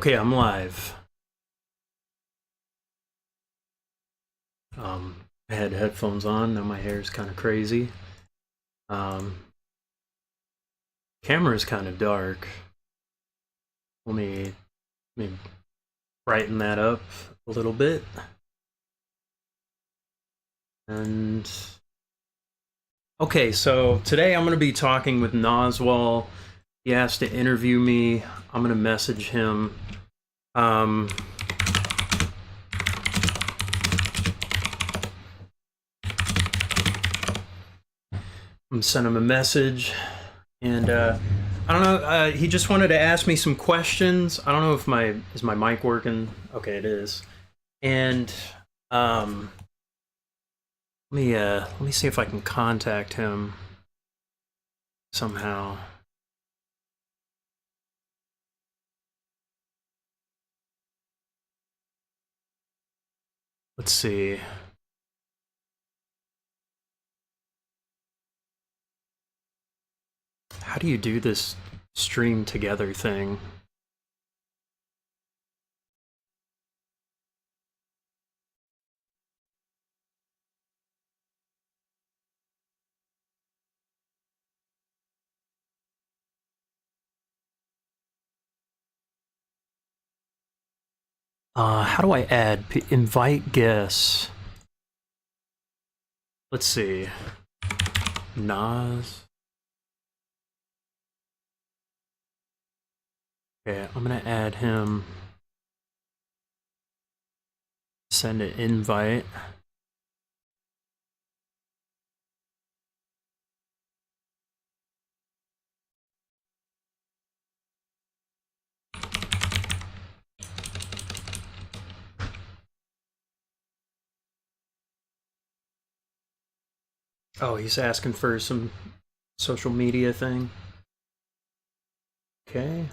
Okay, I'm live. I had headphones on, now my hair is kind of crazy. Um, Camera is kind of dark. Let me brighten that up a little bit. And okay, so today I'm going to be talking with Knoswal. He asked to interview me. I'm going to message him. I'm gonna send him a message, and I don't know. He just wanted to ask me some questions. I don't know if my mic working. Okay, it is. And let me see if I can contact him somehow. Let's see. How do you do this stream together thing? How do I add invite guests? Let's see. Nas. Okay, I'm gonna add him. Send an invite. Oh, he's asking for some social media thing. Okay.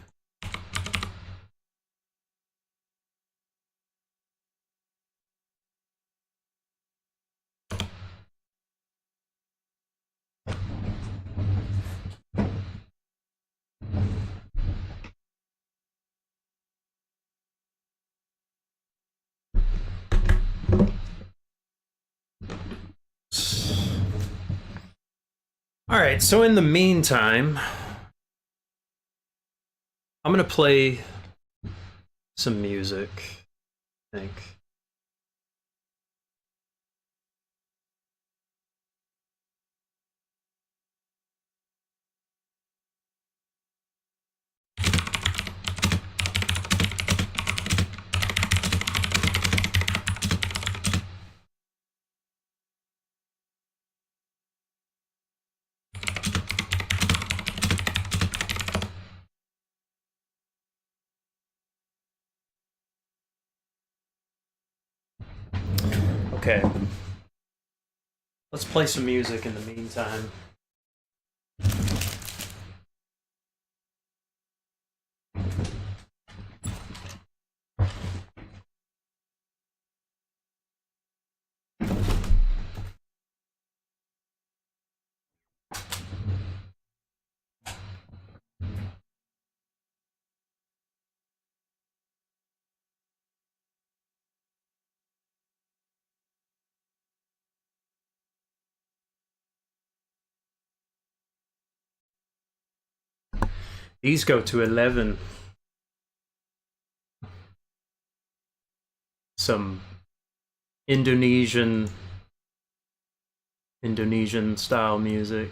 All right, so in the meantime, I'm gonna play some music, I think. Okay. Let's play some music in the meantime. These go to 11. Some Indonesian style music.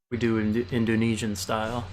We do Indonesian style.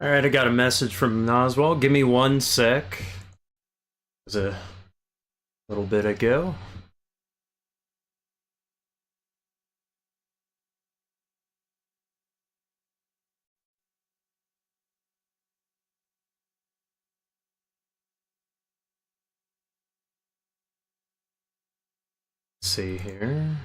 All right, I got a message from Knoswal. Give me 1 sec. It was a little bit ago. Let's see here.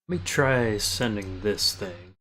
Let me try sending this thing.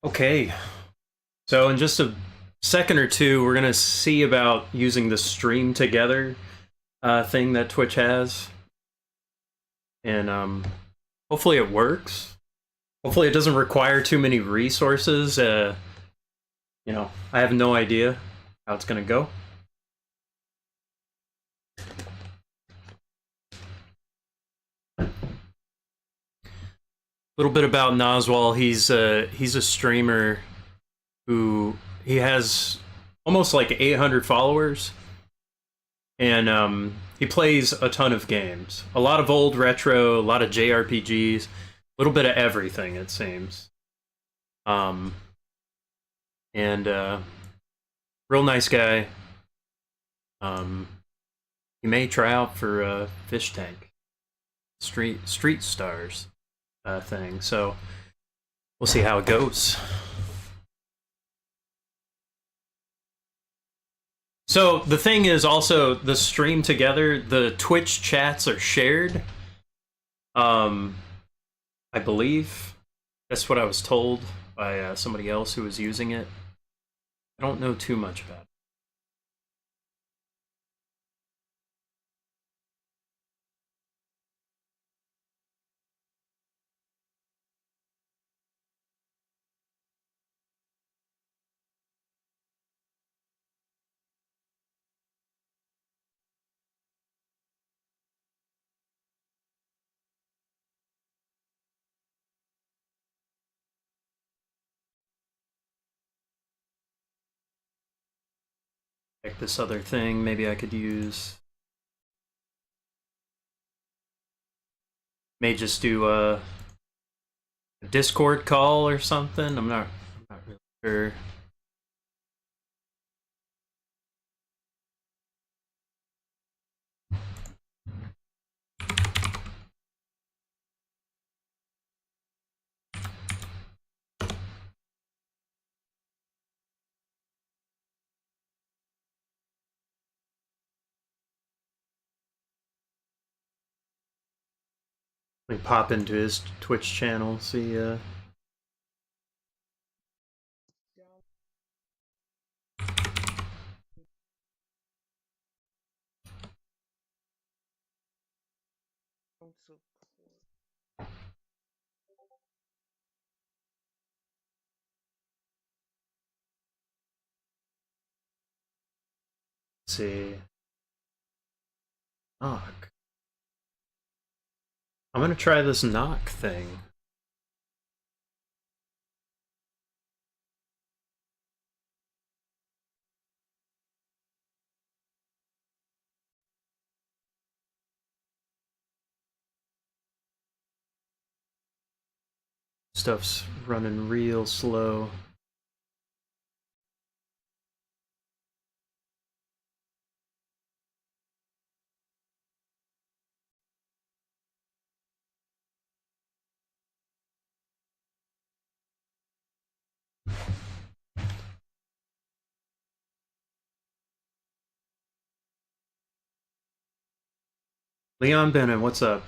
Okay, so in just a second or two, we're gonna see about using the stream together thing that Twitch has, and hopefully it works. Hopefully it doesn't require too many resources. I have no idea how it's gonna go. A little bit about Knoswal. He's a streamer who he has almost like 800 followers, and he plays a ton of games. A lot of old retro, a lot of JRPGs, a little bit of everything it seems. Um, and real nice guy. He may try out for Fish Tank, Street Stars thing. So we'll see how it goes. So the thing is also the stream together, the Twitch chats are shared. I believe that's what I was told by somebody else who was using it. I don't know too much about it. Like this other thing, maybe I could use. May just do a Discord call or something. I'm not really sure. Let me pop into his Twitch channel, see see. Knock. I'm gonna try this knock thing. Stuff's running real slow. Leon Bennett, what's up?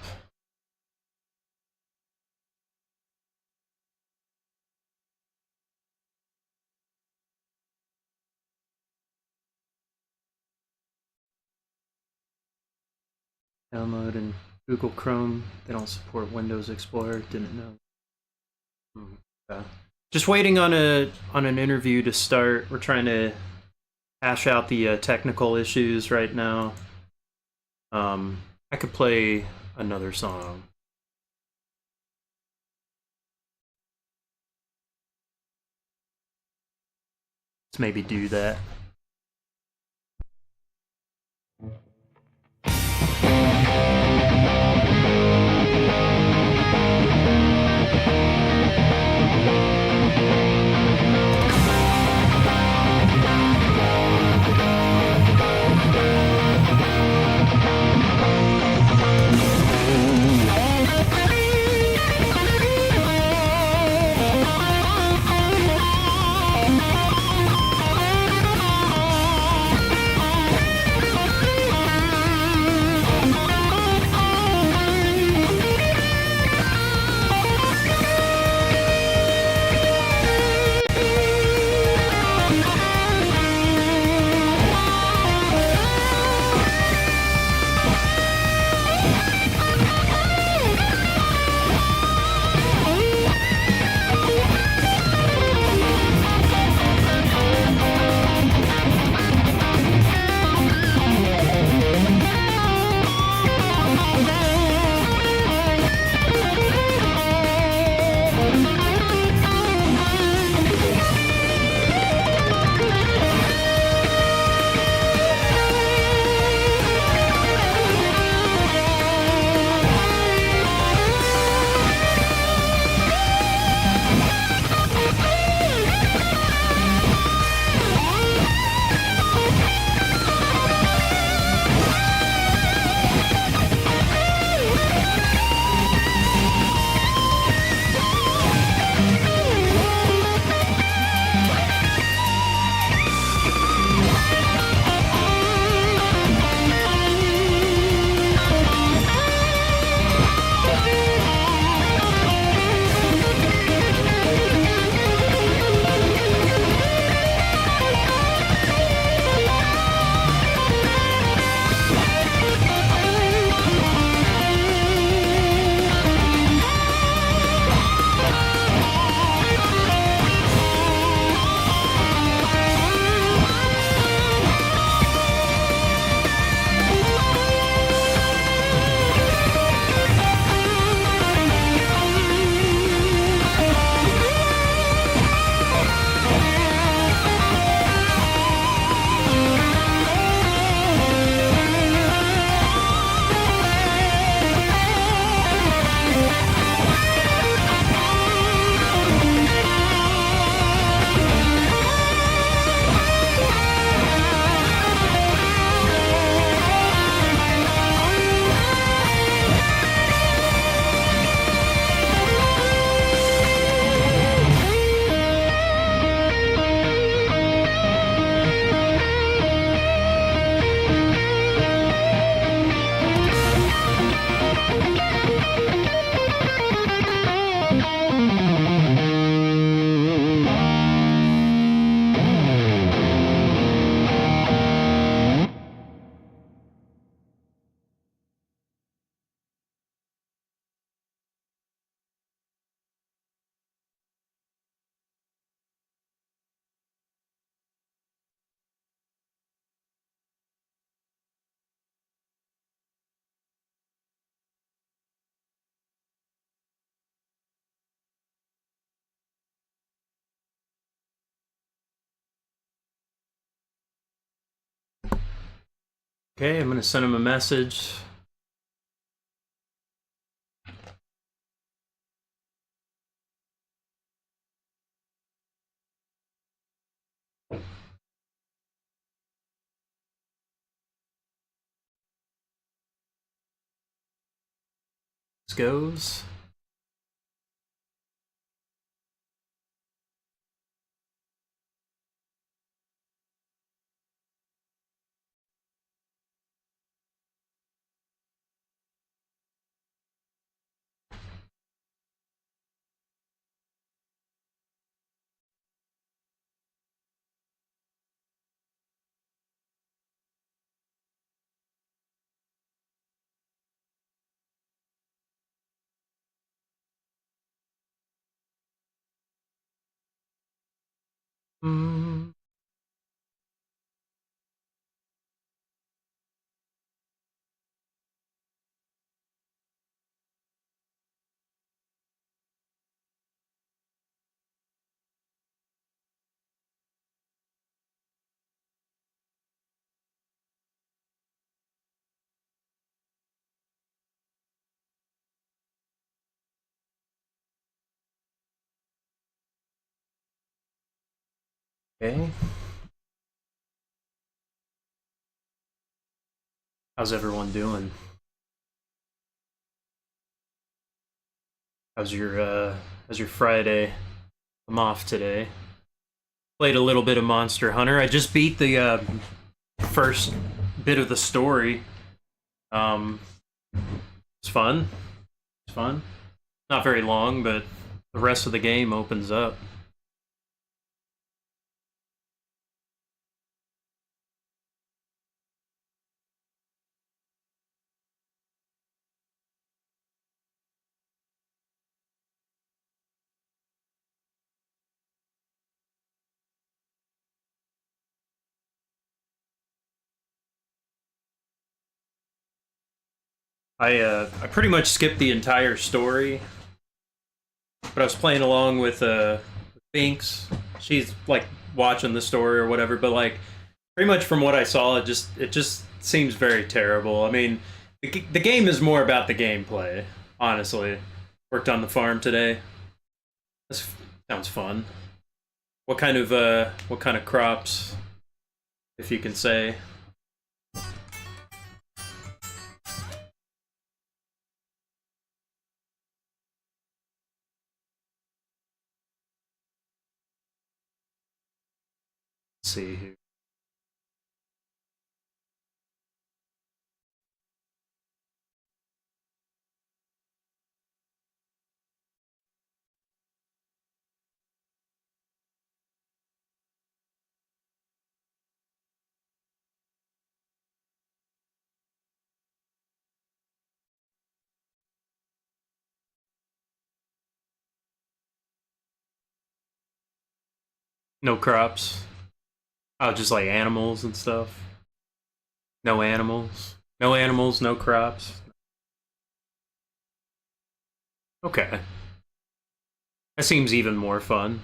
Download in Google Chrome. They don't support Windows Explorer. Didn't know. Just waiting on an interview to start. We're trying to hash out the technical issues right now. I could play another song. Let's maybe do that. Okay, I'm gonna send him a message. This goes. Mm. Okay. How's everyone doing? How's your how's your Friday? I'm off today. Played a little bit of Monster Hunter. I just beat the first bit of the story. Um, it's fun. It's fun. Not very long, but the rest of the game opens up. I pretty much skipped the entire story, but I was playing along with Binks. She's like watching the story or whatever, but like pretty much from what I saw, it just seems very terrible. I mean, the game is more about the gameplay. Honestly, worked on the farm today. This sounds fun. What kind of crops, if you can say? Let's see here. No crops. Oh, just like animals and stuff. No animals. No animals. No crops. Okay, that seems even more fun.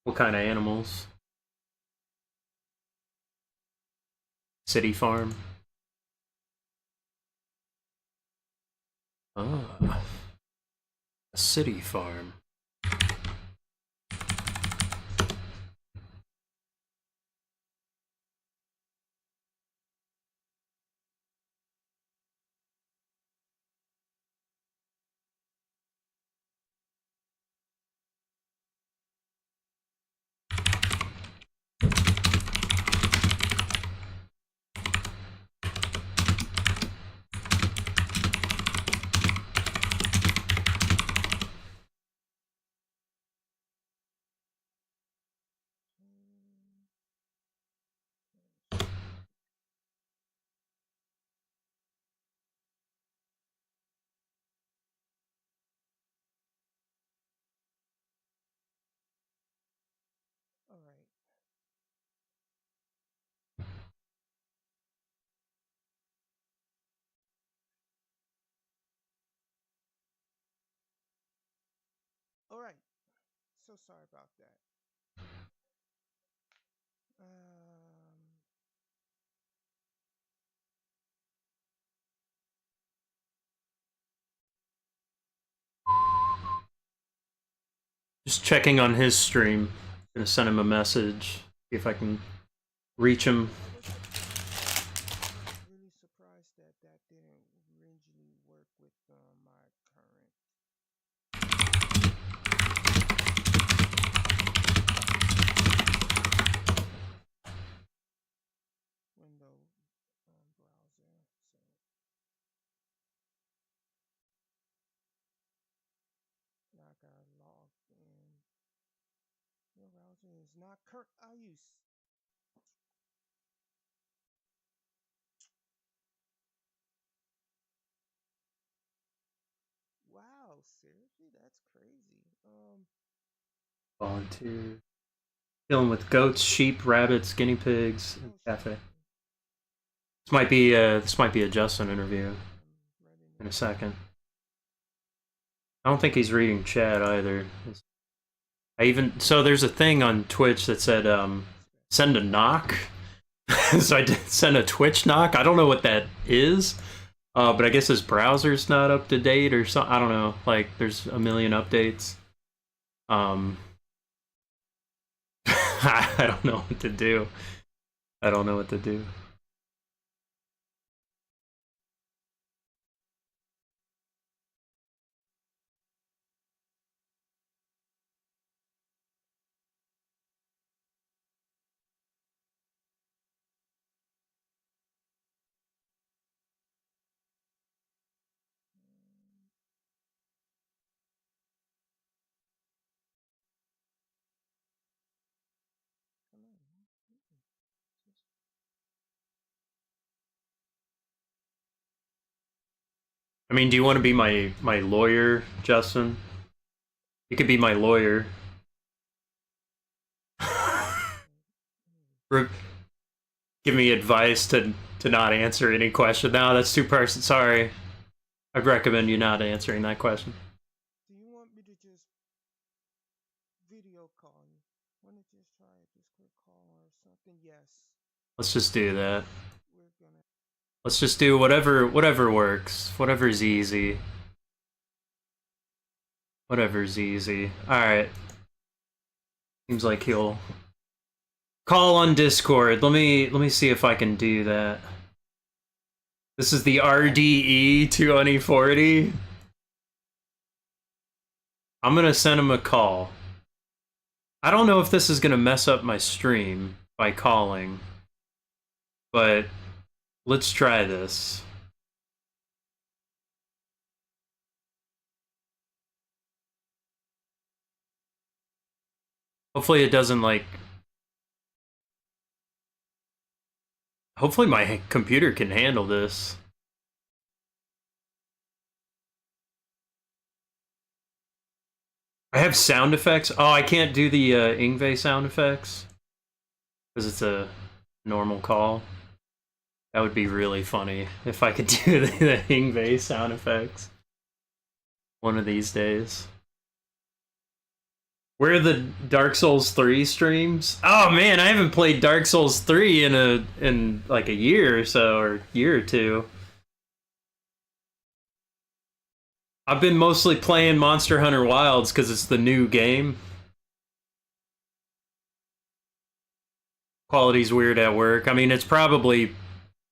What kind of animals? City farm. Ah, a city farm. All right. All right. So sorry about that. Um, Just checking on his stream. Gonna send him a message. See if I can reach him. I was really surprised that that didn't originally work with my current window browser. So now I got logged in. Your browser is not current. I use. Wow, seriously, that's crazy. Volunteer. Dealing with goats, sheep, rabbits, guinea pigs, and Oh, cafe. shoot. This might be a Justin interview I'm writing in a it second. down. I don't think he's reading chat either. So there's a thing on Twitch that said send a knock. So I did send a Twitch knock. I don't know what that is. But I guess his browser's not up to date or something. I don't know. Like there's a million updates. Um I don't know what to do. I don't know what to do. Come on. I mean, do you want to be my lawyer, Justin? You could be my lawyer. Give me advice to not answer any question. No, that's too personal. Sorry. I'd recommend you not answering that question. Do you want me to just video call you? Want to just try a Discord call or something? Yes. Let's just do that. We're gonna. Let's just do whatever works. Whatever's easy. Whatever's easy. Alright. Seems like he'll call on Discord. Let me see if I can do that. This is the RDE 2040. I'm gonna send him a call. I don't know if this is gonna mess up my stream by calling, but let's try this. Hopefully it doesn't like... Hopefully my computer can handle this. I have sound effects. Oh, I can't do the Ingve sound effects because it's a normal call. That would be really funny if I could do the Ingve sound effects one of these days. Where are the Dark Souls 3 streams? Oh man, I haven't played Dark Souls 3 in like a year or so, or year or two. I've been mostly playing Monster Hunter Wilds because it's the new game. Quality's weird at work. I mean, it's probably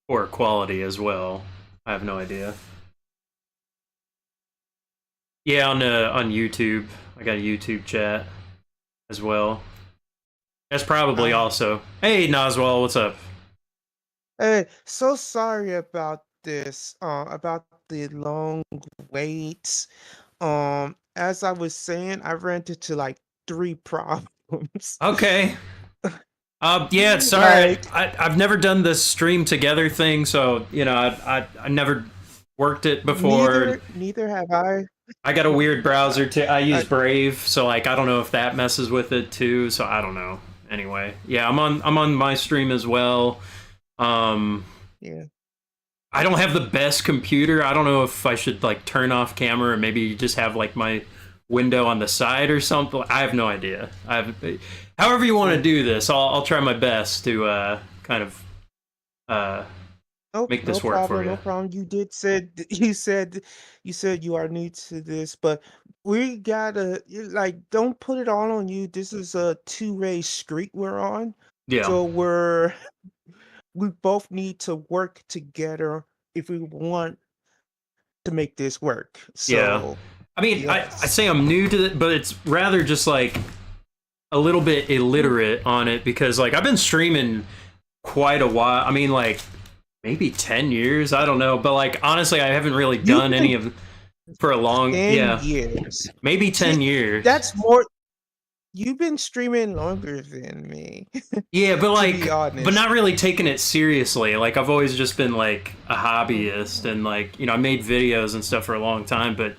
poor quality as well. I have no idea. Yeah, on YouTube. I got a YouTube chat as well. That's probably Uh, also. Hey, Knoswal, what's up? hey, so sorry about this. About the long waits. As I was saying, I ran into like three problems. Okay. Yeah, sorry. Like I've never done this stream together thing, so you know, I never worked it before. neither have I. I got a weird browser too. I use I Brave, so like I don't know if that messes with it too. So I don't know. Anyway, yeah, I'm on my stream as well. Um, yeah. I don't have the best computer. I don't know if I should like turn off camera or maybe just have like my window on the side or something. I have no idea. However you want to do this, I'll try my best to kind of uh, No, make no this work for problem, no you. problem. You did said you said you are new to this, but we gotta like don't put it all on you. This is a two-way street we're on, Yeah, so we both need to work together if we want to make this work. yeah. So I mean, I yes. say I'm new to it, but it's rather just like a little bit illiterate on it because like I've been streaming quite a while. I mean, like maybe 10 years. I don't know, but like honestly, I haven't really You've done been any of for a long. 10 Yeah, years. maybe See, 10 years. that's more. You've been streaming longer than me, Yeah, to be but honest. not really taking it seriously. Like I've always just been like a hobbyist, Mhm. and like you know I made videos and stuff for a long time. But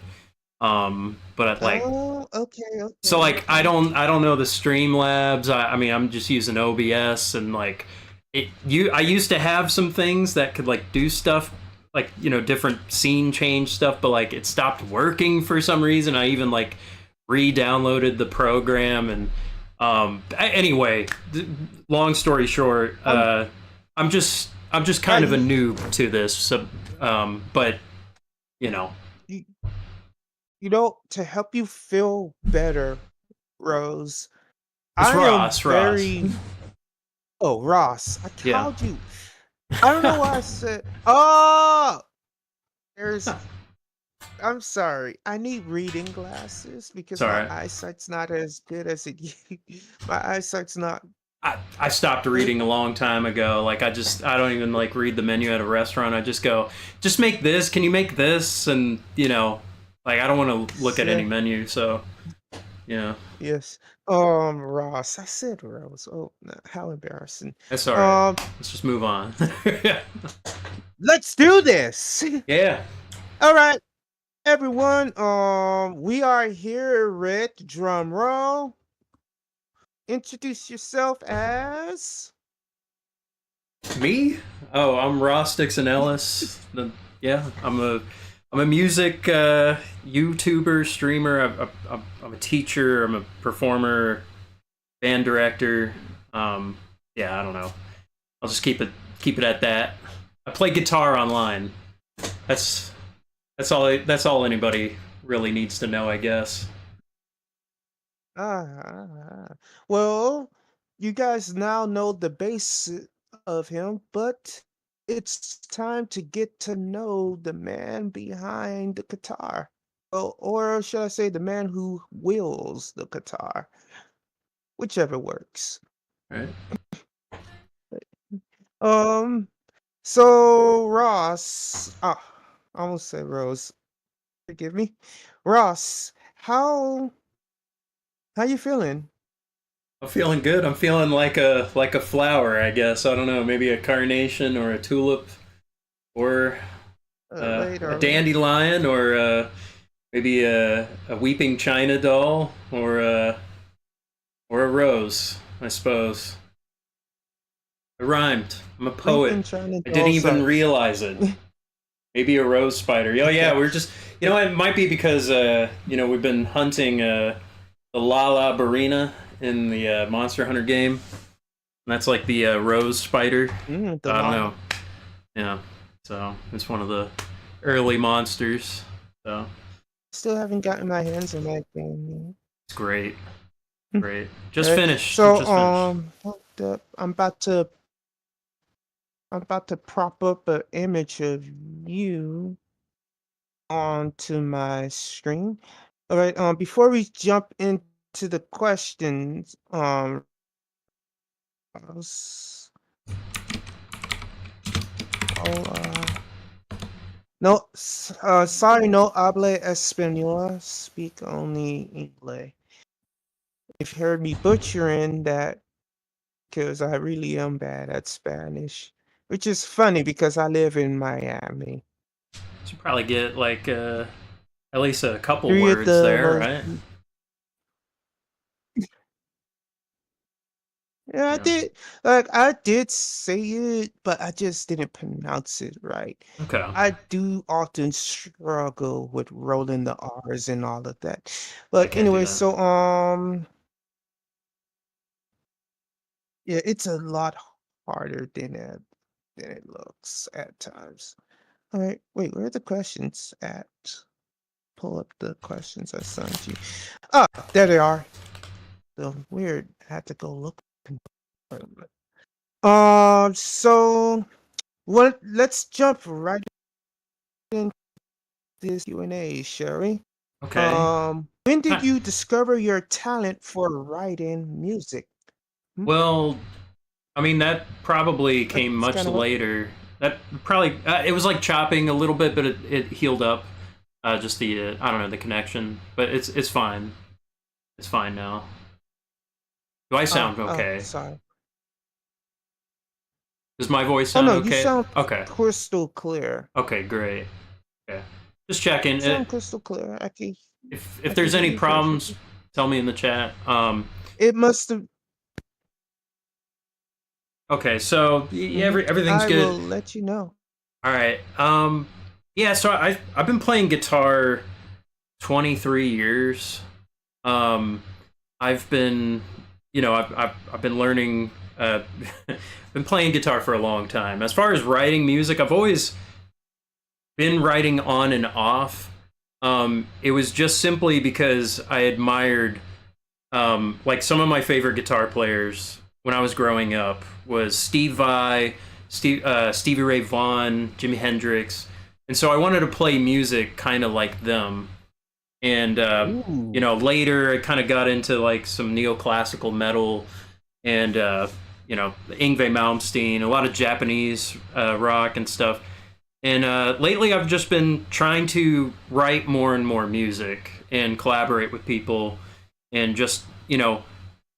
but like Oh, okay, so okay, like okay. I don't know the Streamlabs. I mean I'm just using OBS and like I used to have some things that could like do stuff like different scene change stuff, but like it stopped working for some reason. I even like re-downloaded the program and anyway, long story short, I'm I'm just kind of a I noob to this. So, but you know, you, you know, to help you feel better, Rose, it's I am Ross. very oh, Ross, I Yeah. called you. I don't know why I said oh, there's I'm sorry. I need reading glasses because my Sorry. eyesight's not as good as it my eyesight's not I stopped good. reading a long time ago. Like I don't even like read the menu at a restaurant. I just go, just make this. Can you make this? And like I don't want to look at any Yeah, menu. So yeah, yes. Ross. I said Rose. Oh, no, how embarrassing. that's all right. Um, Let's just move on. let's do this. Yeah. All right, everyone. We are here. Red drum roll. Introduce yourself as. Me? Oh, I'm Ross Dixon Ellis. Yeah, I'm a music YouTuber, streamer. I'm a teacher. I'm a performer, band director. Um, yeah, I don't know. I'll just keep it at that. I play guitar online. That's that's all anybody really needs to know, I guess. Ah, well, you guys now know the base of him, but it's time to get to know the man behind the guitar. Or should I say the man who wields the guitar, whichever works. Right? Um, so Ross, I almost said Rose, forgive me. Ross, how you feeling? I'm feeling good. I'm feeling like a flower, I guess. I don't know, maybe a carnation or a tulip or All a right. dandelion or maybe a weeping china doll or a rose, I suppose. It rhymed. I'm a poet. Weeping China I didn't doll, even sorry. realize it. Maybe a rose spider. Oh yeah, Okay. we're just it might be because we've been hunting the Lala Barina in the Monster Hunter game. And that's like the rose spider. The I don't lava. know. Yeah. So it's one of the early monsters. So Still haven't gotten my hands on that thing it's great. yet. Great. Just Alright. finished. So, Just finished. hold up. I'm about to prop up an image of you onto my screen. All right. Before we jump into the questions, s- oh, no, sorry, no habla español. Speak only English. You've heard me butchering that because I really am bad at Spanish, which is funny because I live in Miami. Should probably get like at least a couple Three of words the there, most, right? yeah, Yeah. I did say it, but I just didn't pronounce it right. Okay. I do often struggle with rolling the R's and all of that. I But can't do anyway, that. so yeah, it's a lot harder than it looks at times. All right, wait, where are the questions at? Pull up the questions I sent you. Ah, there they are. So weird. I had to go look. So what? Let's jump right into this Q&A, shall we? Okay. When did Huh. you discover your talent for writing music? Hmm? Well, I mean that probably came That's much kind of what. later. That probably it was like chopping a little bit, but it healed up. Just the I don't know the connection, but it's fine. It's fine now. Do I sound Oh, okay? sorry. Does my voice Oh sound no, you okay? sound Okay. crystal clear. Okay, great. Okay. Just checking Sound it. crystal clear. Okay. If I can there's hear any you problems, perfectly. tell me in the chat. It must have. Okay, so everything's I good. will let you know. All right. Yeah. So I've been playing guitar 23 years. Um, I've been, I've been learning, been playing guitar for a long time. As far as writing music, I've always been writing on and off. It was just simply because I admired, like some of my favorite guitar players when I was growing up was Steve Vai, Stevie Ray Vaughan, Jimi Hendrix, and so I wanted to play music kind of like them. And Ooh. later I kind of got into like some neoclassical metal and Yngwie Malmsteen, a lot of Japanese rock and stuff. And lately, I've just been trying to write more and more music and collaborate with people, and just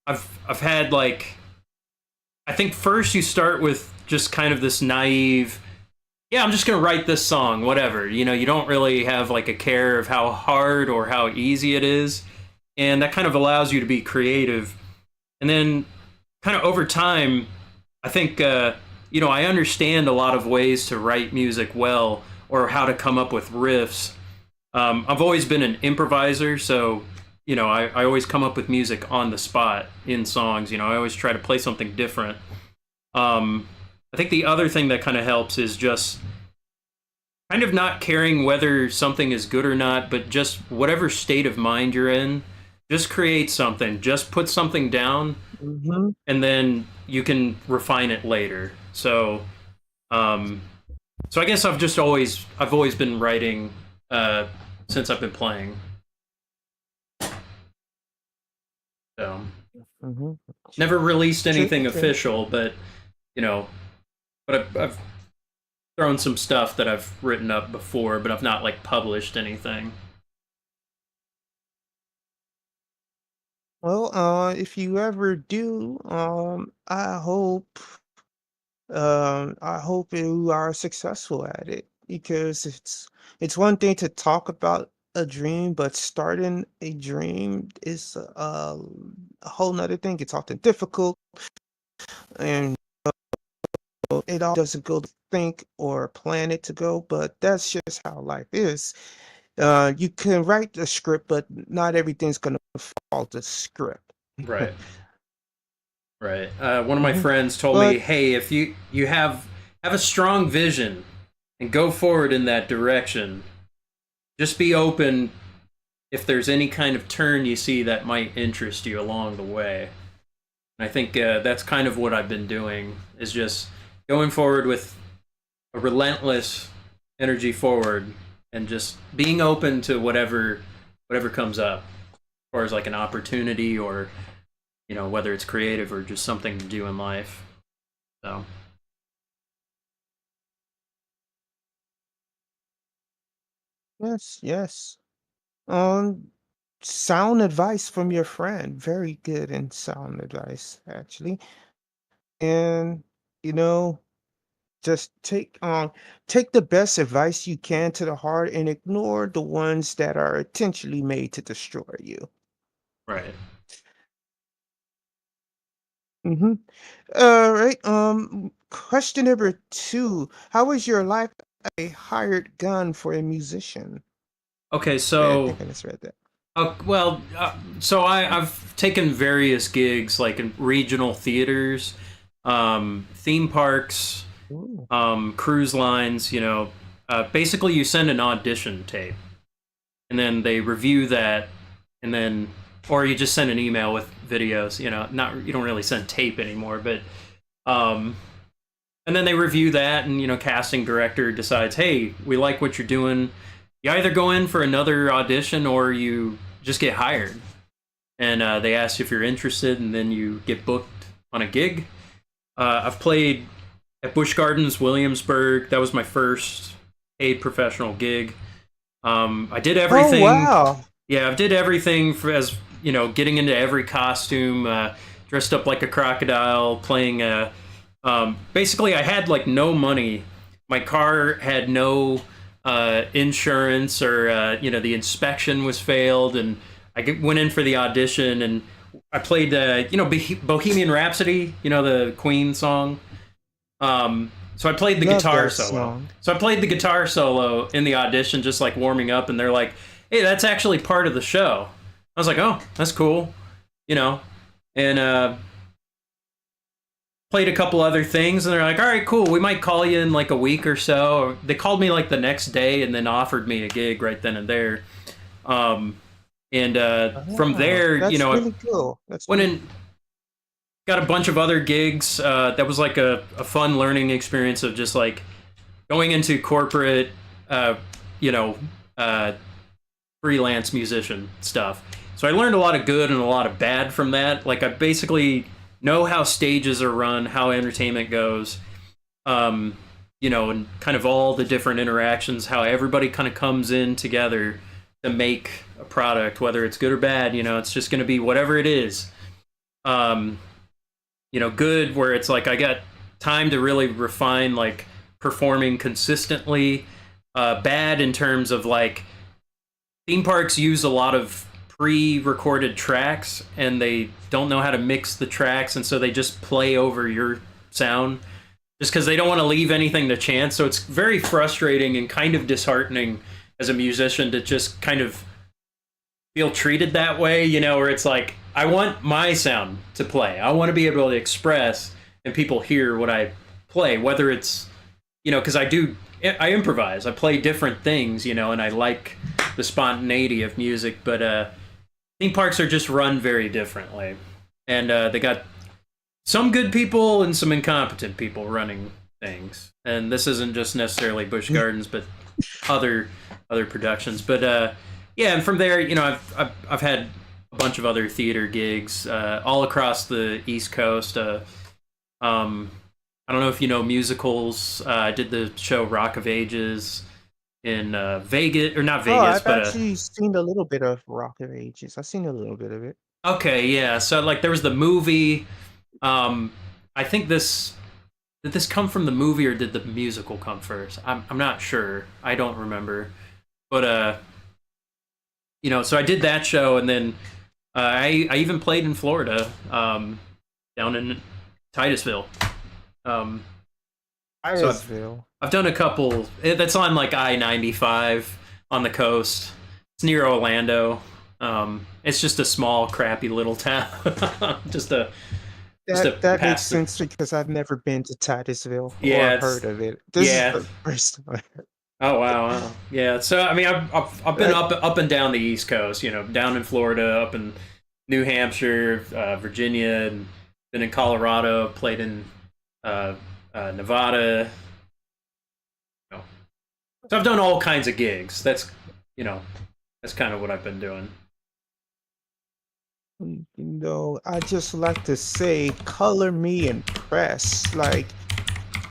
I've had like I think first you start with just kind of this naive, yeah, I'm just gonna write this song, whatever. You don't really have like a care of how hard or how easy it is, and that kind of allows you to be creative. And then, kind of over time, I think I understand a lot of ways to write music well or how to come up with riffs. I've always been an improviser, so I always come up with music on the spot in songs. I always try to play something different. I think the other thing that kind of helps is just kind of not caring whether something is good or not, but just whatever state of mind you're in, just create something, just put something down, Mm-hmm. and then you can refine it later. Um, so I guess I've always been writing since I've been playing. So Mm-hmm. never released True. anything True. official, but you know, I've thrown some stuff that I've written up before, but I've not like published anything. Well, if you ever do, I hope you are successful at it because it's one thing to talk about a dream, but starting a dream is a whole nother thing. It's often difficult, and it all doesn't go to think or plan it to go, but that's just how life is. You can write the script, but not everything's gonna follow the script. Right. Right. One of my Mhm. friends told me, But "Hey, if you have a strong vision and go forward in that direction, just be open if there's any kind of turn you see that might interest you along the way." And I think that's kind of what I've been doing is just going forward with a relentless energy forward and just being open to whatever comes up, as far as like an opportunity or whether it's creative or just something to do in life. So yes, yes. Um, Sound advice from your friend. Very good and sound advice, actually. And you know, just take the best advice you can to the heart and ignore the ones that are intentionally made to destroy you. right. Mm-hmm. All right. Question number two. How is your life a hired gun for a musician? Okay, I so think I misread that. so I've taken various gigs like in regional theaters, theme parks, Ooh. cruise lines. Basically you send an audition tape, and then they review that, and then or you just send an email with videos. Not you don't really send tape anymore, but um, and then they review that, and casting director decides, hey, we like what you're doing. You either go in for another audition or you just get hired, and they ask if you're interested, and then you get booked on a gig. I've played at Busch Gardens, Williamsburg. That was my first paid professional gig. I did Oh everything. wow. Yeah, I did everything for as getting into every costume, dressed up like a crocodile, playing basically, I had like no money. My car had no insurance or the inspection was failed, and went in for the audition, and I played Bohemian Rhapsody, the Queen song. So I played the Love guitar that solo. song. So I played the guitar solo in the audition, just like warming up, and they're like, "Hey, that's actually part of the show." I was like, "Oh, that's cool," you know, and played a couple other things, and they're like, "All right, cool. We might call you in like a week or so." They called me like the next day, and then offered me a gig right then and there. Um, and from Oh, there, that's I really cool. That's went really in, got a bunch of other gigs. That was like a fun learning experience of just like going into corporate, uh, you know, uh, freelance musician stuff. So I learned a lot of good and a lot of bad from that. Like I basically know how stages are run, how entertainment goes, and kind of all the different interactions, how everybody kind of comes in together to make a product, whether it's good or bad. It's just going to be whatever it is. Um, good where it's like I got time to really refine like performing consistently. Bad in terms of like theme parks use a lot of pre-recorded tracks and they don't know how to mix the tracks, and so they just play over your sound just because they don't want to leave anything to chance. So it's very frustrating and kind of disheartening as a musician to just kind of feel treated that way, where it's like, I want my sound to play. I want to be able to express and people hear what I play, whether it's, because I improvise, I play different things, and I like the spontaneity of music, but theme parks are just run very differently. And they got some good people and some incompetent people running things. And this isn't just necessarily Busch Gardens, but other productions. But yeah, and from there, I've had a bunch of other theater gigs all across the East Coast. I don't know if you know musicals. I did the show Rock of Ages in Vegas, or not Oh, Vegas, I've but actually seen a little bit of Rock of Ages. I've seen a little bit of it. okay, yeah. So like there was the movie. Um, I think this did this come from the movie or did the musical come first? I'm not sure. I don't remember. But so I did that show, and then I even played in Florida, down in Titusville. Um, so Titusville. I've done a couple. That's on like I-95 on the coast. It's near Orlando. It's just a small, crappy little town. just a just a That makes past. sense because I've never been to Titusville or Yeah, heard it's of it. This is yeah. the first time. Oh wow, wow. Yeah. So I mean, I've been That, up and down the East Coast. Down in Florida, up in New Hampshire, Virginia, and been in Colorado. Played in uh, Nevada. You know. So I've done all kinds of gigs. You know that's kind of what I've been doing. I just like to say, color me impressed. Like,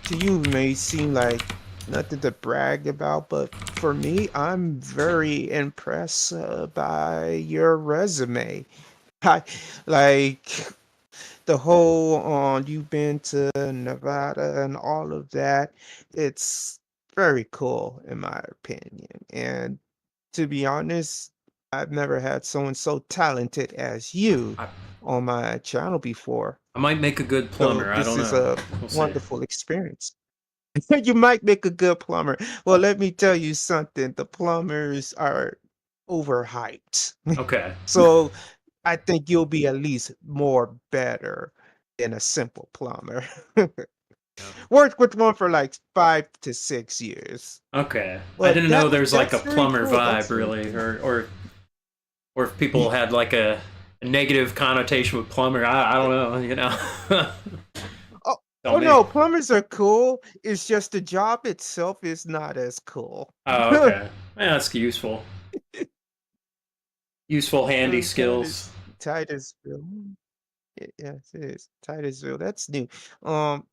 to you may seem like nothing to brag about, but for me, I'm very impressed by your resume. I, like the whole you've been to Nevada and all of that. It's very cool in my opinion. And to be honest, I've never had someone so talented as you I, on my channel before. I might make a good So plumber. I this don't is know. a We'll see. wonderful experience. You might make a good plumber. Well, let me tell you something. The plumbers are overhyped. Okay. So I think you'll be at least more better than a simple plumber. Yeah. Worked with one for like 5 to 6 years. Okay. I But didn't know there's like a that's very plumber cool. That's vibe very really, cool. or if people had like a negative connotation with plumber. I don't know. Oh, Tell oh me. no, plumbers are cool. It's just the job itself is not as cool. Oh, okay. Yeah, that's useful. Useful, handy skills. Titusville. Yes, it is. Titusville. That's new. Um,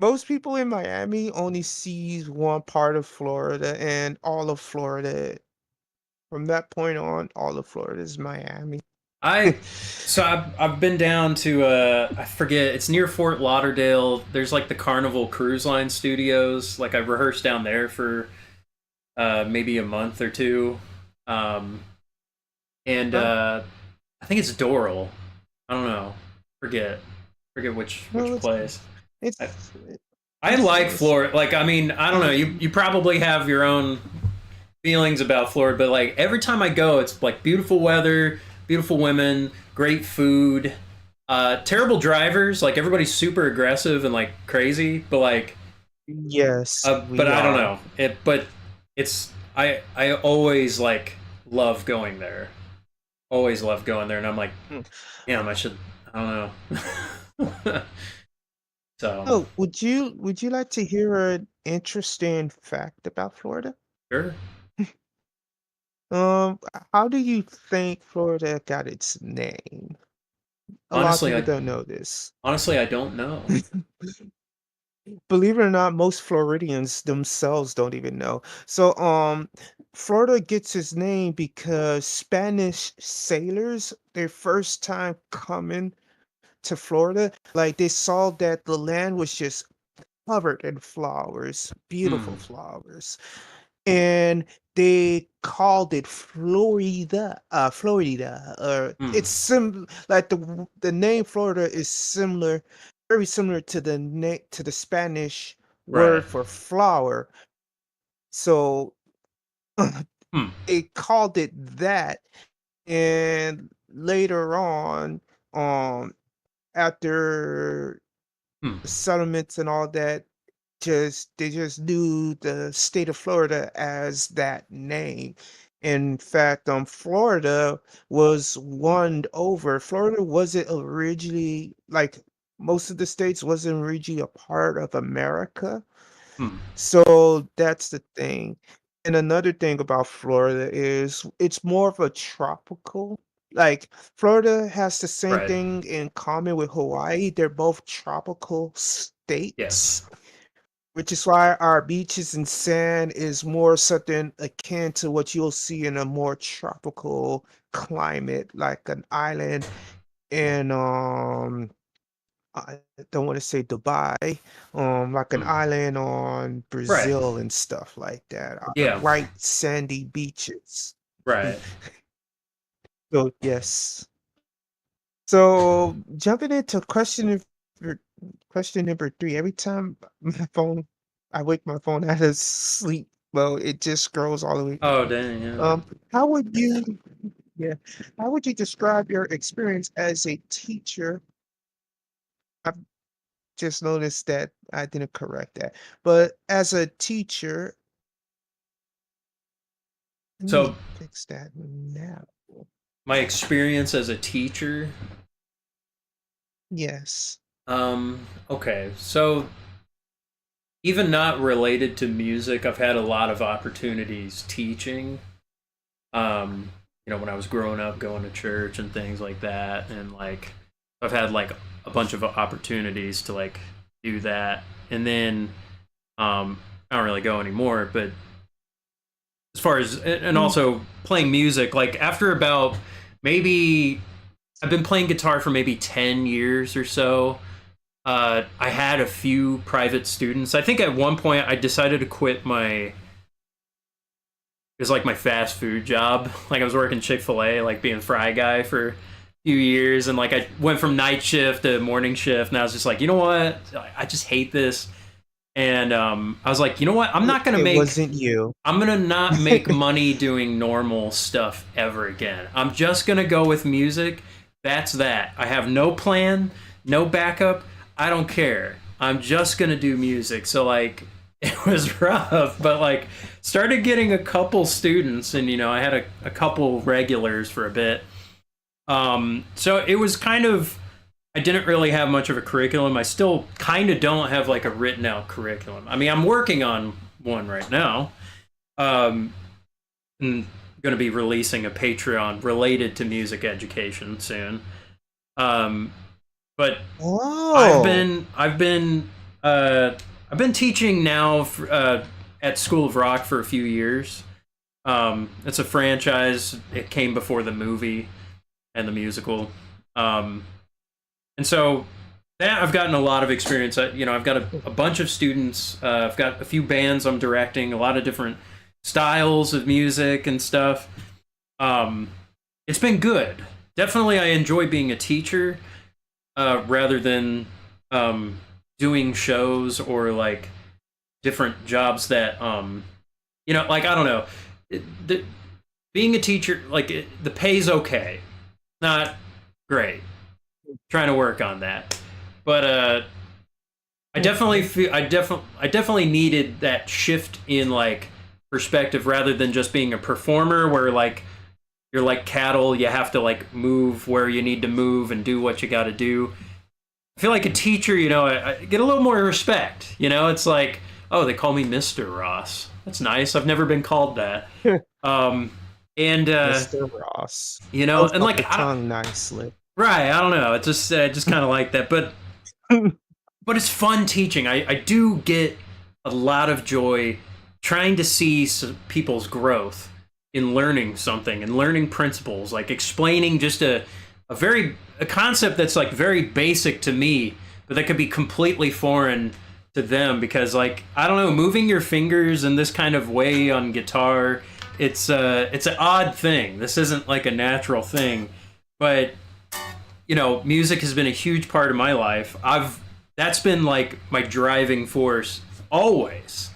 most people in Miami only sees one part of Florida, and all of Florida. From that point on, all of Florida is Miami. I so I've been down to I forget, it's near Fort Lauderdale. There's like the Carnival Cruise Line Studios. Like I rehearsed down there for maybe a month or two. Um, and Huh? I think it's Doral. I don't know. Forget forget No, which place. I, it's I it's like it's Florida. Like, I mean, I don't know. um, You probably have your own feelings about Florida, but like every time I go, it's like beautiful weather, beautiful women, great food, terrible drivers. Like everybody's super aggressive and like crazy, but like, yes, but we I don't are. know it. But it's I always like love going there. Always love going there, and I'm like, Hmm. damn, I should. I don't know. So Oh, would you like to hear an interesting fact about Florida? sure. How do you think Florida got its name? A lot of Honestly, people I don't know this. honestly I don't know. Believe it or not, most Floridians themselves don't even know. So, Florida gets its name because Spanish sailors, their first time coming to Florida, like they saw that the land was just covered in flowers, beautiful Hmm. flowers. And they called it Florida. Hmm. It's like the name Florida is similar, very similar to the name to the Spanish Right. word for flower. So Hmm. they called it that, and later on, um, after Hmm. settlements and all that, just they just knew the state of Florida as that name. In fact, Florida was won over. Florida wasn't originally like most of the states wasn't originally a part of America. Hmm. So that's the thing. And another thing about Florida is it's more of a tropical. Like Florida has the same Right. thing in common with Hawaii. They're both tropical Yes. states, which is why our beaches and sand is more something akin to what you'll see in a more tropical climate, like an island in I don't want to say Dubai, like an Hmm. island on Right. Brazil and stuff like that. Yeah. White sandy beaches. Right. So yes. So jumping into question number three. Every time my phone, I wake my phone out of sleep. Well, it just scrolls all the way Oh down. dang. Yeah. How would you, yeah, how would you describe your experience as a teacher? I've just noticed that I didn't correct that. But as a teacher, let me So fix that now. my experience as a teacher. Yes. Okay. So even not related to music, I've had a lot of opportunities teaching. When I was growing up, going to church and things like that, and like I've had like a bunch of opportunities to like do that, and then I don't really go anymore. But as far as and Mm. also playing music, like after about maybe I've been playing guitar for maybe 10 years or so. I had a few private students. I think at one point I decided to quit my it was like my fast food job. Like I was working Chick-fil-A, like being fry guy for a few years, and like I went from night shift to morning shift, and I was just like, you know what? I just hate this. And I was like, you know what? It wasn't you. I'm gonna not make money doing normal stuff ever again. I'm just gonna go with music. That's that. I have no plan, no backup. I don't care. I'm just gonna do music. So like it was rough, but like started getting a couple students and I had a couple regulars for a bit. So it was kind of I didn't really have much of a curriculum. I still kind of don't have like a written out curriculum. I mean, I'm working on one right now. Um, and going to be releasing a Patreon related to music education soon. Um, but I've Oh. been I've been I've been teaching now at School of Rock for a few years. It's a franchise. It came before the movie and the musical. Um, and so that I've gotten a lot of experience. I've got a bunch of students. I've got a few bands I'm directing, a lot of different styles of music and stuff. Um, it's been good. Definitely, I enjoy being a teacher rather than um, doing shows or like different jobs that like I don't know. The, being a teacher, like the pay's okay, not great. Trying to work on that, but I definitely Okay. feel I definitely needed that shift in like perspective rather than just being a performer where like you're like cattle, you have to like move where you need to move and do what you got to do. I feel like a teacher, I get a little more respect. It's like, oh, they call me Mr. Ross. That's nice. I've never been called that. Um, and Mr. Ross. Rolls and off like the tongue nicely. right, I don't know. It's just kind of like that, but it's fun teaching. I do get a lot of joy trying to see people's growth in learning something and learning principles, like explaining just a concept that's like very basic to me, but that could be completely foreign to them because like I don't know, moving your fingers in this kind of way on guitar, it's an odd thing. This isn't like a natural thing, but music has been a huge part of my life. That's been like my driving force always.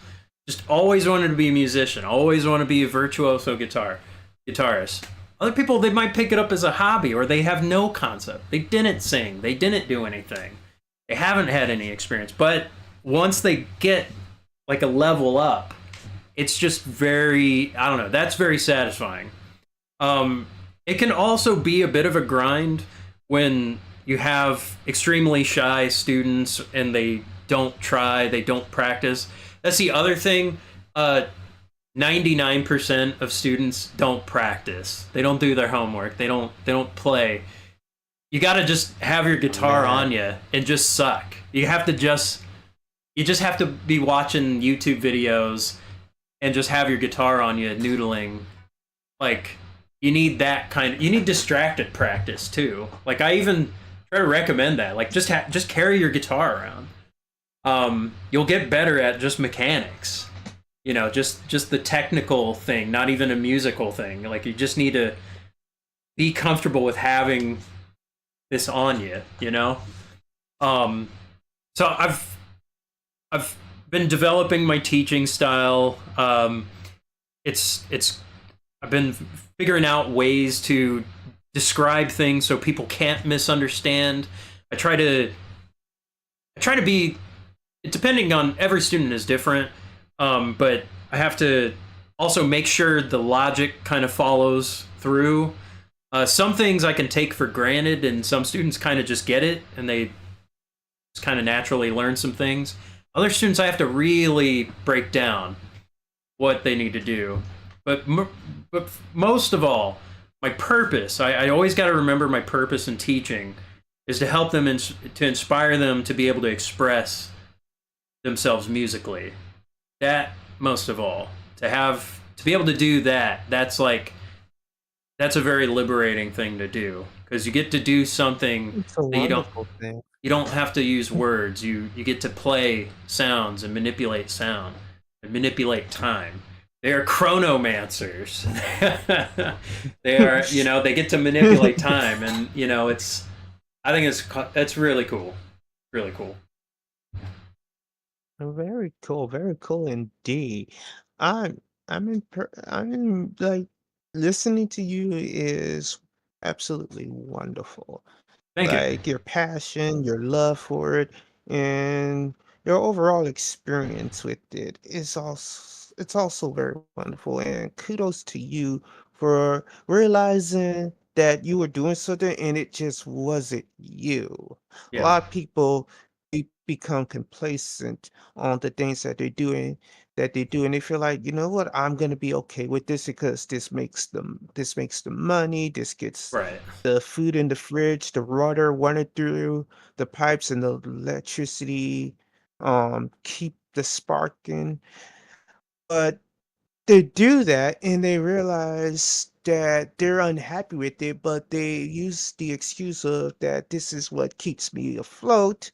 Just always wanted to be a musician. Always want to be a virtuoso guitarist. Other people they might pick it up as a hobby or they have no concept. They didn't sing. They didn't do anything. They haven't had any experience. But once they get like a level up, it's just very I don't know. That's very satisfying. Um, it can also be a bit of a grind when you have extremely shy students and they don't try, they don't practice. That's the other thing. 99% of students don't practice. They don't do their homework. They don't play. You got to just have your Oh, guitar on man. you and just suck. You just have to be watching YouTube videos and just have your guitar on you noodling like you need distracted practice too. Like I even try to recommend that. Like just carry your guitar around. You'll get better at just mechanics. Just the technical thing, not even a musical thing. Like you just need to be comfortable with having this on you. Um, so I've been developing my teaching style. It's I've been figuring out ways to describe things so people can't misunderstand. I try to I try to be depending on every student is different, but I have to also make sure the logic kind of follows through. Some things I can take for granted, and some students kind of just get it, and they just kind of naturally learn some things. Other students I have to really break down what they need to do. But but most of all, my purpose. I always got to remember my purpose in teaching is to help them to inspire them to be able to express themselves musically. That most of all, to be able to do that. That's a very liberating thing to do because you get to do something It's a that wonderful thing. you don't have to use words. You get to play sounds and manipulate sound and manipulate time. They are chronomancers. They are, they get to manipulate time, and I think it's really cool, really cool. Very cool indeed. I'm I'm like listening to you is absolutely wonderful. Thank you. Like your passion, your love for it, and your overall experience with it is also it's also very wonderful. And kudos to you for realizing that you were doing something and it just wasn't you. A Yeah, lot of people become complacent on the things that they do and they feel like, you know what, I'm gonna be okay with this because this makes the money, this gets right. the food in the fridge, the water running through the pipes and the electricity, keep the sparking. But they do that and they realize that they're unhappy with it, but they use the excuse of that this is what keeps me afloat,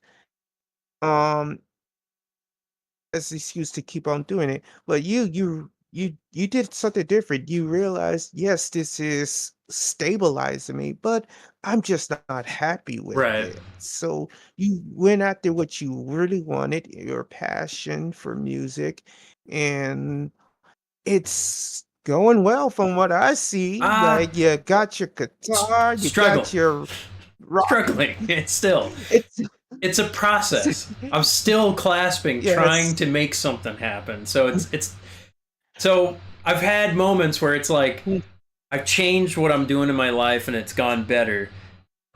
um, as the excuse to keep on doing it. But you you did something different. You realized, yes, this is stabilizing me, but I'm just not happy with Right. it. So you went after what you really wanted, your passion for music, and it's going well from what I see. Ah, Like you got your guitar, you got struggle, your rock. struggling. It's still, It's it's a process. I'm still clasping, trying yes. to make something happen. So it's so I've had moments where it's like I've changed what I'm doing in my life and it's gone better.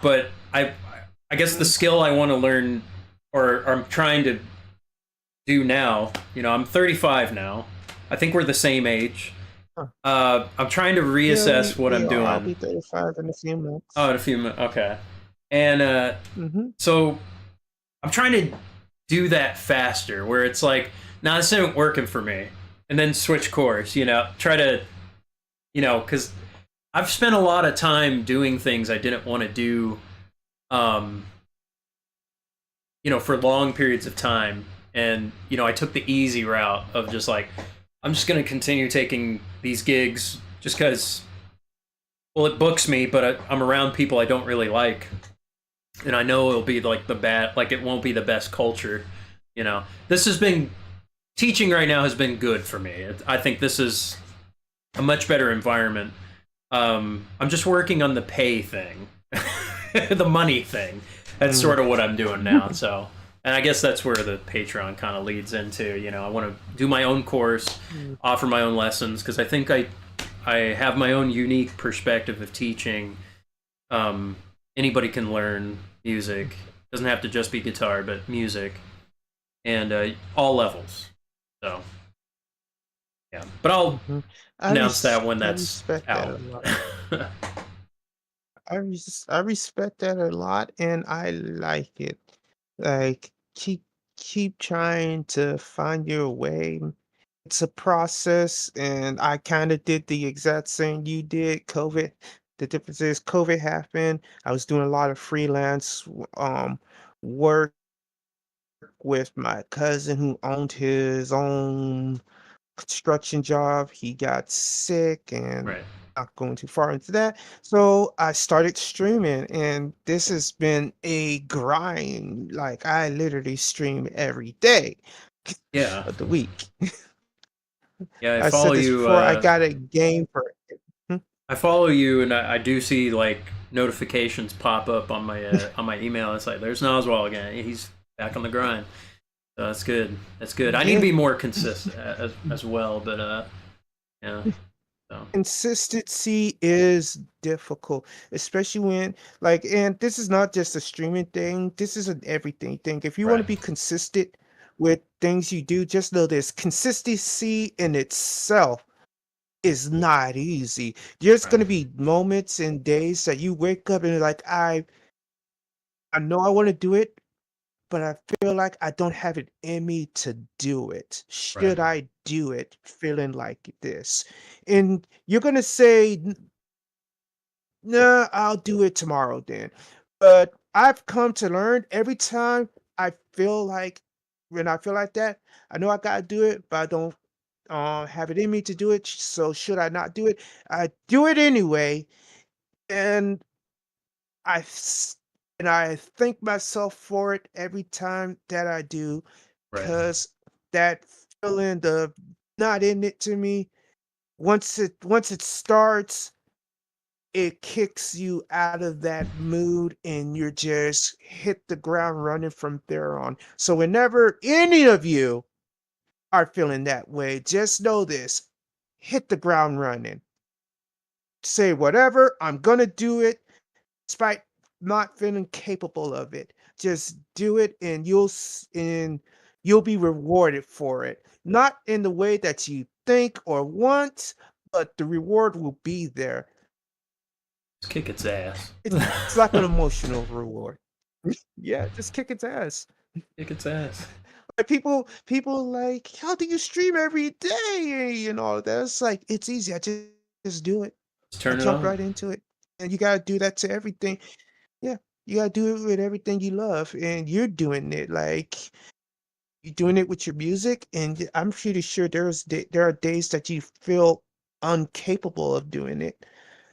But I guess the Mhm. skill I want to learn or I'm trying to do now, I'm 35 now. I think we're the same age. Huh. I'm trying to Yeah, reassess what we I'm are. I'll doing. be 35 in a few Oh, months. in a few minutes. Okay. And Mhm. so I'm trying to do that faster where it's like, nah, this isn't working for me. And then switch course, try to, because I've spent a lot of time doing things I didn't want to do, um, for long periods of time. And, I took the easy route of just like, I'm just going to continue taking these gigs just because, well, it books me, but I'm around people I don't really like. And I know it'll be like like it won't be the best culture. This has been, teaching right now has been good for me. I think this is a much better environment. I'm just working on the pay thing, the money thing. That's Mm. sort of what I'm doing now. So, and I guess that's where the Patreon kind of leads into. I want to do my own course, Mm. offer my own lessons because I think I have my own unique perspective of teaching. Um, Anybody can learn music. Doesn't have to just be guitar, but music and all levels. So yeah, but I'll Mhm. announce that when I that's respect that out. a lot. I respect that a lot, and I like it. Like, keep trying to find your way. It's a process, and I kinda did the exact same you did. The difference is COVID happened. I was doing a lot of freelance, work with my cousin who owned his own construction job. He got sick and Right. not going too far into that. So I started streaming and this has been a grind. Like I literally stream every day Yeah. of the week. Yeah. I I follow said this you. before, I got a game for it. Hmm, I follow you, and I do see like notifications pop up on my email. It's like there's Noswal again. He's back on the grind. So that's good. That's good. I need to yeah. be more consistent as well. But yeah. So Consistency is difficult, especially when like and this is not just a streaming thing, this is an everything thing. If you want to right. be consistent with things you do, just know this consistency in itself is not easy. There's Right. going to be moments and days that you wake up and you're like, I know I want to do it, but I feel like I don't have it in me to do it. Right. Should I do it feeling like this? And you're going to say, "Nah, I'll do it tomorrow then." But I've come to learn every time I feel like when I feel like that, I know I gotta do it, but I don't have it in me to do it. So should I not do it? I do it anyway, and I s- and I thank myself for it every time that I do, Right. because that feeling the not in it to me once it starts it kicks you out of that mood and you're just hit the ground running from there on. So whenever any of you are feeling that way, just know this. Hit the ground running. Say whatever, I'm gonna do it despite not feeling capable of it. Just do it and and you'll be rewarded for it. Not in the way that you think or want, but the reward will be there. Just kick its ass. It's like an emotional reward. Yeah, just kick its ass. Kick its ass. Like people like, "How do you stream every day?" And all of that. It's like, it's easy. I just do it. Just I turn it jump on. right into it. And you gotta do that to everything. Yeah, you gotta do it with everything you love, and you're doing it. Like you're doing it with your music, and I'm pretty sure there are days that you feel incapable of doing it.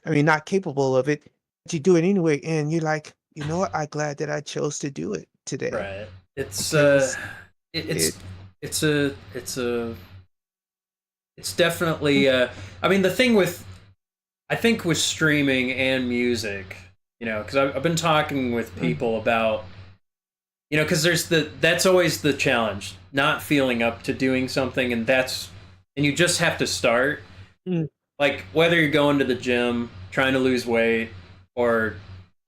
I mean, not capable of it, but you do it anyway, and you're like, you know what? I'm glad that I chose to do it today Right. It's because it, it. it's definitely I mean the thing with I think with streaming and music, you know, because I've been talking with Mhm, people about, you know, because there's that's always the challenge, not feeling up to doing something, and you just have to start. mm, Like whether you're going to the gym, trying to lose weight, or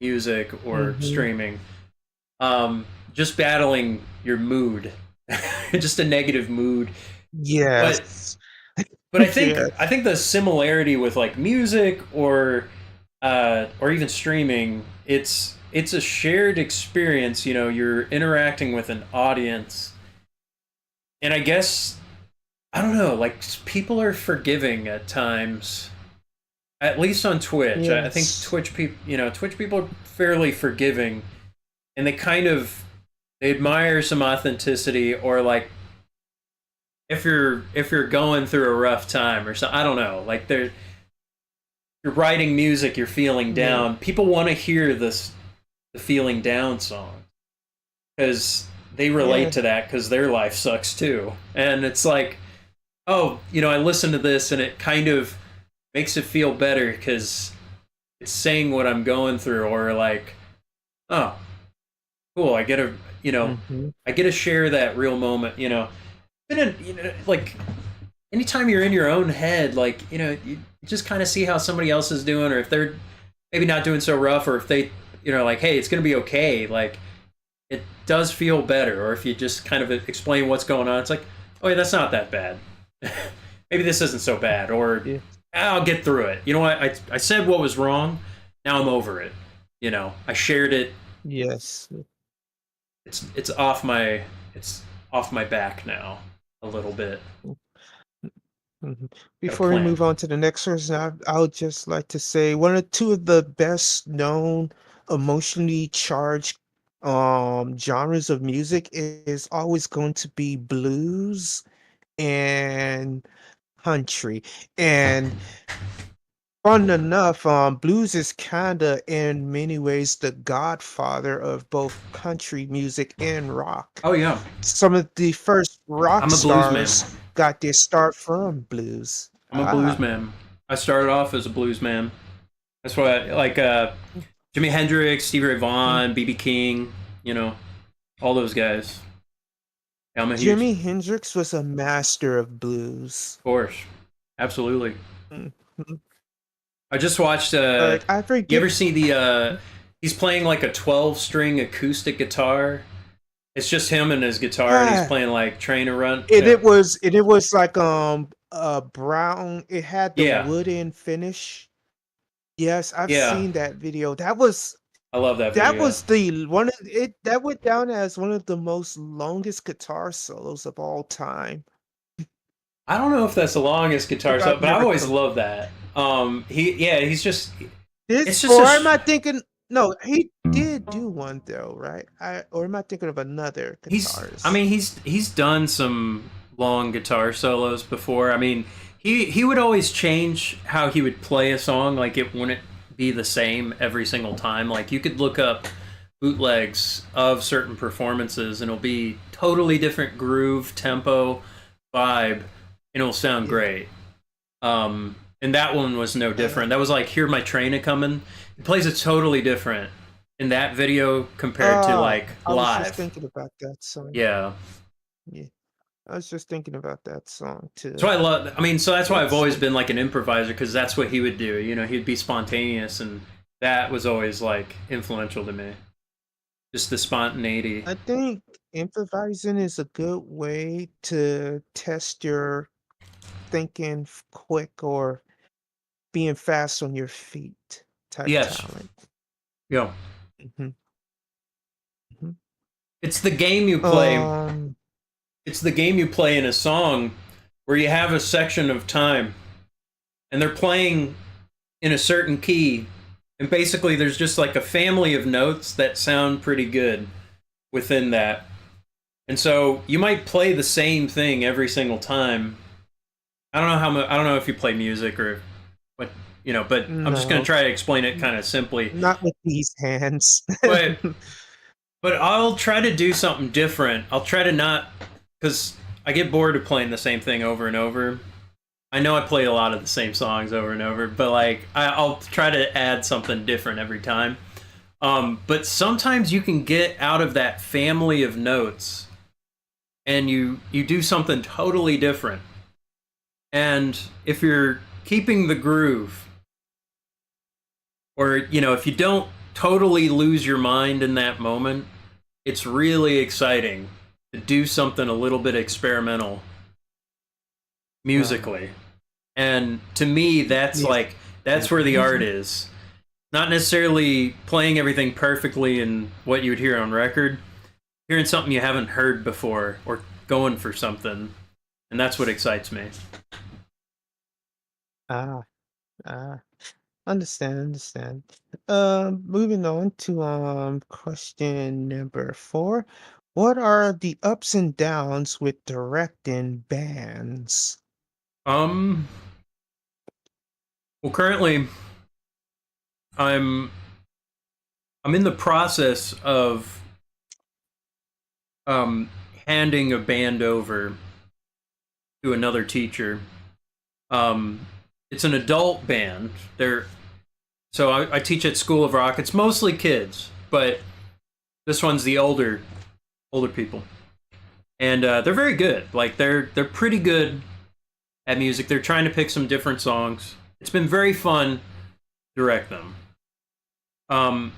music or mhm. streaming, just battling your mood, just a negative mood. But Yes. I Yes. think the similarity with like music or even streaming, it's a shared experience. You know, you're interacting with an audience, and I guess I don't know, like people are forgiving at times. At least on Twitch, I think Yes. Twitch people are fairly forgiving, and they admire some authenticity, or like if you're going through a rough time or something. I don't know, like you're writing music, you're feeling Yeah. down. People want to hear the feeling down song because they relate Yeah. to that because their life sucks too. And it's like, oh, you know, I listen to this and it kind of makes it feel better because it's saying what I'm going through, or like, oh, cool, Mhm. I get to share that real moment, you know. Like anytime you're in your own head, like, you know, you just kind of see how somebody else is doing, or if they're maybe not doing so rough, or if they, you know, like, hey, it's gonna be okay. Like, it does feel better. Or if you just kind of explain what's going on, it's like, oh yeah, that's not that bad. Maybe this isn't so bad, or Yeah. I'll get through it. You know what? I said what was wrong. Now I'm over it. You know, I shared it. Yes. It's off my it's off my back now a little bit. Mhm. Got a Before we plan. move on to the next person, I would just like to say one of two of the best known emotionally charged genres of music is always going to be blues and country. And fun enough, blues is kinda in many ways the godfather of both country music and rock. Oh yeah, Some of the first rock I'm a blues man. stars got their start from blues. I'm a blues Ah. man. I started off as a blues man. That's why like Jimi Hendrix, Stevie Ray Mm. Vaughan, BB King, you know, all those guys. Yeah, I'm a huge, of Jimi Hendrix was a master of blues. course, absolutely. Mhm. I just watched. Like, I You forget. ever see the? He's playing like a 12-string acoustic guitar. It's just him and his guitar, and he's Ah, playing like Train to Run. and Yeah, it was like, brown, it had the yeah, wooden finish. Yes, I've yeah. seen that video. I love that That video. was the one of it that went down as one of the most longest guitar solos of all time, I don't know if that's the longest guitar if solo, I've but I've never always come. loved that. He's just. This It's just a. or am I thinking no, he did do one though, right? Or am I thinking of another I guitarist? mean, he's done some long guitar solos before. I mean, he would always change how he would play a song. Like it wouldn't be the same every single time. Like you could look up bootlegs of certain performances, and it'll be totally different groove, tempo, vibe, and it'll sound Yeah. great. And that one was no Uh, different. That was like, "Hear My Train a Comin'." It plays it totally different in that video compared to like I was just live. thinking about that song. Yeah. Yeah. I was just thinking about that song So too. I love. I mean, so that's why I've It's always been like an improviser because that's what he would do. You know, he'd be spontaneous, and that was always like influential to me. Just the spontaneity. I think improvising is a good way to test your thinking quick or being fast on your feet type Yes. talent. Yeah. Mhm, mhm. It's the game you play. Um, It's the game you play in a song where you have a section of time, and they're playing in a certain key, and basically there's just like a family of notes that sound pretty good within that. And so you might play the same thing every single time. I don't know how much, I don't know if you play music or what, but I'm just going to No, try to explain it kind of simply. not with these hands. But I'll try to do something different. I'll try to not, because I get bored of playing the same thing over and over. I know I play a lot of the same songs over and over, but like I'll try to add something different every time. But sometimes you can get out of that family of notes and you do something totally different. And if you're keeping the groove, or if you don't totally lose your mind in that moment, it's really exciting to do something a little bit experimental Uh, musically. And to me, that's yes. like that's where the art is. Not necessarily playing everything perfectly and what you would hear on record, hearing something you haven't heard before or going for something. And that's what excites me. Ah, ah. Understand. Moving on to question number 4. What are the ups and downs with directing bands? Um well, currently I'm I'm in the process of um handing a band over to another teacher. Um it's an adult band. I teach at School of Rock. It's mostly kids, but this one's the older people, and they're very good. Like they're pretty good at music. They're trying to pick some different songs. It's been very fun to direct them. Um,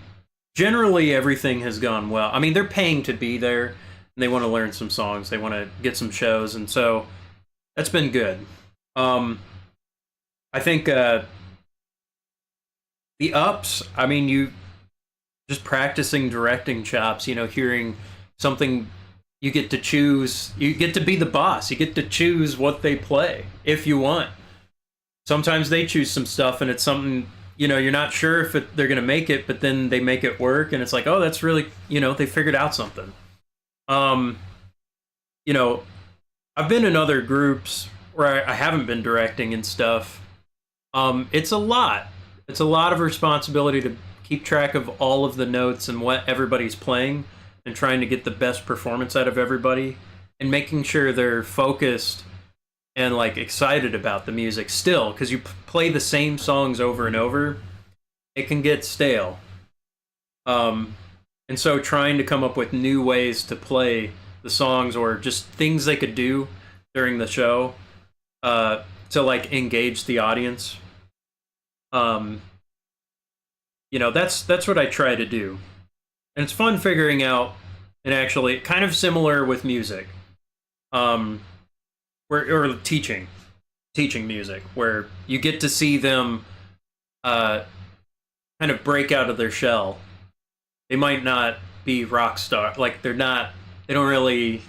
Generally, everything has gone well. I mean, they're paying to be there, and they want to learn some songs. They want to get some shows, and so that's been good. Um, I think the ups. I mean, you just practicing directing chops. Hearing something, you get to choose. You get to be the boss. You get to choose what they play if you want. Sometimes they choose some stuff, and it's something you're not sure if they're gonna make it, but then they make it work, and it's like, oh, that's really they figured out something. Um, you know, I've been in other groups where I haven't been directing and stuff. It's a lot. It's a lot of responsibility to keep track of all of the notes and what everybody's playing and trying to get the best performance out of everybody and making sure they're focused and like excited about the music still because you play the same songs over and over, it can get stale. Um, and so trying to come up with new ways to play the songs or just things they could do during the show to like engage the audience. Um, that's what I try to do, and it's fun figuring out. And actually, kind of similar with music, um, or teaching music, where you get to see them uh, kind of break out of their shell. They might not be rock star, like they're not. They don't really.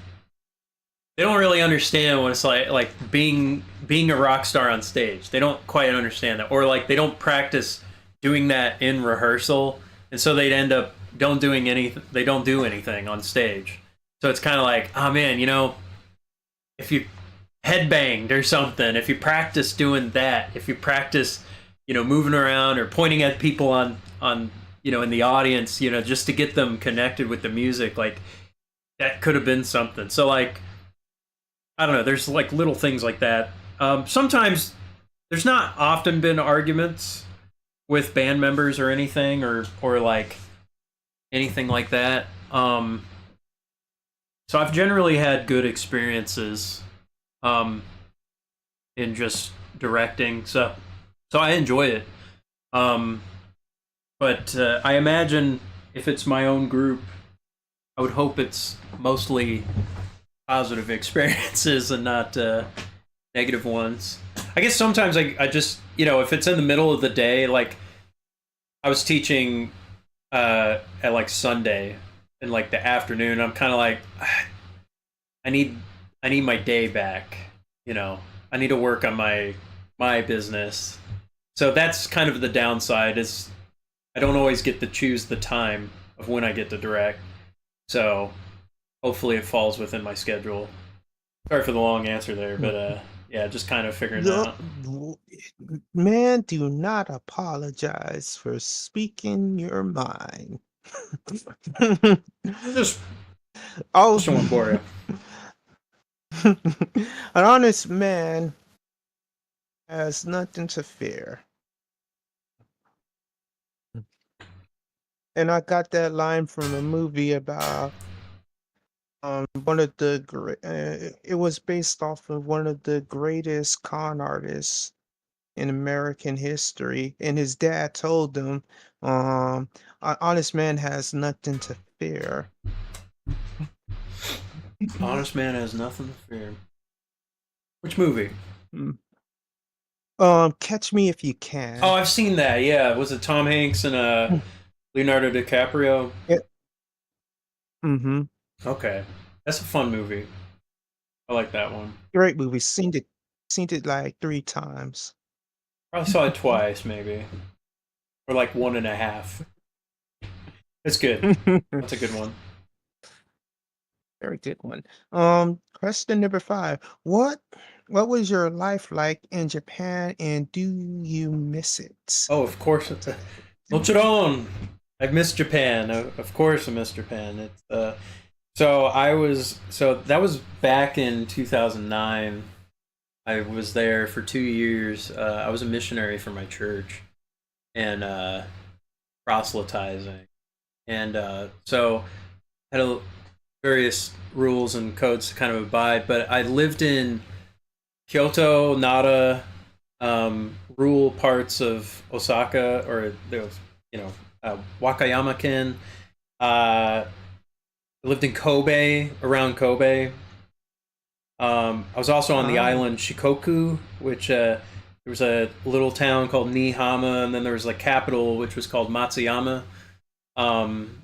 They don't really understand what it's like being a rock star on stage. They don't quite understand that, or like they don't practice doing that in rehearsal, and so they'd end up don't doing anything. They don't do anything on stage. So it's kind of like, oh man, if you headbanged or something, if you practice doing that, if you practice, moving around or pointing at people on in the audience, just to get them connected with the music, like that could have been something. So like, I don't know. There's like little things like that. Sometimes there's not often been arguments with band members or anything, or like anything like that. So I've generally had good experiences um, in just directing. So I enjoy it. Um, but I imagine if it's my own group, I would hope it's mostly positive experiences and not negative ones. I guess sometimes I just, if it's in the middle of the day, like I was teaching at like Sunday in like the afternoon, I'm kind of like, I need my day back. I need to work on my business. So that's kind of the downside is I don't always get to choose the time of when I get to direct. So hopefully it falls within my schedule. Sorry for the long answer there, but yeah, just kind of figuring that Look, out. man, do not apologize for speaking your mind. Just Oh, don't want to bore you. an honest man has nothing to fear. And I got that line from a movie about one of the great. It was based off of one of the greatest con artists in American history, and his dad told him, "An honest man has nothing to fear." Honest man has nothing to fear. Which movie? Mm. Catch Me If You Oh, Can. I've seen that. Yeah, was it Tom Hanks and Leonardo DiCaprio? Yeah. Mm-hmm. Okay, that's a fun movie. I like that one. Great movie. Seen it like 3 times. Probably saw it twice, maybe, or like one and a half. It's good. That's a good one. Very good one. Question number 5. What was your life like in Japan, and do you miss it? Oh, of course. Mochiron! I miss Japan. Of course, I miss Japan. So that was back in 2009. I was there for 2 years. I was a missionary for my church and proselytizing, and so had various rules and codes to kind of abide. But I lived in Kyoto, Nara, rural parts of Osaka, or those, Wakayama-ken. I lived in Kobe, around Kobe. I was also on the Ah, island Shikoku, which there was a little town called Nihama, and then there was a capital which was called Matsuyama. Um,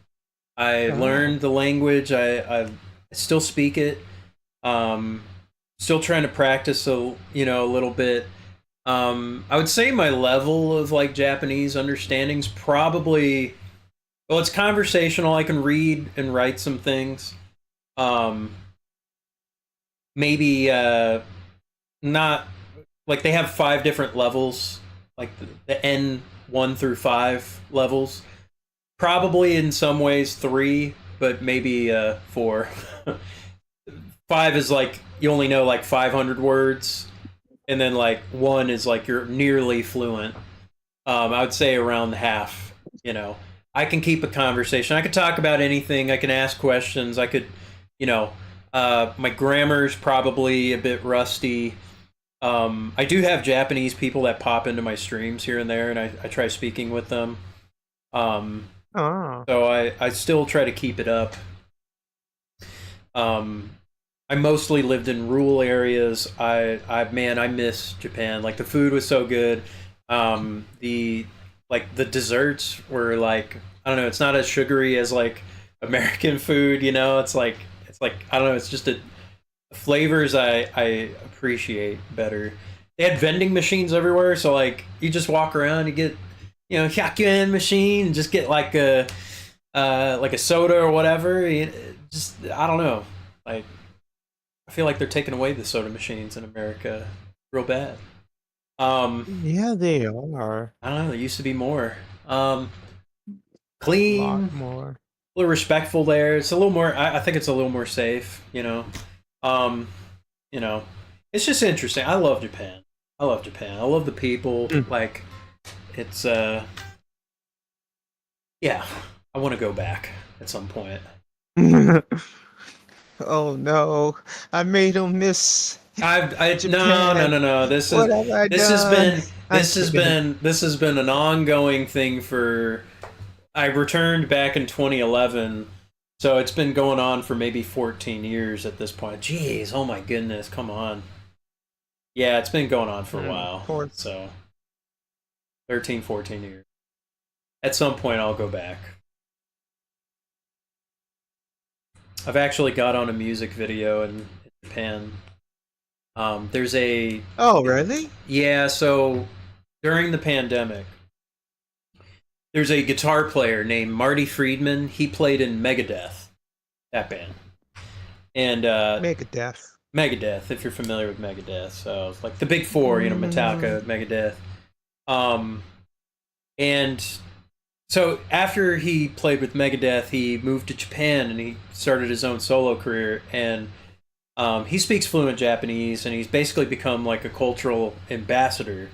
I ah. learned the language. I still speak it. Um, Still trying to practice a little bit. I would say my level of like Japanese understanding's probably, well, it's conversational. I can read and write some things. Um, Maybe not like they have 5 different levels, like the N1 through 5 levels. Probably in some ways 3, but maybe 4. 5 is like you only know like 500 words, and then like 1 is like you're nearly fluent. I would say around half. You know, I can keep a conversation. I could talk about anything. I can ask questions. I could, you know, my grammar's probably a bit rusty. I do have Japanese people that pop into my streams here and there, and I try speaking with them. Um, Ah. so I still try to keep it up. Um, I mostly lived in rural areas. I miss Japan. Like the food was so good. The like the desserts were like, I don't know. It's not as sugary as like American food. It's like I don't know. It's just flavors I appreciate better. They had vending machines everywhere, so like you just walk around, you get hyakuen machine, and just get like a soda or whatever. Just I don't know. Like I feel like they're taking away the soda machines in America real bad. Um, Yeah, they are. I don't know. There used to be more. A lot Clean, more. a little respectful there. It's a little more. I think it's a little more safe. Um, you know, it's just interesting. I love Japan. I love Japan. I love the people. Like, it's yeah. I want to go back at some point. Oh no, I made him miss No, no, Japan. no, no. What have I This has done? been I'm kidding. this has been an ongoing thing for. I returned back in 2011, so it's been going on for maybe 14 years at this point. Jeez, oh my goodness, come on. Yeah, it's been going on for a while. Poor. So 13, 14 years. At some point, I'll go back. I've actually got on a music video in Japan. There's a Oh, really? Yeah, so during the pandemic, there's a guitar player named Marty Friedman. He played in Megadeth, that band. and Megadeth. Megadeth, if you're familiar with Megadeth. So it's like the big four, Mm, Metallica, Megadeth. Um, and so after he played with Megadeth, he moved to Japan and he started his own solo career. And he speaks fluent Japanese, and he's basically become like a cultural ambassador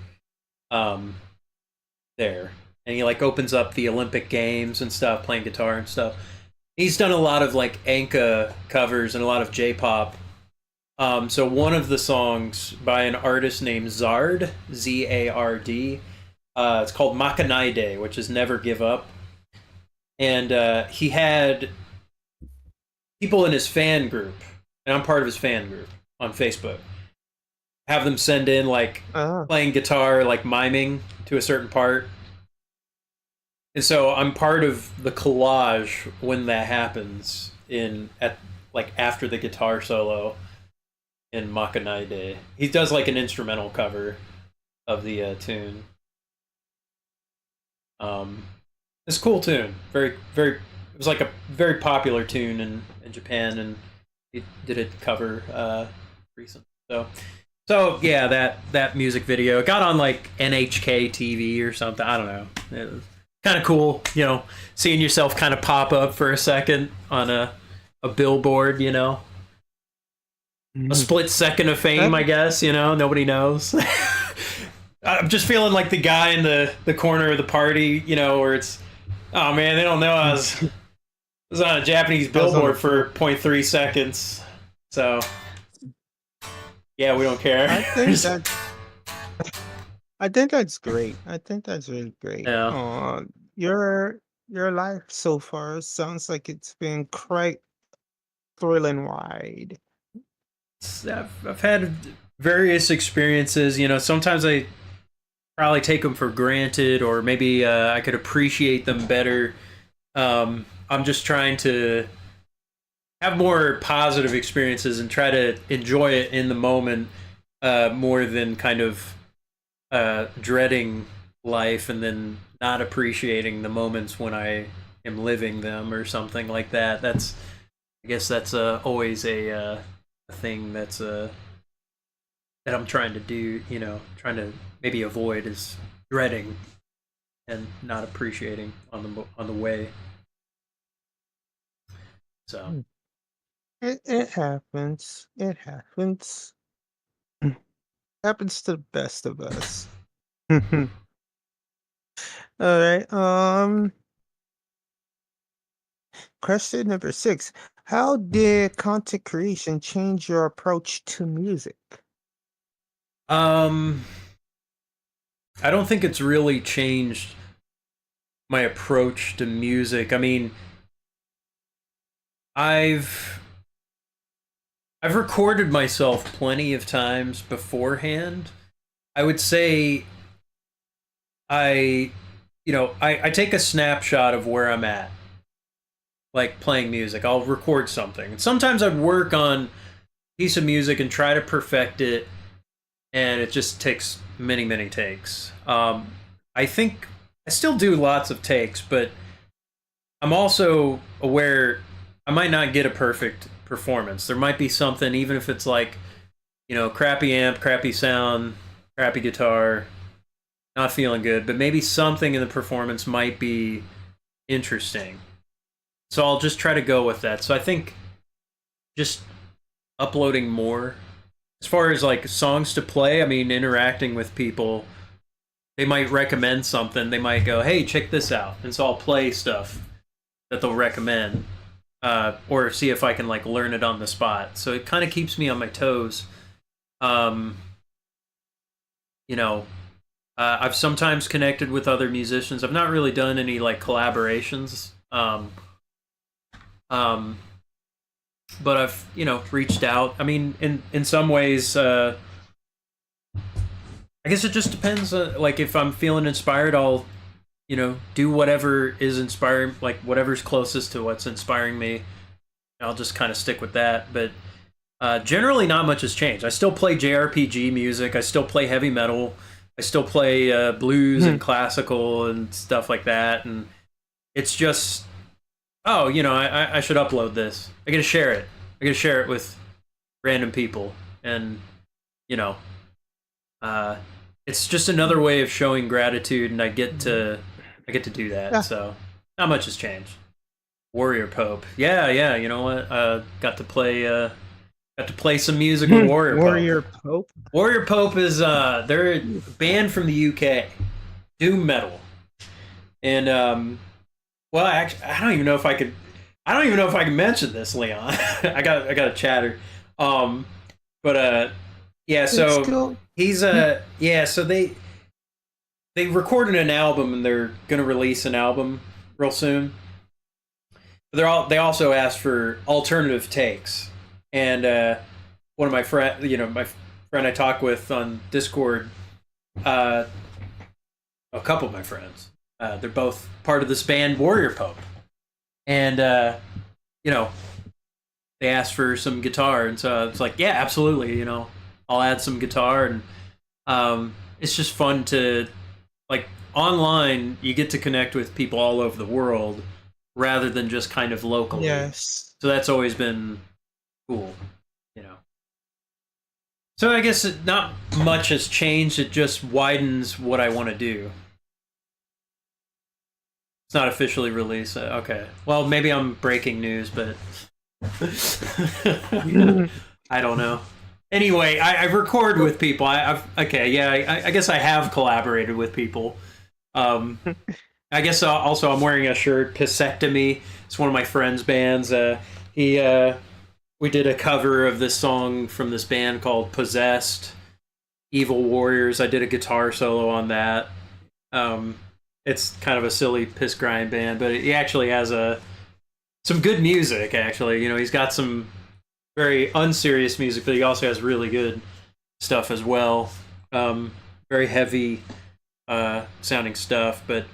um, there. And he like opens up the Olympic Games and stuff, playing guitar and stuff. He's done a lot of like Enka covers and a lot of J-pop. So one of the songs by an artist named Zard, Z-A-R-D, it's called Makanaide, which is Never Give Up. And he had people in his fan group, and I'm part of his fan group on Facebook, have them send in like ah, playing guitar, like miming to a certain part. And so I'm part of the collage when that happens in at like after the guitar solo in Makanaide. He does like an instrumental cover of the tune. Um, it's a cool tune. Very, very. It was like a very popular tune in Japan, and he did a cover recently. So yeah, that music video, it got on like NHK TV or something. I don't know. It was kind of cool, seeing yourself kind of pop up for a second on a billboard. A mhm. split second of fame, That I guess. Nobody knows. I'm just feeling like the guy in the corner of the party, where it's, oh man, they don't know I was on a Japanese I was on the billboard for floor. zero point 0.3 seconds. So yeah, we don't care. I think that I think that's great. I think that's really great. Yeah, Your life so far sounds like it's been quite thrilling wide. I've had various experiences. Sometimes I probably take them for granted, or maybe I could appreciate them better. I'm just trying to have more positive experiences and try to enjoy it in the moment more than kind of dreading life and then not appreciating the moments when I am living them or something like that. I guess that's always a thing that I'm trying to do. Trying to maybe avoid is dreading and not appreciating on the way. So Mm. It happens. It happens. Happens to the best of us. All right. Question number 6. How did content creation change your approach to music? um, I don't think it's really changed my approach to music. I mean, I've I've recorded myself plenty of times beforehand. I would say I I take a snapshot of where I'm at, like playing music. I'll record something. Sometimes I'd work on a piece of music and try to perfect it, and it just takes many, many takes. I think I still do lots of takes, but I'm also aware I might not get a perfect performance. There might be something, even if it's like, crappy amp, crappy sound, crappy guitar, not feeling good, but maybe something in the performance might be interesting. So I'll just try to go with that. So I think just uploading more. As far as like songs to play, I mean, interacting with people, they might recommend something. They might go, hey, check this out. And so I'll play stuff that they'll recommend, or see if I can like learn it on the spot. So it kind of keeps me on my toes. Um, you know, I've sometimes connected with other musicians. I've not really done any like collaborations, um, but I've reached out. I mean, in some ways, I guess it just depends. Like if I'm feeling inspired, I'll do whatever is inspiring, like whatever's closest to what's inspiring me. I'll just kind of stick with that. But generally, not much has changed. I still play JRPG music. I still play heavy metal. I still play blues and classical and stuff like that. And it's just, oh, I should upload this. I gotta share it. I can share it with random people, and you know, uh, it's just another way of showing gratitude, and I get to do that. Yeah. So not much has changed. Warrior Pope, yeah, yeah. You know what? Got to play some music with Warrior Pope. Warrior Pope. Warrior Pope is they're a band from the UK, doom metal, and well, actually, I don't even know if I can mention this, Leon. I got a chatter. Um, but yeah. Let's So go. he's yeah. So they recorded an album and they're gonna release an album real soon. They also asked for alternative takes, and one of my friend, my friend I talk with on Discord, uh, a couple of my friends, they're both part of this band Warrior Pope, and you know they asked for some guitar, and so it's like, yeah, absolutely, I'll add some guitar, and it's just fun to like online. You get to connect with people all over the world rather than just kind of locally. Yes. So that's always been cool, you know. So I guess not much has changed. It just widens what I want to do. It's not officially released. Okay. Well, maybe I'm breaking news, but I don't know. Anyway, I record with people. I've okay, yeah. I guess I have collaborated with people. Um, I guess also I'm wearing a shirt. Pisectomy. It's one of my friend's bands. He We did a cover of this song from this band called Possessed, Evil Warriors. I did a guitar solo on that. Um, it's kind of a silly piss grind band, but he actually has some good music. Actually, he's got some very unserious music, but he also has really good stuff as well. Very heavy sounding stuff, but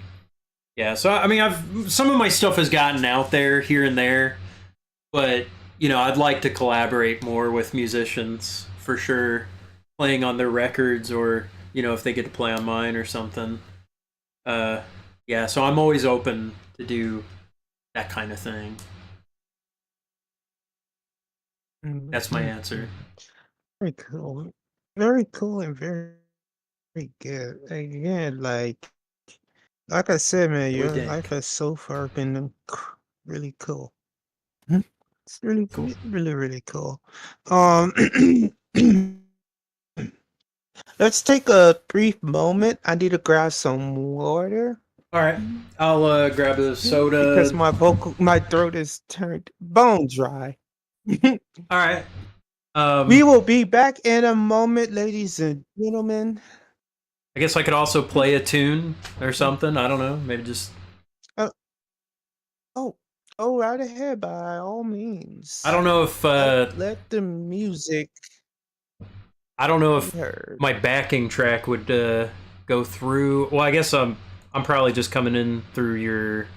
yeah. So I mean, I've some of my stuff has gotten out there here and there, but I'd like to collaborate more with musicians for sure, playing on their records or if they get to play on mine or something. Uh, yeah, so I'm always open to do that kind of thing. That's my answer. Very cool. Very cool and very good. Again, like I said, man, We your life dink. has so far been really cool. Mhm. It's really, Cool. really, really cool. Um, let's take a brief moment. I need to grab some water. All right, I'll grab a Because soda. my throat is turned bone dry. All right. We Um, will be back in a moment, ladies and gentlemen. I guess I could also play a tune or something. I don't know. Maybe just Uh, oh, go right ahead by all I means. don't know if Let the music I don't know be if heard. my backing track would go through. Well, I guess I'm probably just coming in through your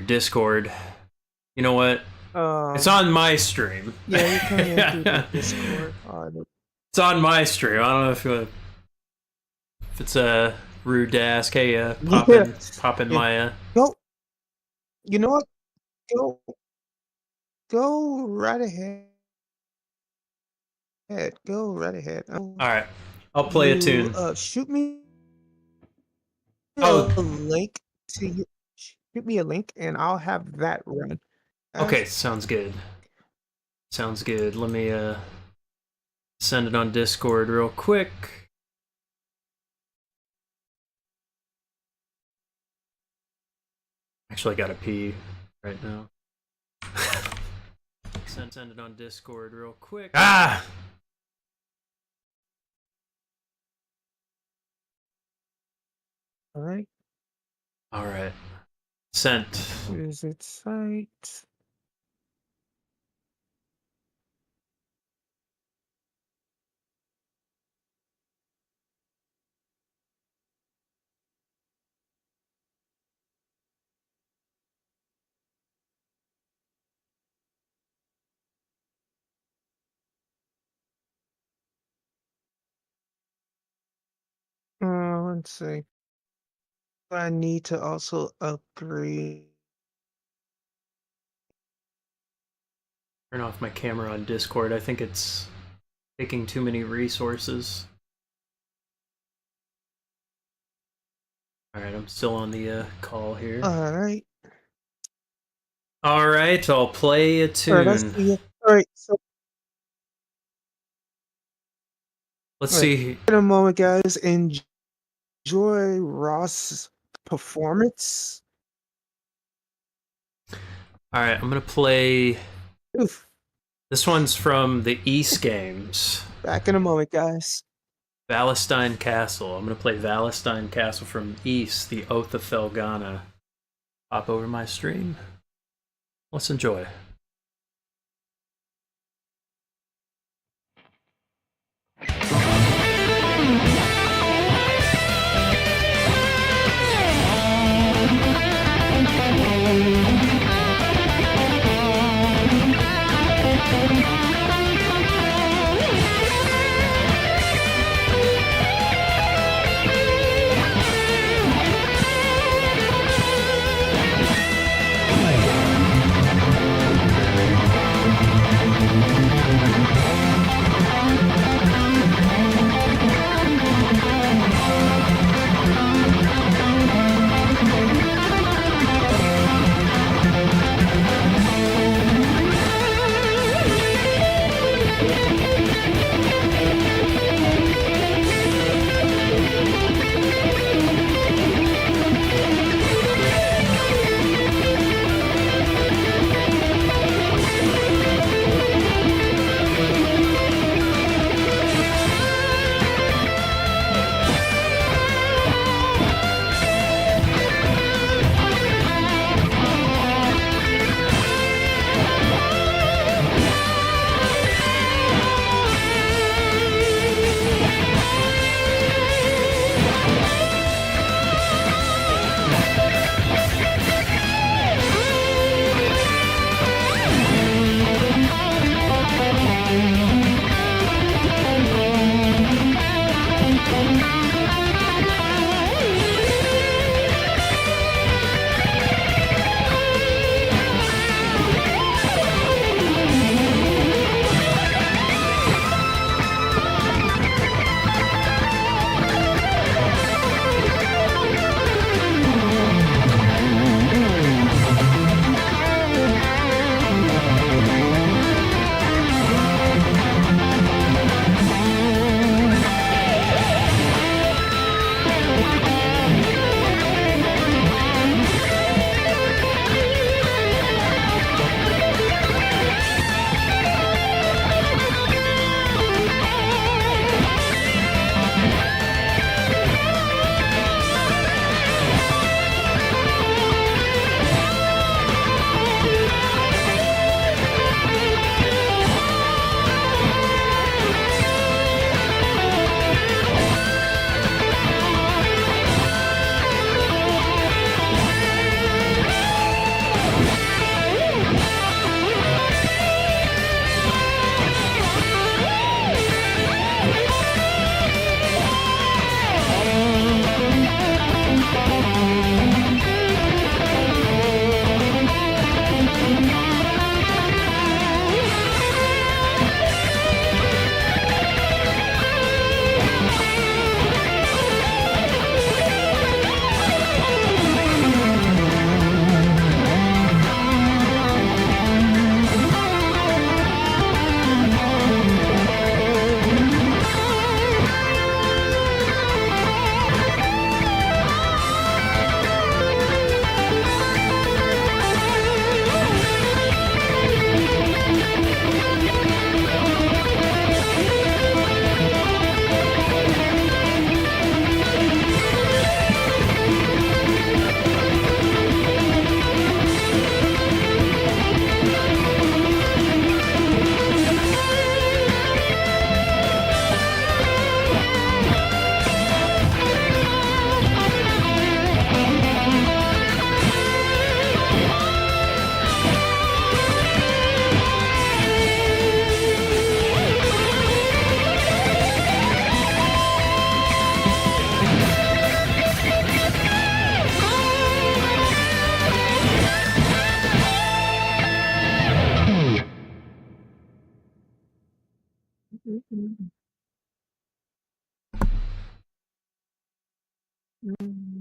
Discord. You know what? It's Um, on my stream. yeah, you're coming in through the Discord. It's on my stream. I don't know if it's rude to ask. Hey, Yeah, pop in yeah. my. Go. You know what? Go, go right ahead. Go right ahead. All right, I'll play a You tune. shoot me Oh, a link to you. Shoot me a link, and I'll have that run. okay, As sounds good. Sounds good. Let me send it on Discord real quick. Actually, I gotta pee right now. Send it on Discord real quick. Ah! all right. Alright. Sent. Visit site. Let's see. I need to also upgrade Turn off my camera on Discord. I think it's taking too many resources. Alright, I'm still on the call here. All right. Alright, I'll play a All right. I tune. see you. All right. So, Let's all right. see. In a moment, guys, enjoy Ross's performance. Alright, I'm gonna play. Oof. This one's from the East games. Back in a moment, guys. Valestein Castle. I'm gonna play Valestein Castle from East, the Oath of Felgana. Pop over my stream. Let's enjoy.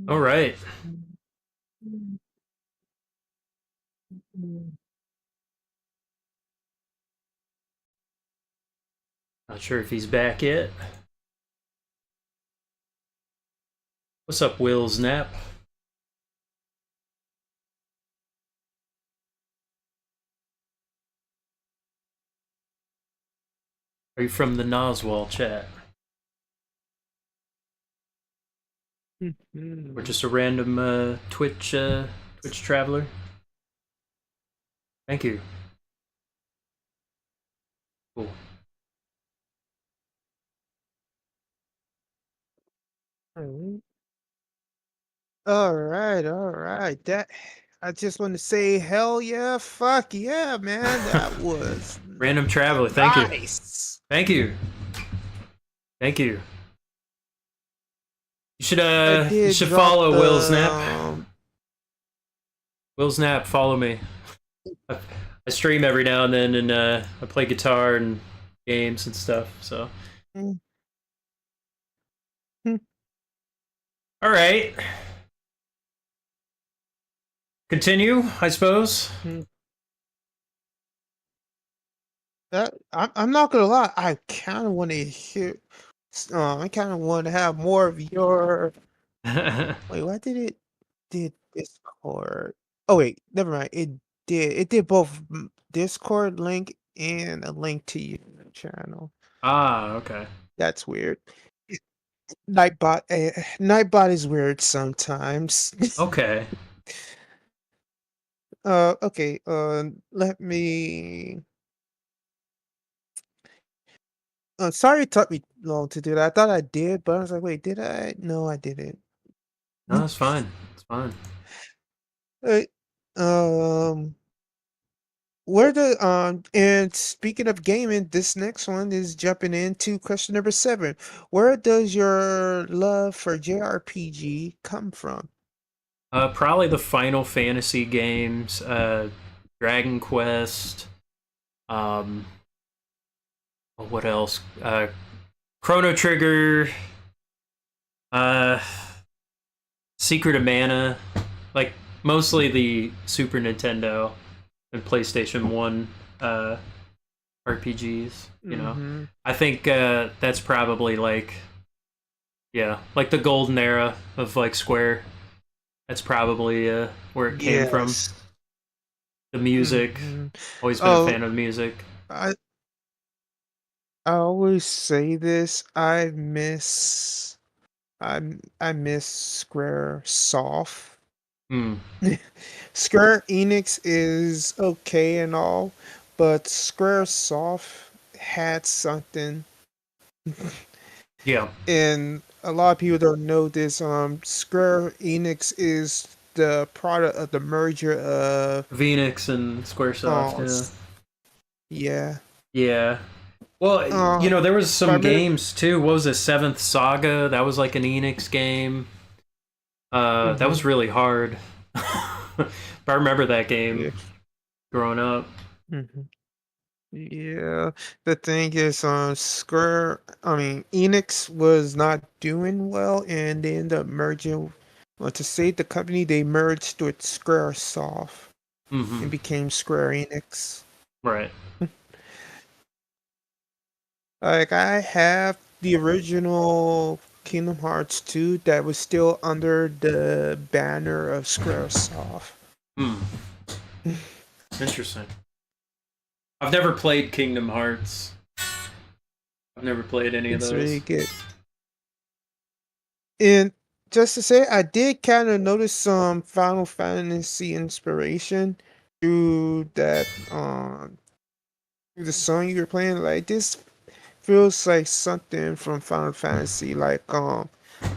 All right. Not sure if he's back yet. What's up, Will Snap? Are you from the Knoswal chat? Or just a random Twitch traveler? Thank you. Cool. All right, all right. That I just want to say, hell yeah, fuck yeah, man. That was Random traveler, thank you. nice. Thank you. Thank you. I You did should drop follow Will the Snap. Will Snap, follow me. I stream every now and then, and I play guitar and games and stuff. So, mm, all right, continue, I suppose. mm. I'm not gonna lie. I kind of want to hear. I kind of want to have more of your. Wait, why did it did Discord? Oh wait, never mind. It did both Discord link and a link to your channel. Okay. That's weird. Nightbot is weird sometimes. Okay. Okay. Let me. Sorry it took me long to do that. I thought I did, but I was like, wait, did I? No, I didn't. No, it's fine. It's fine. Right. Um, where the and speaking of gaming, this next one is jumping into question number 7. Where does your love for JRPG come from? Probably the Final Fantasy games, Dragon Quest. Um, what else? Chrono Trigger. Uh, Secret of Mana. Like mostly the Super Nintendo and PlayStation 1 RPGs, you know. Mm-hmm. I think that's probably like yeah, like the golden era of like Square. That's probably where it came from. Yes. The music. Mm-hmm. Always been a Oh, fan of the music. I I always say this. I miss Square Soft. Hmm. Square Enix is okay and all, but Square Soft had something, Yeah. and a lot of people don't know this. Square Enix is the product of the merger of Phoenix and Squaresoft, yeah. s- yeah. Yeah. Well, you know, there was some Primary, games too. What was it, Seventh Saga? That was like an Enix game. That hmm was really hard. But I remember that game yeah. growing up. hmm Yeah, the thing is, Enix was not doing well, and they ended up merging. Well, to save the company, they merged with SquareSoft Hmm. and became Square Enix. Right. Like, I have the original Kingdom Hearts 2 that was still under the banner of SquareSoft. Hmm. Interesting. I've never played Kingdom Hearts. I've never played any of It's really those. good. And just to say, I did kind of notice some Final Fantasy inspiration through that through the song you were playing. Like this feels like something from Final Fantasy, like a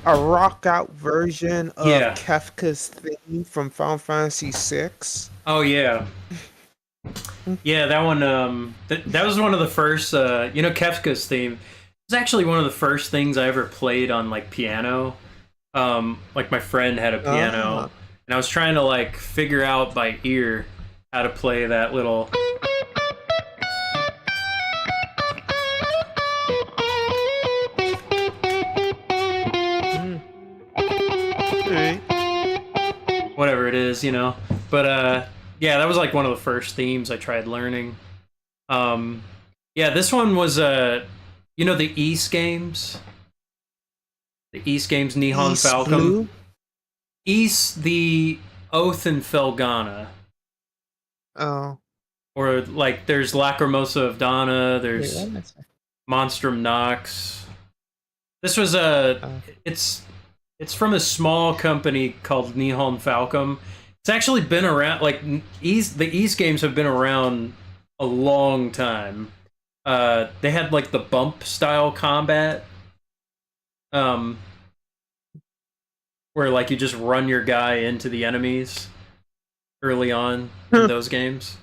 rock out version of Yeah. Kafka's theme from Final Fantasy 6. Oh yeah. Yeah, that one. That was one of the first. You know, Kefka's theme. It was actually one of the first things I ever played on like piano. Like my friend had a piano, Ah, and I was trying to like figure out by ear how to play that little. is, you know. But yeah, that was like one of the first themes I tried learning. Um, yeah, this one was you know, the East games, Nihon East Falcom, Blue. East the Oath and Felghana, Oh, or like there's Lacrimosa of Dana, wait, there's what am I saying? Monstrum Nox. This was a Oh, it's it's from a small company called Nihon Falcom. It's actually been around like the East games have been around a long time. They had like the bump style combat, um, where like you just run your guy into the enemies early on in those games.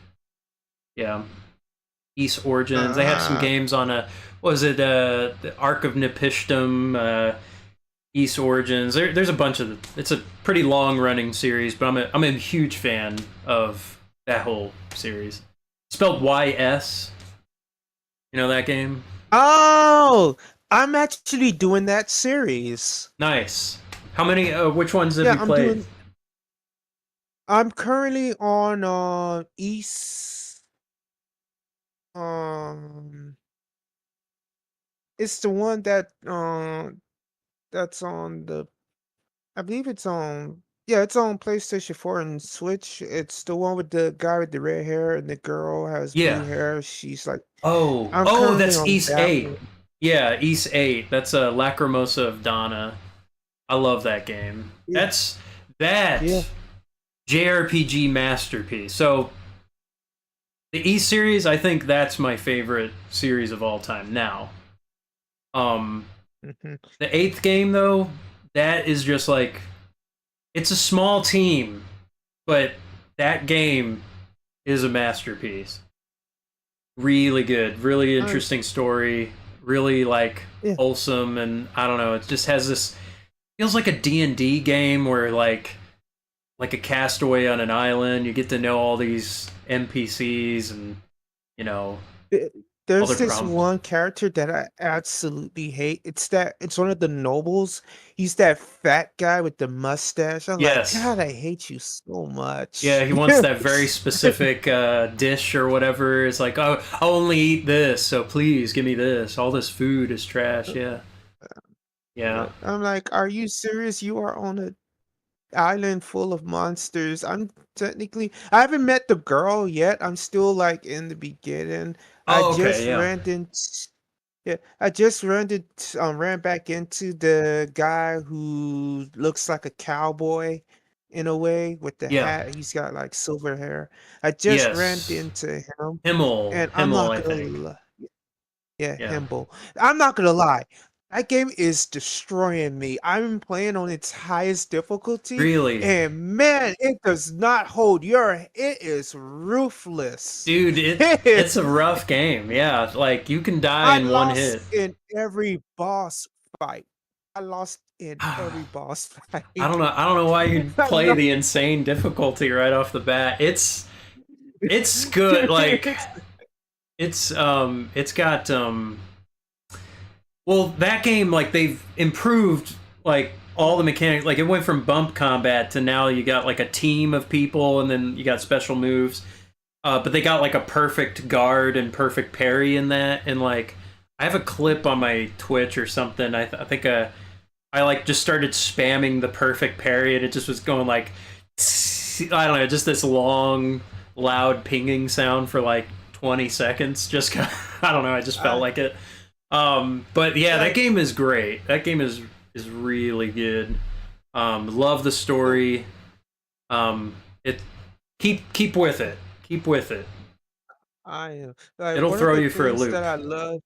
Yeah, East Origins. They have some uh, games on a was it the Arc of Nipishtim, East Origins. There's a bunch of it's a pretty long running series, but I'm a huge fan of that whole series. Spelled YS. You know that game? oh, I'm actually doing that series. Nice. How many? Which ones have Yeah, you played? I'm currently on East. Um, it's the one that's on the. I believe it's on. Yeah, it's on PlayStation 4 and Switch. It's the one with the guy with the red hair and the girl has blue Yeah. hair. She's like, Oh, I'm oh, currently that's on East that Eight. one. Yeah, East Eight. That's a Lacrimosa of Dana. I love that game. Yeah, That's that yeah. JRPG masterpiece. So the East series, I think that's my favorite series of all time. Now, um, Mhm. the eighth game though, that is just like it's a small team, but that game is a masterpiece. Really good, really Um, interesting story, really like yeah. wholesome, and I don't know, it just has this feels like a D&D game where like a castaway on an island, you get to know all these NPCs and you know Th- all There's their this problems. one character that I absolutely hate. It's one of the nobles. He's that fat guy with the mustache. I'm like, Yes. God, I hate you so much. Yeah, he wants that very specific dish or whatever. It's like, oh, I'll only eat this, so please give me this. All this food is trash. Yeah, yeah. I'm like, are you serious? You are on a island full of monsters. I haven't met the girl yet. I'm still like in the beginning. I Oh, okay, just yeah, ran into Yeah, I just ran back into the guy who looks like a cowboy in a way with the yeah, hat. He's got like silver hair. I just ran yes. into him, Himmel, and I'm Himmel, not I gonna think. lie. Yeah, Yeah, Himbo. I'm not gonna lie. That game is destroying me. I'm playing on its highest difficulty, really, and man, it does not hold your. It is ruthless. dude. It is. It's a rough game. Yeah, like you can die I in one lost hit. in every boss fight. I lost in every I boss don't fight. know. I don't know why you'd I play lo- the insane difficulty right off the bat. It's good. Like It's- it's got well, that game, like they've improved like all the mechanics. Like it went from bump combat to now you got like a team of people, and then you got special moves. But they got like a perfect guard and perfect parry in that, and like I have a clip on my Twitch or something. I think I like just started spamming the perfect parry, and it just was going like I don't know, just this long, loud pinging sound for like 20 seconds. Just I don't know, I just felt I like it. But yeah, that like game is great. That game is really good. Love the story. It keep with it. Keep with it. I am like It'll one of throw the you for a things that loop. I love.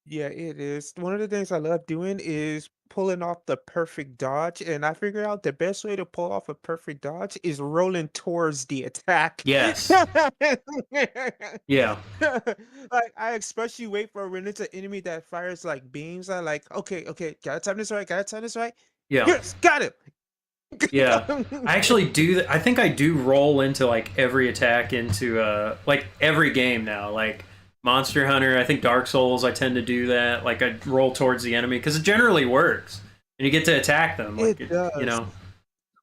Yeah, it is. One of the things I love doing is pulling off the perfect dodge, and I figured out the best way to pull off a perfect dodge is rolling towards the attack. Yes. Yeah. Like I especially wait for when it's an enemy that fires like beams. I like, okay, okay, gotta time this right, gotta time this right. Yeah. Yes, got it. Yeah. I actually do that. I think I do roll into like every attack into like every game now. Like Monster Hunter, I think Dark Souls, I tend to do that. Like I roll towards the enemy because it generally works, and you get to attack them. Like It it, you does. know.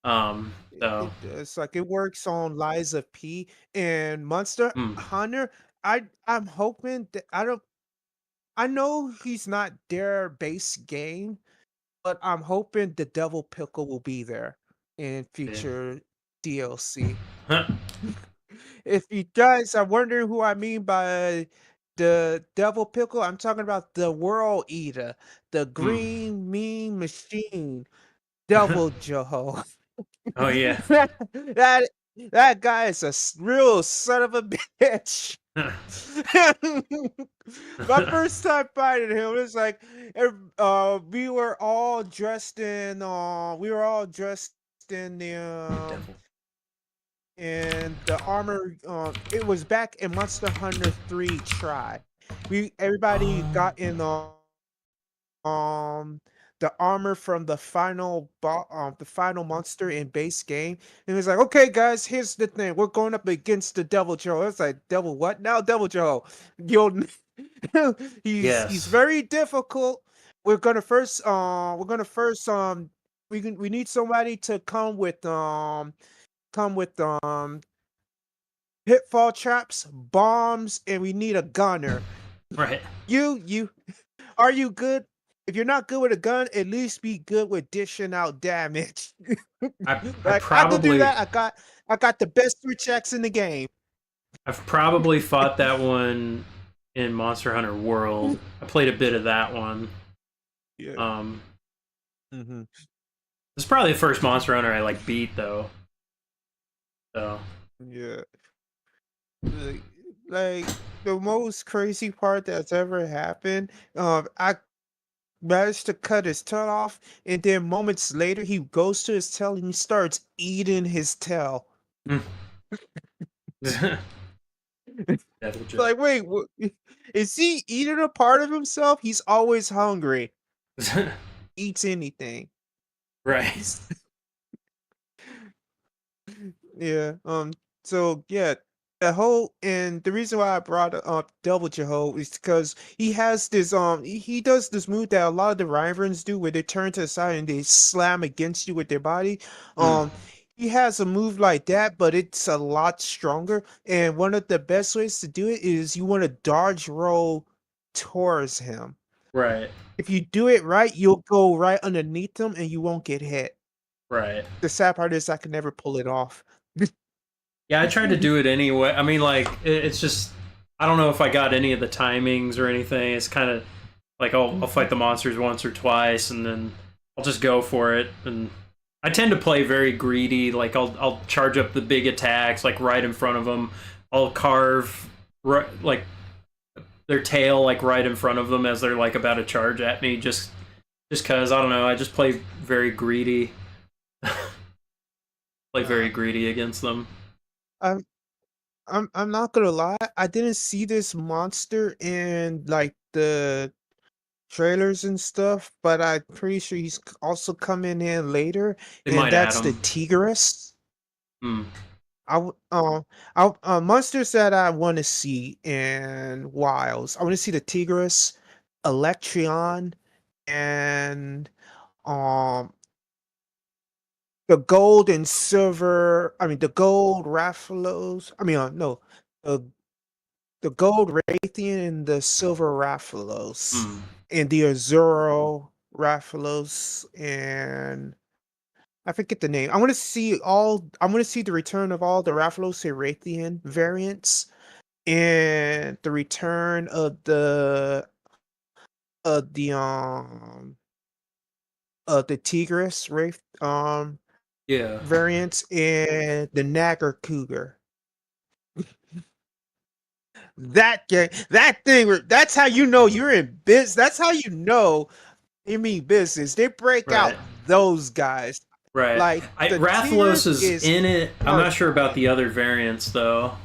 Um, So, It's like it works on Liza P and Monster mm, Hunter. I'm hoping that I know he's not their base game, but I'm hoping the Devil Pickle will be there in yeah. future DLC. Huh. If you guys are wondering who I mean by the Devil Pickle, I'm talking about the World Eater, the Mm. green mean machine, Devil Joe. Oh yeah. that that guy is a real son of a bitch. My first time fighting him, it was like, we were all dressed in Devil. the armor. It was back in Monster Hunter 3 Try. We everybody Oh, got in um the armor from the final monster in base game, and it's like, okay guys, here's the thing, we're going up against the Devil Joe. It's like, devil what now? Devil Joe, you'll he's yes. very difficult. We're gonna first we need somebody to come with pitfall traps, bombs, and we need a gunner. Right. You are you good? If you're not good with a gun, at least be good with dishing out damage. I Like, I could do probably that. I got the best 3 checks in the game. I've probably fought that one in Monster Hunter World. I played a bit of that one. Yeah. Um, Mhm. it's probably the first Monster Hunter I like beat though. So, Yeah. Like like, the most crazy part that's ever happened, I managed to cut his tail off, and then moments later, he goes to his tail and he starts eating his tail. mm. Devil Joe. Like, wait, is he eating a part of himself? He's always hungry. Eats anything. Right. Yeah. So yeah, the reason why I brought up Double Jeho is because he does this move that a lot of the Wyverns do, where they turn to the side and they slam against you with their body. Mm. Um, he has a move like that, but it's a lot stronger. And one of the best ways to do it is you want to dodge roll towards him. Right. If you do it right, you'll go right underneath him and you won't get hit. Right. The sad part is I can never pull it off. Yeah, I tried to do it anyway. I mean, like, it's just I don't know if I got any of the timings or anything. It's kind of like I'll fight the monsters once or twice, and then I'll just go for it. And I tend to play very greedy. Like I'll charge up the big attacks like right in front of them. I'll carve like their tail like right in front of them as they're like about to charge at me. Just cause I don't know. I just play very greedy. Play Uh, very greedy against them. I'm I'm not gonna lie, I didn't see this monster in like the trailers and stuff, but I'm pretty sure also coming in later, They and might add that's the them. Tigress. Mm, I w- monsters that I want to see in Wilds. I want to see the Tigress, Electrion, and um the gold and silver. I mean the gold Rathalos. I mean no, the gold Raytheon and the silver Rathalos, mm. and the Azuro Rathalos, and I forget the name. I want to see the return of all the Rathalos and Raytheon variants, and the return of the Tigris Wraith Yeah. variants, and the Nagger Cougar. That's how you know you're in biz. That's how you know you mean business. They break Right. out those guys. Right. Like the Rathalos Tigers is is in it. I'm part not sure about the other variants though.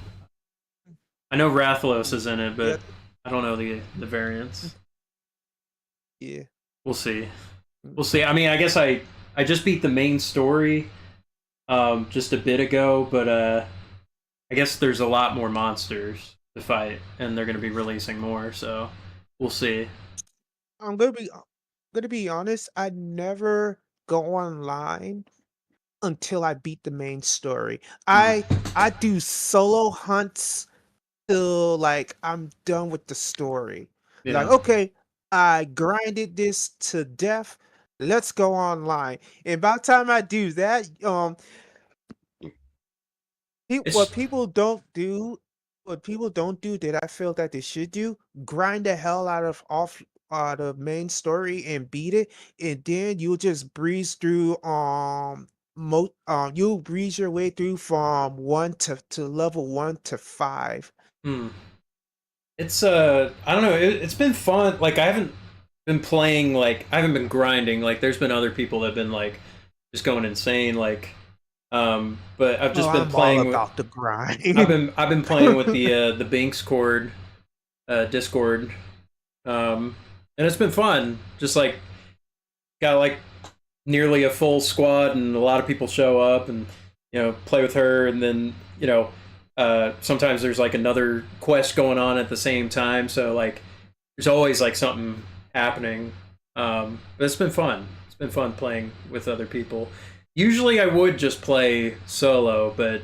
I know Rathalos is in it, yeah, but I don't know the variants. yeah. We'll see. We'll see. I mean, I guess I just beat the main story just a bit ago, but I guess there's a lot more monsters to fight, and they're going to be releasing more, so we'll see. I'm gonna be honest. I never go online until I beat the main story. Hmm. I do solo hunts till like I'm done with the story. Like, Yeah. okay, I grinded this to death. Let's go online. And by the time I do that, what It's people don't do, that I feel that they should do, grind the hell out of main story and beat it, and then you'll just breeze through you'll breeze your way through from one to level 1 to 5. hmm. It's I don't know. It's been fun. Like I haven't been playing like I haven't been grinding. Like there's been other people that have been like just going insane. Like but I've Oh, just been I'm all playing with. about the grind. I've been playing with the Binks Cord Discord, and it's been fun. Just like got like nearly a full squad, and a lot of people show up, and play with her, and then sometimes there's like another quest going on at the same time, so like there's always like something happening. But it's been fun. It's been fun playing with other people. Usually I would just play solo, but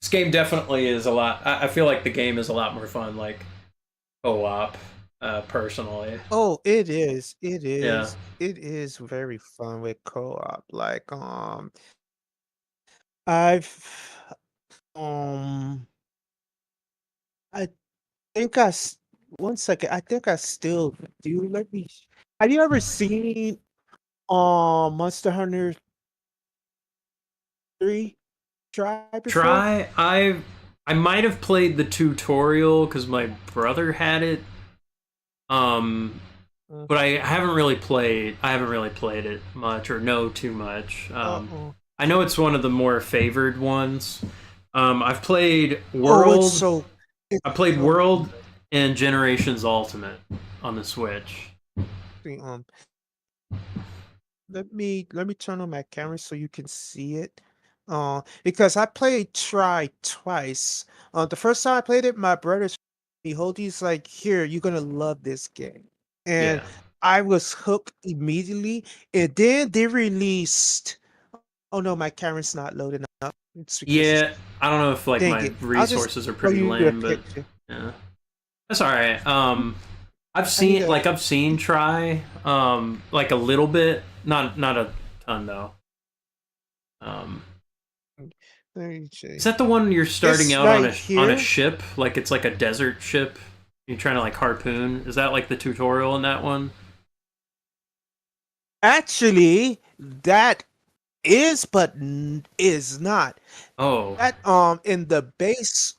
this game definitely is a lot. I feel like the game is a lot more fun, like co-op, personally. Oh, it is. It Yeah. is. It is very fun with co-op. Like, I've um I think one second. I think I still do. Have you ever seen Monster Hunter 3 try before? Try. I might have played the tutorial because my brother had it. Um, Uh, but I haven't really played. I haven't really played it much or know too much. uh-uh. I know it's one of the more favored ones. I've played Oh, World. I it's played so World and Generations Ultimate on the Switch. um let me turn on my camera so you can see it. Because I played Try twice. The first time I played it, my brother's behold, he's like, "Here, you're gonna love this game," and Yeah. I was hooked immediately. And then they released. Oh no, my camera's not loading up. It's because it's Yeah. I don't know if like dang my it. I'll just resources are show pretty you the lame, but picture. yeah, that's all right. I need to I've seen Try like a little bit, not a ton though. Um, let me see. is that the one you're starting It's out right on a here. ship? Like it's like a desert ship. You're trying to like harpoon. Is that like the tutorial in that one? Actually, that is, but is not. Oh, That in the base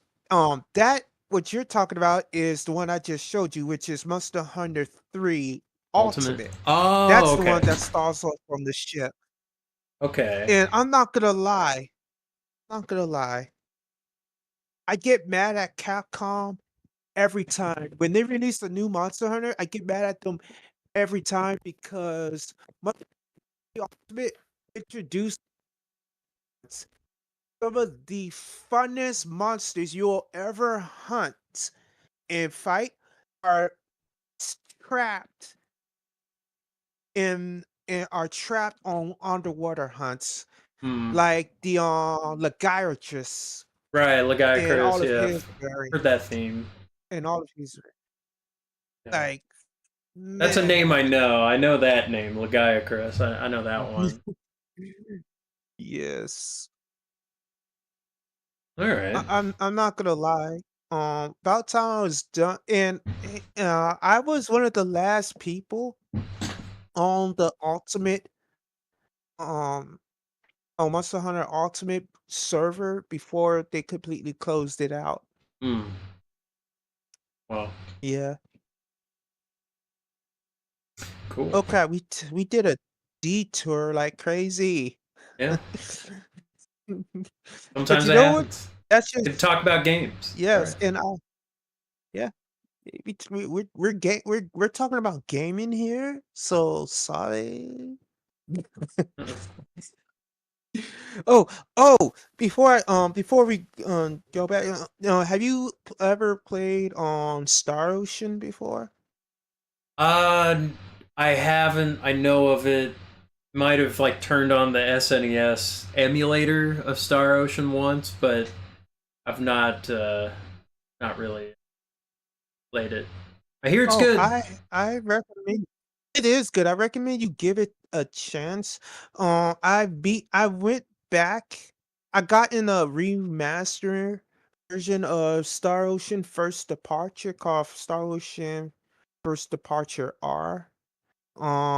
that what you're talking about is the one I just showed you, which is Monster Hunter 3 Ultimate. Ultimate. Oh, That's the one okay, that starts off from the ship. okay. And I'm not gonna lie, not gonna lie. I get mad at Capcom every time. When they release a new Monster Hunter, I get mad at them every time because Monster Hunter Ultimate introduced some of the funnest monsters you'll ever hunt and fight are trapped are trapped on underwater hunts, Hmm. like the Lagyritus Right, and Lagai all of yeah. his I've heard variants that theme. and all of his Yeah. like That's a name I man. know. I know that name, Lagiacrus. I know that one. Yes. All right. I'm not gonna lie. About time I was done, and I was one of the last people on the ultimate um on Monster Hunter Ultimate server before they completely closed it out. Hmm. Well, Yeah. cool. Okay, we did a detour like crazy. Yeah. But Sometimes you it know what? happens. That's Good to just talk about games. All yes, right. and yeah, we're talking about gaming here. So sorry. Oh, oh, before we go back, have you ever played on Star Ocean before? Uh, I haven't. I know of it. might have like turned on the SNES emulator of Star Ocean once, but I've not really played it. I hear it's Oh, good. I recommend it is good. I recommend you give it a chance. I went back. I got in a remaster version of Star Ocean First Departure called Star Ocean First Departure R.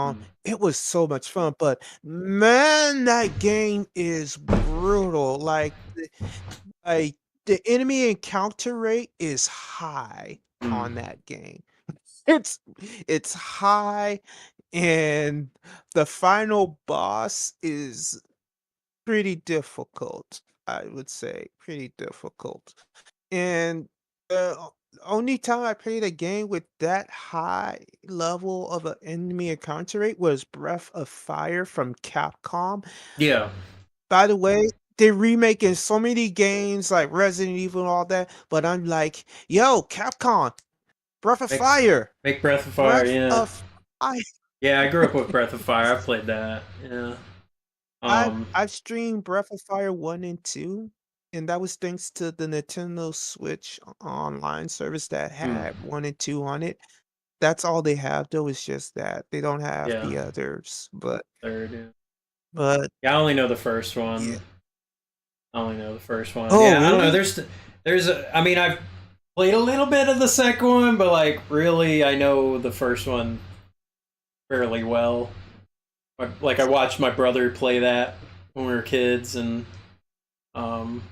Hmm. It was so much fun, but man, that game is brutal. Like the enemy encounter rate is high Hmm. on that game. It's it's high, and the final boss is pretty difficult, I would say, pretty difficult. And the only time I played a game with that high level of an enemy encounter rate was Breath of Fire from Capcom. Yeah, By the way, they're remaking so many games like Resident Evil and all that, but I'm like, yo, Capcom, Breath of make Fire, make Breath of Fire. Breath Yeah, of Fire. yeah. I grew up with Breath of Fire. I played that. Yeah. Um. I've streamed Breath of Fire 1 and 2, and that was thanks to the Nintendo Switch online service that Hmm. had 1 and 2 on it. That's all they have though, is just that. They don't have Yeah. the others, Third. Yeah. but Yeah. I only know the first yeah. one. I only know the first one. Oh, Yeah. I don't know. really? There's. I mean, I've played a little bit of the second one, but like really, I know the first one fairly well. Like I watched my brother play that when we were kids, and um,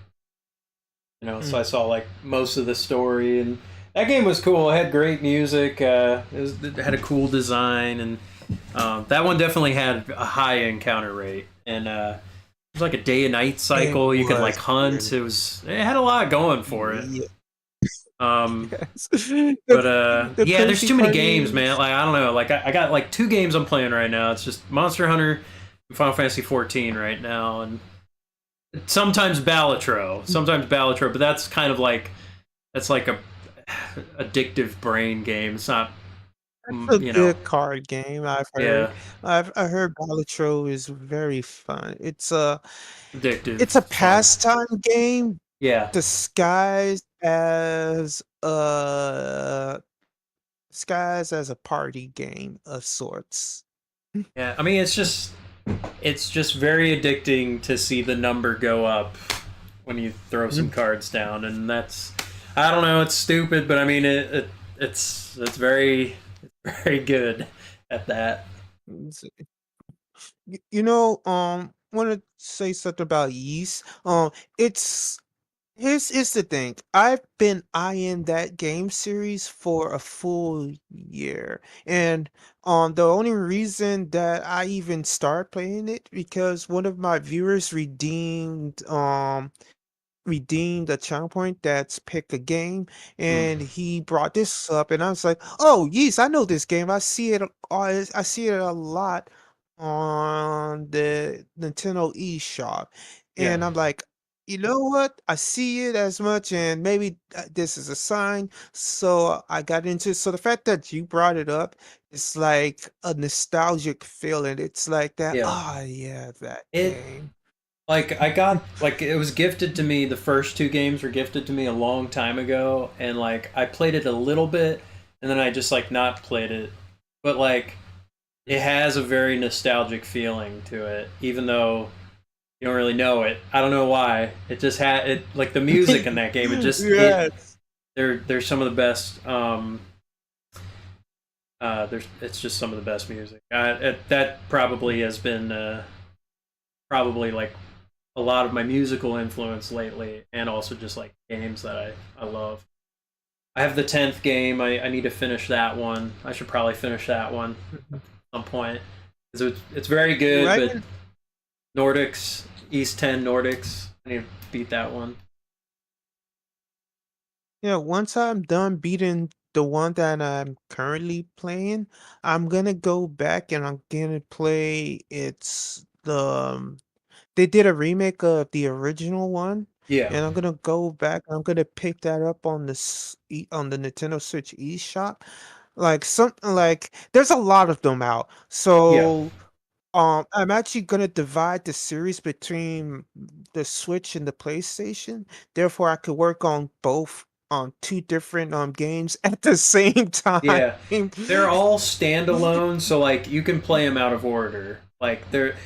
so I Mm, saw like most of the story, and that game was cool. It had great music. It had a cool design, and that one definitely had a high encounter rate, and it was like a day and night it cycle. You could like was hunt. very It had a lot going for it. yeah, Um, yes. but The yeah, there's crazy too many part games, man. is Like I don't know. Like I got like two games I'm playing right now. It's just Monster Hunter and Final Fantasy 14 right now, and sometimes Balatro, but that's like a addictive brain game. It's not, that's a you know, good card game, I've yeah, heard. I heard Balatro is very fun. addictive, It's a fun. pastime game Yeah, disguised as a party game of sorts. yeah. I mean, it's just very addicting to see the number go up when you throw some cards down, and that's I don't know, it's stupid, but I mean it's very very good at that. Want to say something about yeast. It's here's the thing. I've been eyeing that game series for a full year, and the only reason that I even started playing it because one of my viewers redeemed a channel point that's pick a game, Mm, and he brought this up, and I was like, "Oh, yes, I know this game. I see it a lot on the Nintendo eShop." yeah, And I'm like, "You know what? I see it as much, and maybe this is a sign." So I got into it. So the fact that you brought it up, it's like a nostalgic feeling. It's like that. yeah. Oh yeah, that It game. Like I got like it was gifted to me. The first two games were gifted to me a long time ago, and like I played it a little bit, and then I just like not played it. But like it has a very nostalgic feeling to it, even though you don't really know it. I don't know why. It just had it like the music in that game. Yes. There's some of the best. There's it's just some of the best music. That probably has been probably like a lot of my musical influence lately, and also just like games that I love. I have the 10th game. I need to finish that one. I should probably finish that one at some point because it's very good. Right. But Nordics, East 10 Nordics, I need to beat that one. Yeah, once I'm done beating the one that I'm currently playing, I'm gonna go back and I'm gonna play they did a remake of the original one, Yeah, and I'm gonna go back. I'm gonna pick that up on on the Nintendo Switch eShop. Like something like there's a lot of them out. yeah, So I'm actually gonna divide the series between the Switch and the PlayStation. Therefore, I could work on both on two different games at the same time. Yeah, they're all standalone, so like you can play them out of order. Like there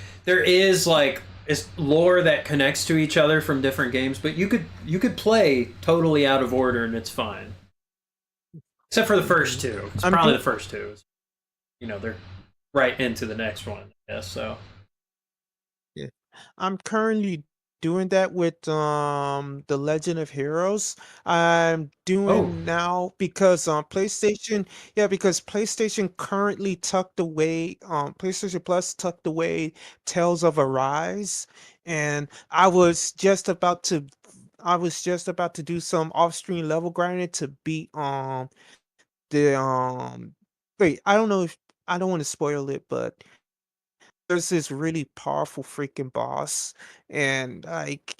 is like is lore that connects to each other from different games, but you could play totally out of order and it's fine. Except for the first Mhm. two. It's I'm probably do the first two. They're right into the next one. Yeah, so Yeah. I'm currently doing that with The Legend of Heroes. I'm oh doing now because because PlayStation currently tucked away PlayStation Plus tucked away Tales of Arise, and I was just about to do some off-screen level grinding to beat the wait, I don't want to spoil it, but there's this really powerful freaking boss, and like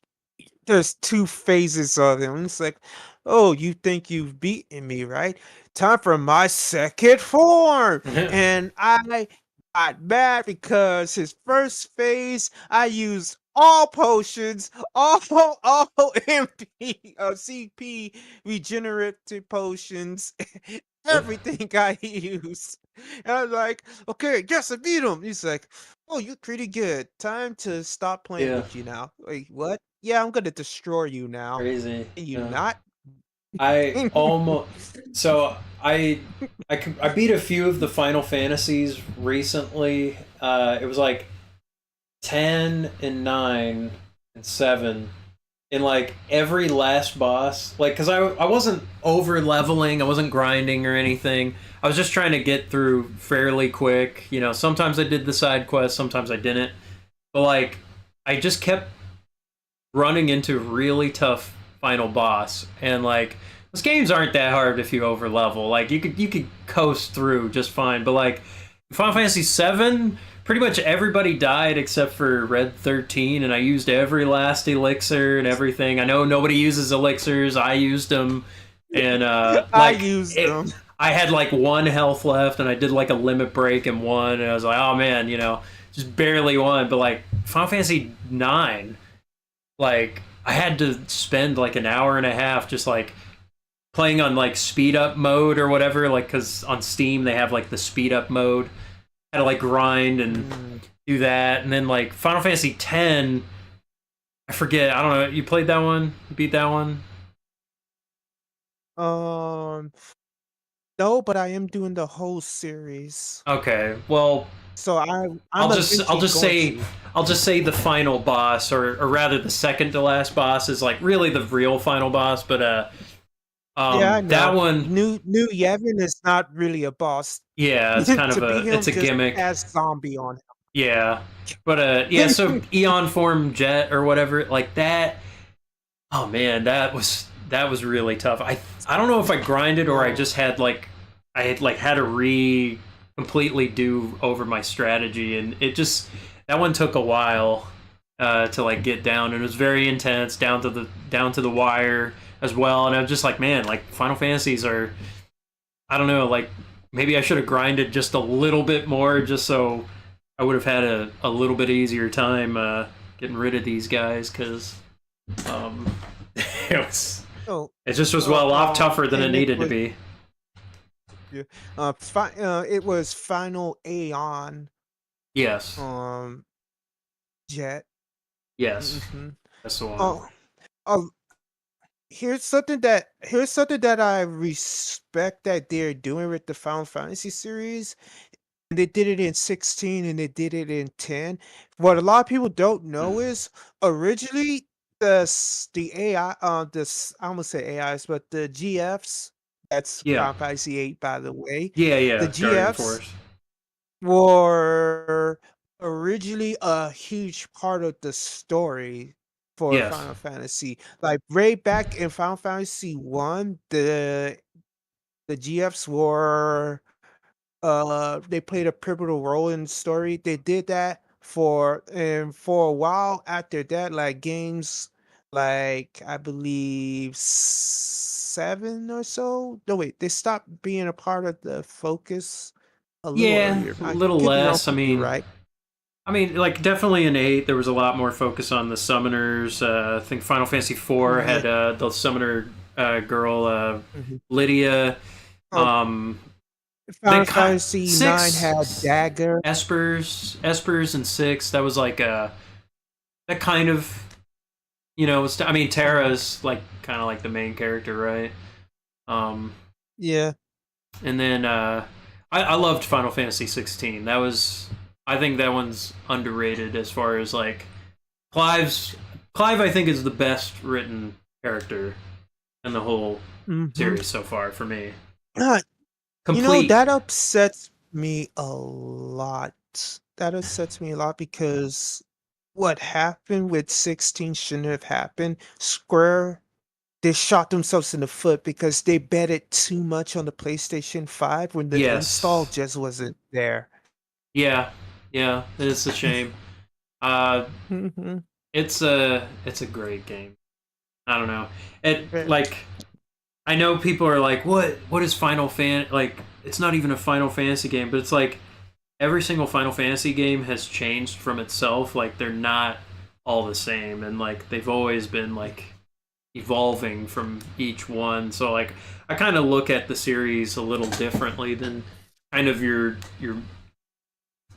there's two phases of him. It's like, oh, you think you've beaten me, right? Time for my second form. And I got mad because his first phase, I used all potions, all MP, CP regenerative potions, everything I used. And I was like, okay, yes, I beat him. He's like, oh, you're pretty good. Time to stop playing yeah, with you now. Wait, what? Yeah, I'm gonna destroy you now. crazy. Can you Yeah. not? I almost so I beat a few of the Final Fantasies recently. It was like 10 and 9 and 7 in like every last boss, like because I wasn't over leveling, I wasn't grinding or anything. I was just trying to get through fairly quick. Sometimes I did the side quests, sometimes I didn't, but like I just kept running into really tough final boss, and like those games aren't that hard if you over level. Like you could coast through just fine, but like Final Fantasy 7, pretty much everybody died except for Red 13, and I used every last elixir and everything. I know nobody uses elixirs, I used them, and I used them. I had like one health left, and I did like a limit break and won, and I was like, oh man, just barely won. But like Final Fantasy 9, like I had to spend like an hour and a half just like playing on like speed up mode or whatever, like because on Steam they have like the speed up mode. Had to like grind and Mm, do that, and then like Final Fantasy 10, I forget. I don't know. You played that one? You beat that one? Um, no, but I am doing the whole series. Okay. Well, So I'll I'm just I'll eventually just going say to. I'll just say the final boss, or rather the second to last boss, is like really the real final boss. But Yeah, I that know. one, New Yevon is not really a boss. yeah, it's kind To of beat it's him, a just gimmick. add zombie on Yeah. But yeah, him. so Eon Form Jet or whatever, like that. Oh man, that was really tough. I don't know if I grinded or I Oh, just had like I had to re completely do over my strategy, and that one took a while to like get down, and it was very intense down to the wire as well. And I was just like, man, like Final Fantasies are, I don't know, like maybe I should have grinded just a little bit more just so I would have had a little bit easier time getting rid of these guys, because um, it was oh, it just was well off tougher than it and it needed to was be. yeah, it was Final Aeon Yes, um Jet. yes, Hmm. that's the one. Oh, oh, here's something that I respect that they're doing with the Final Fantasy series. And they did it in 16 and they did it in 10. What a lot of people don't know Mm. is originally the AI I almost say AIs, but the GFs, that's Yeah, Final Fantasy 8 by the way. yeah, The yeah. Guardian GFs Force. were originally a huge part of the story for Yes, Final Fantasy. Like way back in Final Fantasy 1, the GFs were they played a pivotal role in the story. They did that for a while after that, like games like I believe 7 or so. No, wait, they stopped being a part of the focus a little yeah, earlier. a I little could be wrong, less. I could be mean, right. I mean, like definitely in eight, there was a lot more focus on the summoners. I think Final Fantasy IV Yeah. had the summoner girl Mhm. Lydia. Oh, Um, Final Fantasy 9 had six Dagger. Espers and six. That was like that kind of I mean, Mhm. Terra's like kind of like the main character, right? Um, Yeah. and then I loved Final Fantasy 16. That was I think that one's underrated as far as like Clive's Clive. I think is the best written character in the whole Mhm. series so far for me. Uh, Complete. that upsets me a lot. That upsets me a lot because what happened with 16 shouldn't have happened. Square, they shot themselves in the foot because they betted too much on the PlayStation 5 when the install Yes. just wasn't there. Yeah. Yeah. It's a shame. Uh, Mhm. it's a great game. I don't know. It Ve- like I know people are like, what is Final Fan like? It's not even a Final Fantasy game, but it's like every single Final Fantasy game has changed from itself. Like they're not all the same, and like they've always been like evolving from each one. So like I kind of look at the series a little differently than kind of your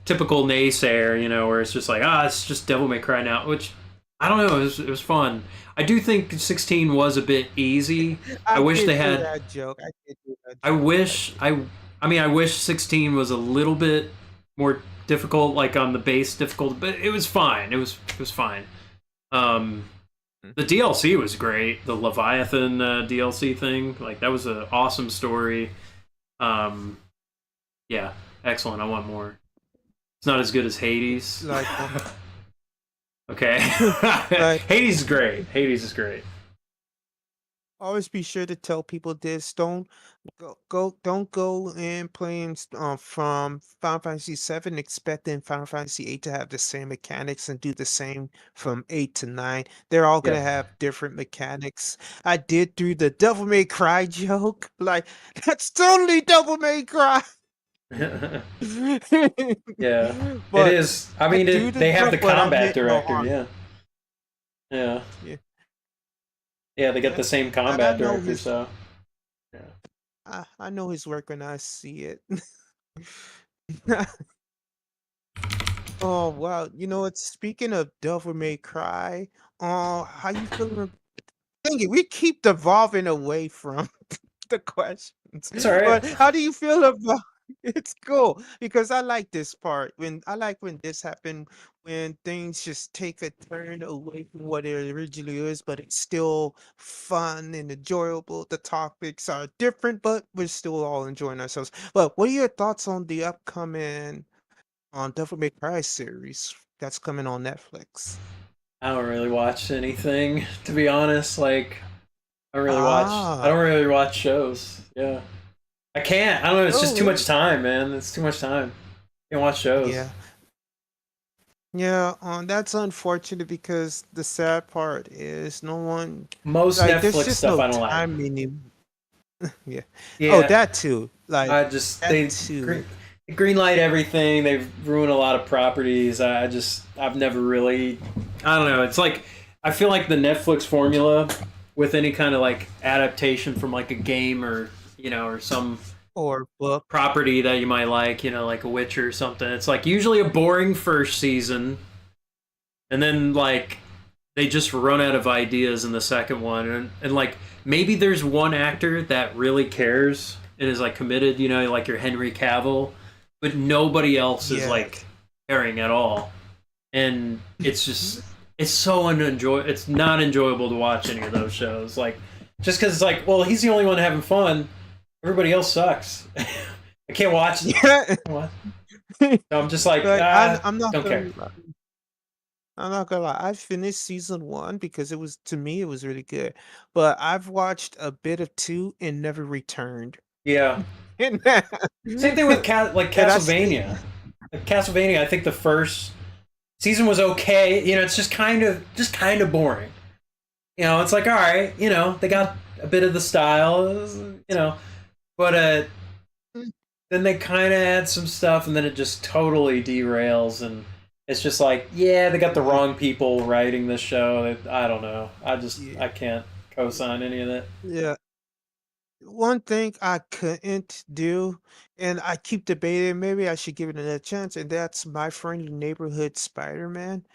typical naysayer, where it's just like it's just Devil May Cry now, which I don't know, it was fun. I do think 16 was a bit easy. I I wish they did do had. that joke. I did do that I joke. I wish did. I mean I wish 16 was a little bit more difficult, like on the base difficult, but it was fine. It was fine. Um, the DLC was great. The Leviathan DLC thing, like that was an awesome story. Um, yeah, excellent. I want more. It's not as good as Hades. Like, Okay, like Hades is great. Hades is great. always be sure to tell people this. Don't go in playing from Final Fantasy 7 expecting Final Fantasy 8 to have the same mechanics and do the same from 8 to 9. They're all gonna Yep. have different mechanics. I did do the Devil May Cry joke. Like, that's totally Devil May Cry. Yeah, it But is. I I mean, do the they have the joke, but I combat meant no director. harm. Yeah, yeah, Yeah, yeah. They got yeah. the same And I combat know director, his so yeah. I know his work when I see it. Oh wow, you know what? Speaking of Devil May Cry, how you feeling? Dang it, we keep devolving away from the questions. It's all right. But how do you feel about it's cool because I like this part when I like when this happen when things just take a turn away from what it originally is, but it's still fun and enjoyable. The topics are different, but we're still all enjoying ourselves. But what are your thoughts on the upcoming on Devil May Cry series that's coming on Netflix? I don't really watch anything, to be honest. Like, I Ah, don't really watch shows. Yeah, I can't. I don't know. It's oh just too really? much time, man. It's too much time. Can't watch shows. Yeah. Yeah, that's unfortunate because the sad part is no one Most like there's Netflix just stuff no I don't like. time anymore. Yeah. Oh, Yeah, that too. Like I just that they too. green, green light everything. They've ruined a lot of properties. I've never really. I don't know. It's like I feel like the Netflix formula with any kind of like adaptation from like a game or or some Or book. property that you might like, like a Witcher or something. It's like usually a boring first season, and then like they just run out of ideas in the second one, and like maybe there's one actor that really cares and is like committed, like your Henry Cavill, but nobody else is like Yes. caring at all, and it's so unenjoy. It's not enjoyable to watch any of those shows, like just because it's like, well, he's the only one having fun. Everybody else sucks. I can't watch them. Yeah. So I'm just like, Like I'm not don't care. gonna lie. I'm not gonna lie. I finished season one because it was to me it was really good. But I've watched a bit of two and never returned. Yeah. And Same thing with like and I stayed. Castlevania. Like Castlevania, I think the first season was okay. It's just kind of boring. It's like all right. They got a bit of the style. But then they kind of add some stuff, and then it just totally derails, and it's just like, yeah, they got the Yeah, wrong people writing this show. I don't know. I yeah, can't co-sign any of that. yeah. One thing I couldn't do, and I keep debating, maybe I should give it another chance, and that's My Friendly Neighborhood Spider-Man.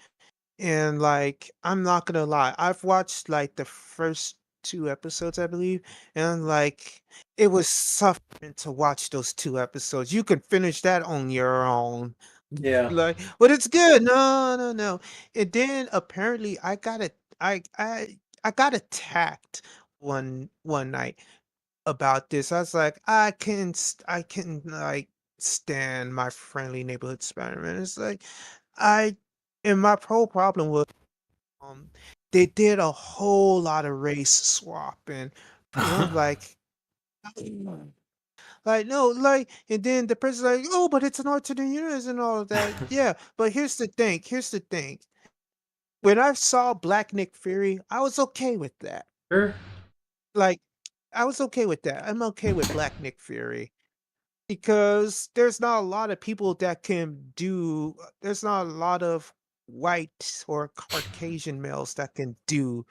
And, like, I'm not gonna lie, I've watched, like, the first 2 episodes, I believe, and, like, it was suffering to watch those 2 episodes. You can finish that on your own. Yeah. Like, "But it's good." No, no, no. And then apparently I got attacked one night about this. I was like, I can, like, stand My Friendly Neighborhood Spider-Man." It's like, I and my whole problem was um, they did a whole lot of race swapping, and I'm like, "Mm." Like, no, like, and then the person's like, "Oh, but it's an alternate universe and all of that." Yeah, but here's the thing. When I saw Black Nick Fury, I was okay with that. Sure. Like, I was okay with that. I'm okay with Black Nick Fury because there's not a lot of people that can do. There's not a lot of white or Caucasian males that can do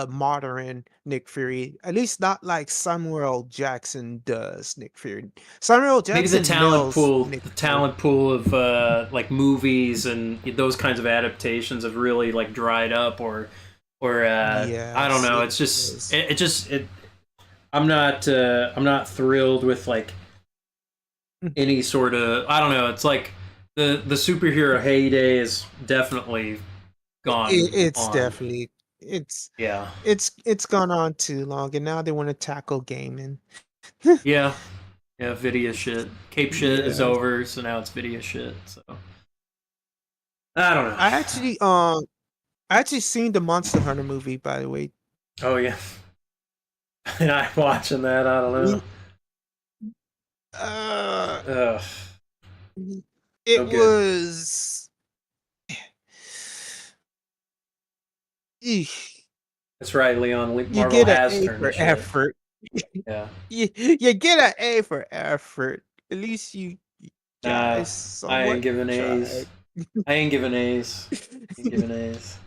modern Nick Fury, at least not like Samuel Jackson does Nick Fury. Samuel Maybe Jackson nails Nick the Fury. talent pool of like movies and those kinds of adaptations have really like dried up, or I don't Yes, know. it It's just is. it just it. I'm not thrilled with like Mm, any sort of, I don't know. It's like the superhero heyday is definitely gone it's on. definitely it's Yeah, it's gone on too long, and now they want to tackle gaming. yeah, yeah. Video shit, cape shit is Yeah, over, so now it's video shit. So I don't know. I actually I actually seen the Monster Hunter movie, by the way. Oh yeah, and I'm watching that. I don't know. We- Uh, Ugh, it no good. was. Eesh. That's right, Leon. You Marvel get an has A turned the for shit. effort. Yeah. You get an A for effort. At least you Nah, guys I ain't somewhat giving A's. tried. I ain't giving A's. Ain't giving A's.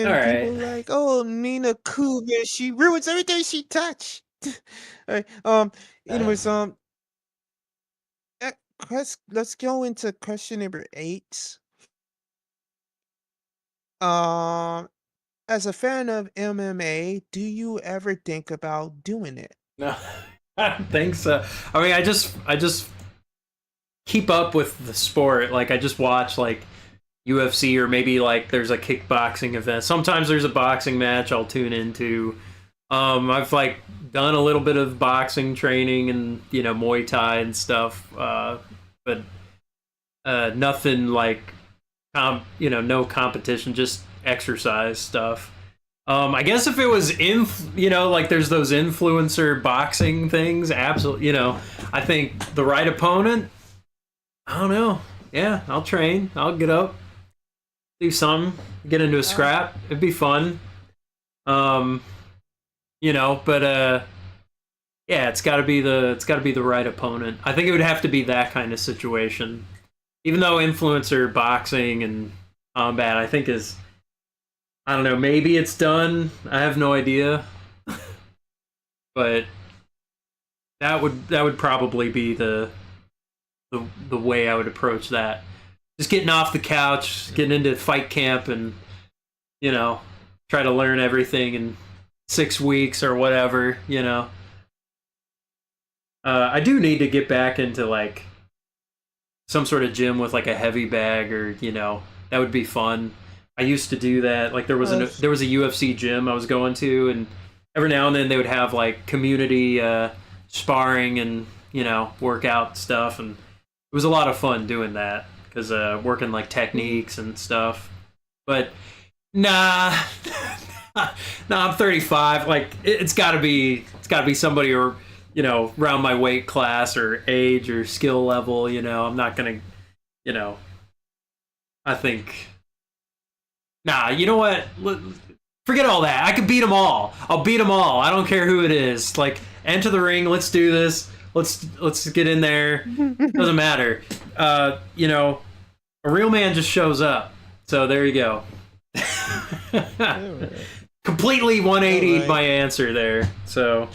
All And right. people like, "Oh, Nina Cougar, she ruins everything she touch." Alright, Uh, anyways, let's go into question number 8. Um, as a fan of MMA, do you ever think about doing it? no, I don't think so. I mean, I just keep up with the sport. Like, I just watch like UFC, or maybe like there's a kickboxing event. Sometimes there's a boxing match I'll tune into. I've like done a little bit of boxing training and Muay Thai and stuff, but nothing like no competition, just exercise stuff. I guess if it was like there's those influencer boxing things, absolutely, I think the right opponent, I don't know. Yeah, I'll train. I'll get up, do something, get into a Uh, scrap. It'd be fun. Um, but yeah, it's got to be the right opponent. I think it would have to be that kind of situation. Even though influencer boxing and combat, I think is, I don't know, maybe it's done. I have no idea, but that would probably be the way I would approach that. Just getting off the couch, getting into fight camp, and you know, try to learn everything in 6 weeks or whatever. I do need to get back into like some sort of gym with like a heavy bag, or that would be fun. I used to do that. Like uh, there was a UFC gym I was going to, and every now and then they would have like community sparring and workout stuff, and it was a lot of fun doing that because working like techniques and stuff. But nah, nah, I'm 35. Like it's got to be somebody, or around my weight class or age or skill level. I'm not gonna, you know, I think, nah, you know what? Forget all that. I can beat them all. I'll beat them all. I don't care who it is. Like, enter the ring. Let's do this. Let's get in there. Doesn't matter. you know, a real man just shows up. So there you go. All right. Completely All 180 right. my answer there. So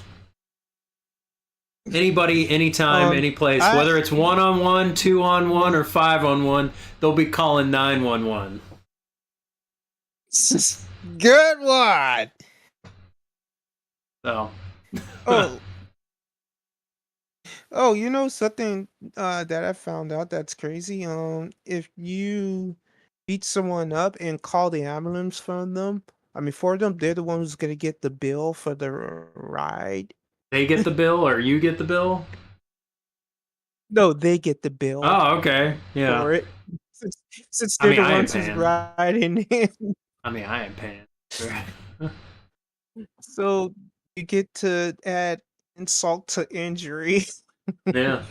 anybody, anytime, Um, any place, I whether it's 1-on-1, 2-on-1, or 5-on-1, they'll be calling 911. good one. So Oh, oh, you know something that I found out that's crazy. If you beat someone up and call the ambulance for them, they're the ones who's gonna get the bill for the ride. they get the bill or you get the bill? No, they get the bill Oh, okay. Yeah. for it since, since I they're mean, the I ain't ones who's paying. riding in. I ain't paying. So you get to add insult to injury. Yeah.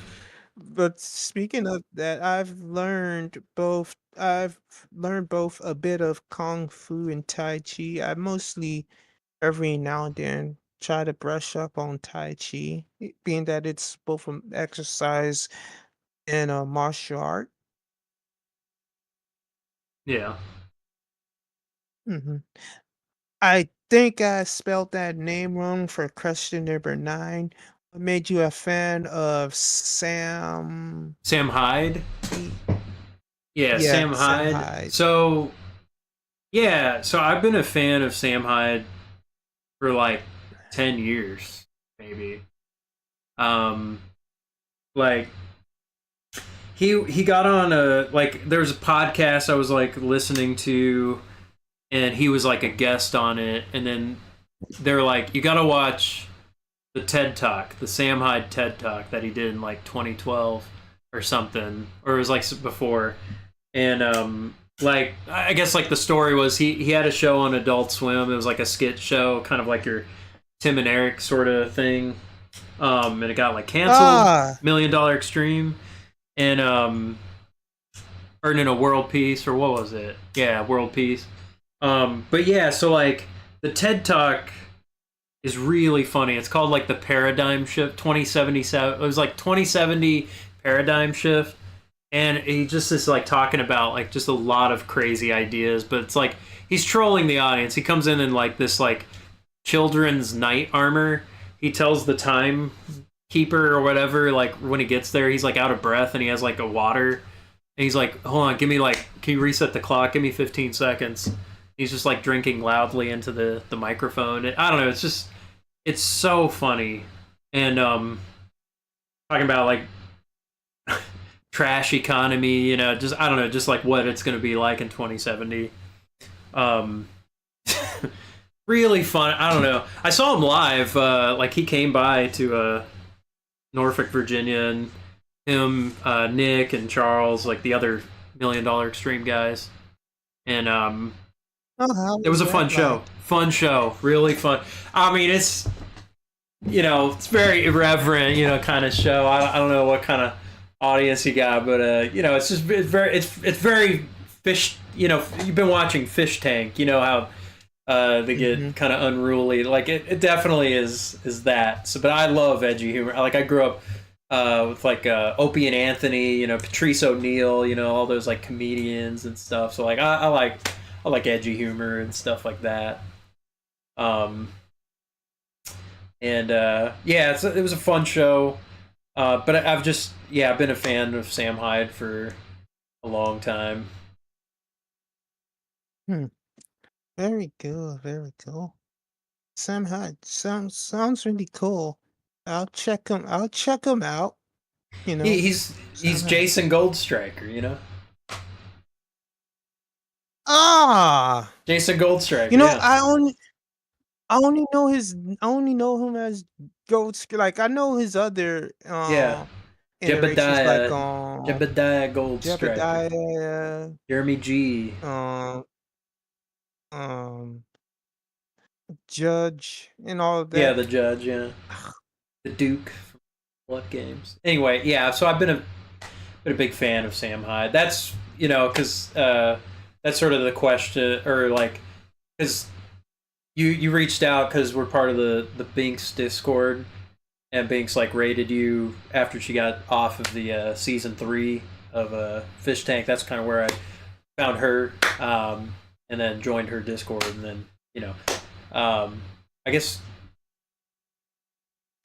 But speaking of that, I've learned both a bit of Kung Fu and Tai Chi. I mostly every now and then try to brush up on Tai Chi, being that it's both an exercise and a martial art. Yeah. hmm I think I spelled that name wrong for question number 9. What made you a fan of Sam? Sam Hyde. Yeah, Yeah, Sam Sam Hyde. Hyde. So, yeah, so I've been a fan of Sam Hyde for like 10 years, maybe. Um, like he got on a like there's a podcast I was like listening to and he was like a guest on it and then they're like you got to watch the TED Talk, the Sam Hyde TED Talk that he did in like 2012 or something, or it was like before. And like I guess like the story was he had a show on Adult Swim. It was like a skit show, kind of like your Tim and Eric sort of thing. And it got like canceled, Ah, $1 Million Extreme, and earning a world peace or what was it? Yeah, world peace. But yeah, so like the TED Talk is really funny. It's called like the Paradigm Shift 2077. It was like 2070 Paradigm Shift, and he just is like talking about like just a lot of crazy ideas. But it's like he's trolling the audience. He comes in like this like children's knight armor. He tells the time keeper or whatever like when he gets there he's like out of breath and he has like a water and he's like hold on give me like can you reset the clock give me 15 seconds. He's just like drinking loudly into the microphone. I don't know, it's just it's so funny. And talking about like trash economy, you know, just I don't know, just like what it's going to be like in 2070. um really fun. I don't know, I saw him live, like he came by to Norfolk, Virginia, and him, Nick, and Charles, like the other $1 Million Extreme guys. And oh, how it was was a fun that show. like? Fun show. Really fun. I mean, it's, you know, it's very irreverent, you know, kind of show. I don't know what kind of audience you got, but, you know, it's just it's very fish, you know, you've been watching Fish Tank, you know how they hmm get kind of unruly. Like it definitely is that. So, but I love edgy humor. Like I grew up with like Opie and Anthony, you know, Patrice O'Neill, you know, all those like comedians and stuff. So like I like edgy humor and stuff like that. Um, and yeah, it was a fun show. But I've just yeah I've been a fan of Sam Hyde for a long time. Hmm. Very cool. Very cool. Sam Hyde sounds really cool. I'll check him out. You know, He's Sam Hyde. Jason Goldstriker, you know. Ah, Jason Goldstriker, you know, yeah. I only know his I only know him as Like I know his other Yeah. iterations like Jebediah Jebediah Goldstriker. Jebediah, Jeremy G. um um Judge and all of Yeah, that. the judge, yeah. The Duke from Blood Games. Anyway, yeah, so I've been a big fan of Sam Hyde. That's you know, because that's sort of the question or like because you reached out because we're part of the Binks Discord and Binks like rated you after she got off of the season 3 of Fish Tank. That's kind of where I found her, and then joined her Discord, and then um, I guess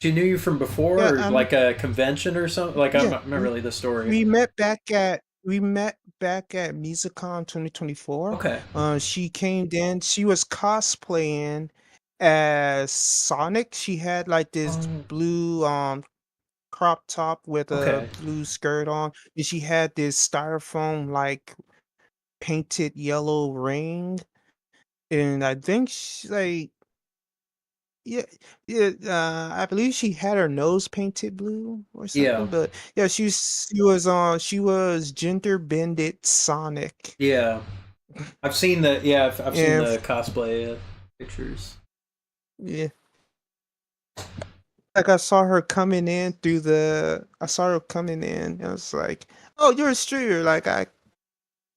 she knew you from Yeah, before, or like a convention or something. Like yeah. I'm not really the story. We met back at MusiCon 2024. Okay. She came in. She was cosplaying as Sonic. She had like this Oh, blue crop top with a okay. blue skirt on, and she had this styrofoam like painted yellow ring. And I think she like yeah, yeah, I believe she had her nose painted blue or Yeah. something, but yeah, she was gender bended Sonic. Yeah. I've seen the yeah. I've seen And the cosplay pictures. yeah, like I saw her coming in. And I was like, "Oh, you're a streamer." Like I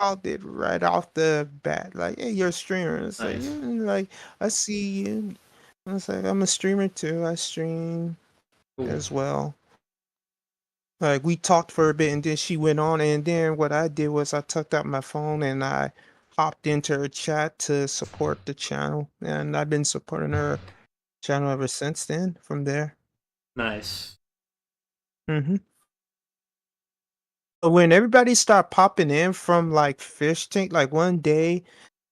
called it right off the bat. Like, "Hey, you're a streamer." It's like, Nice. "Yeah," like I see you. I was like, "I'm a streamer too. I stream Cool. as well." Like we talked for a bit and then she went on and then what I did was I tucked out my phone and I hopped into her chat to support the channel and I've been supporting her channel ever since then from there. Nice. Hmm. But when everybody started popping in from like Fish Tank, like one day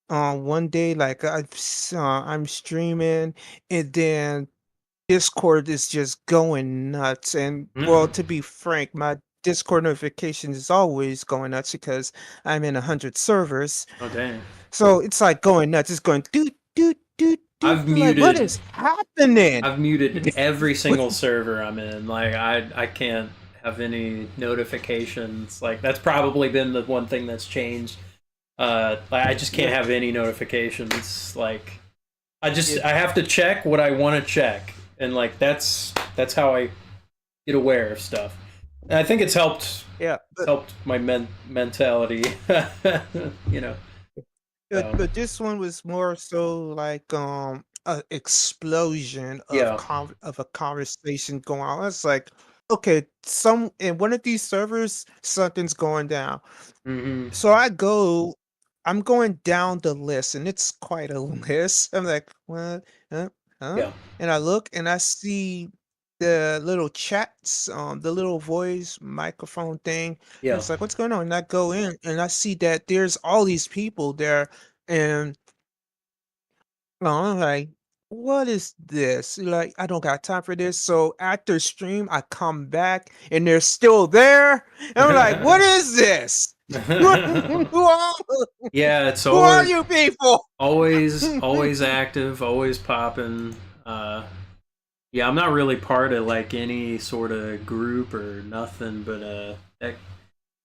like I'm streaming and then Discord is just going nuts. And well, to be frank, my Discord notifications is always going nuts because I'm in 100 servers. Oh dang. So it's like going nuts. It's going doot doot doot doot. I've Like, what muted is happening? I've muted every single server I'm in. Like I can't have any notifications. Like that's probably been the one thing that's changed. Like I just can't Yeah, have any notifications. Like yeah, I have to check what I want to check, and like that's how I get aware of stuff. And I think yeah. it's helped my mentality. you know. So But this one was more so like a explosion yeah. of a conversation going on. It's like, okay, some in one of these servers, something's going down. Hmm. So I'm going down the list, and it's quite a list. I'm like, what? Huh? Huh? Yeah. And I look and I see the little chats, the little voice microphone thing. And Yeah. it's like, what's going on? And I go in and I see that there's all these people there, and I'm like, what is this? Like, I don't got time for this. So after stream, I come back and they're still there. And I'm like, what is this? Who are, Yeah, it's who are you people? always active, always popping. Yeah, I'm not really part of like any sort of group or nothing, but the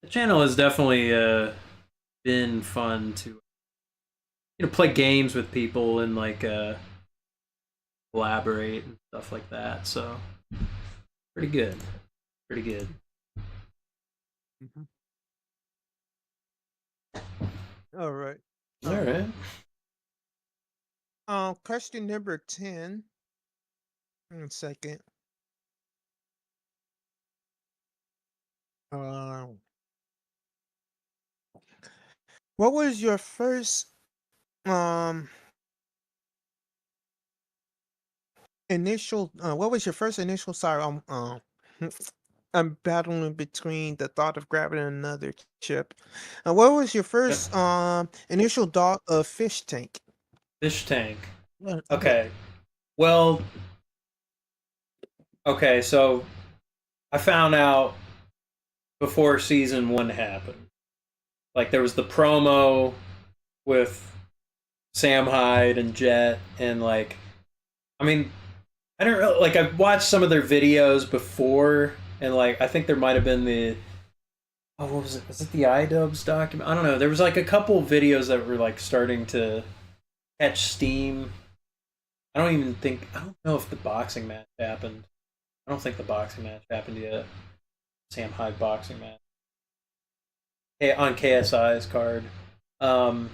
channel has definitely been fun to play games with people and like collaborate and stuff like that. So pretty good, pretty good. Mhm. All right. All Um, right. Question number 10. One second. Um, what was your first um what was your first initial sorry, I'm battling between the thought of grabbing another chip. What was your Yep. first initial thought of Fish Tank? Fish tank. Yeah. Okay. Well, okay. So I found out before season one happened. Like there was the promo with Sam Hyde and Jet, and like, I mean, I don't know. Like I've watched some of their videos before, and like I think there might have been the what was it? Was it the iDubbbz document? I don't know. There was like a couple videos that were like starting to catch steam. I don't know if the boxing match happened. I don't think the boxing match happened yet. Sam Hyde boxing match. On KSI's card. Um,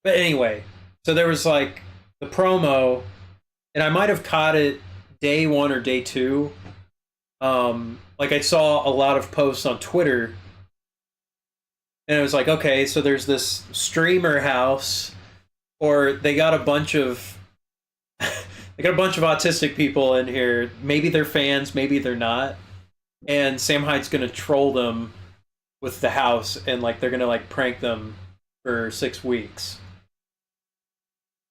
but anyway, so there was like the promo, and I might have caught it day one or day two. Like I saw a lot of posts on Twitter And it was like, okay, so there's this streamer house, or they got a bunch of they got a bunch of autistic people in here. Maybe they're fans, maybe they're not. And Sam Hyde's gonna troll them with the house, and like they're gonna like prank them for 6 weeks.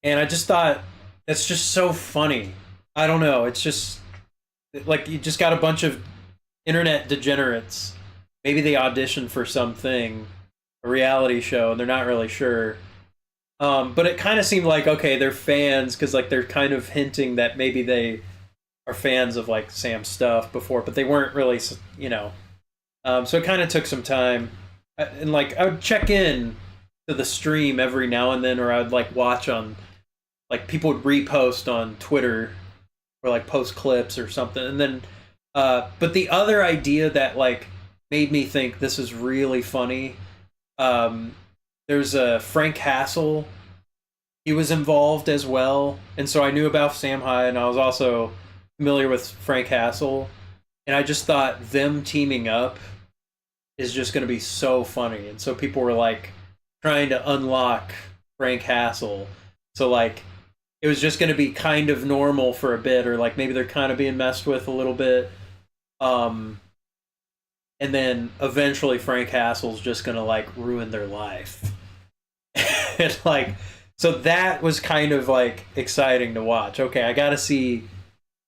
And I just thought that's just so funny. I don't know. It's just like you just got a bunch of internet degenerates. Maybe they auditioned for something, a reality show, and they're not really sure. But it kind of seemed like okay, they're fans because like they're kind of hinting that maybe they are fans of like Sam's stuff before, but they weren't really, you know. So it kind of took some time, and like I would check in to the stream every now and then, or I would like watch on like people would repost on Twitter or like post clips or something, and then. But the other idea that like made me think this is really funny. There's a Frank Hassel. He was involved as well, and so I knew about Sam Hyde, and I was also familiar with Frank Hassel, and I just thought them teaming up is just going to be so funny, and so people were like trying to unlock Frank Hassel, so like it was just going to be kind of normal for a bit, or like maybe they're kind of being messed with a little bit. And then eventually Frank Hassel's just gonna like ruin their life. And like so that was kind of like exciting to watch. Okay, I gotta see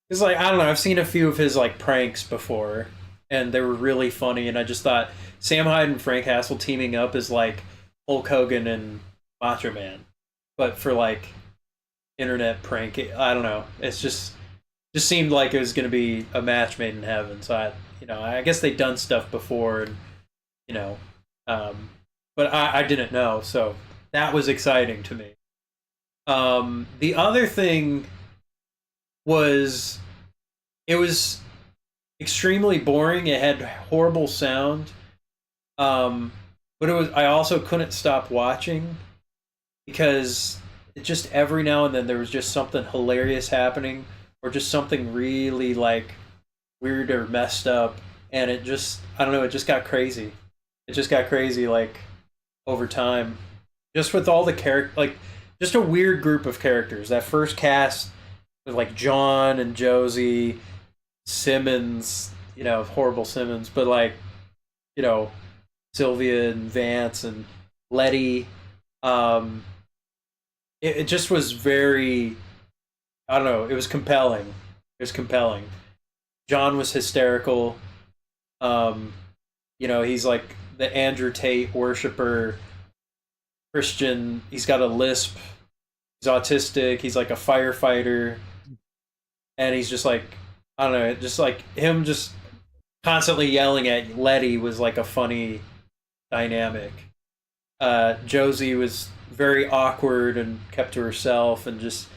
it's like I don't know, I've seen a few of his like pranks before and they were really funny, and I just thought Sam Hyde and Frank Hassel teaming up is like Hulk Hogan and Macho Man. But for like internet prank, I don't know. It's just seemed like it was going to be a match made in heaven. So I guess they'd done stuff before, and you know, but I didn't know, so that was exciting to me. The other thing was it was extremely boring. It had horrible sound, but it was. I also couldn't stop watching because it just every now and then there was just something hilarious happening or just something really like weird or messed up, and it just I don't know, it just got crazy. It just got crazy like over time, just with all the character like just a weird group of characters. That first cast with like John and Josie, Simmons, horrible Simmons, but like Sylvia and Vance and Letty. It just was very I don't know. It was compelling. It was compelling. John was hysterical. He's like the Andrew Tate worshiper, Christian. He's got a lisp. He's autistic. He's like a firefighter, and he's just like I don't know. Just like him, just constantly yelling at Letty was like a funny dynamic. Josie was very awkward and kept to herself, and just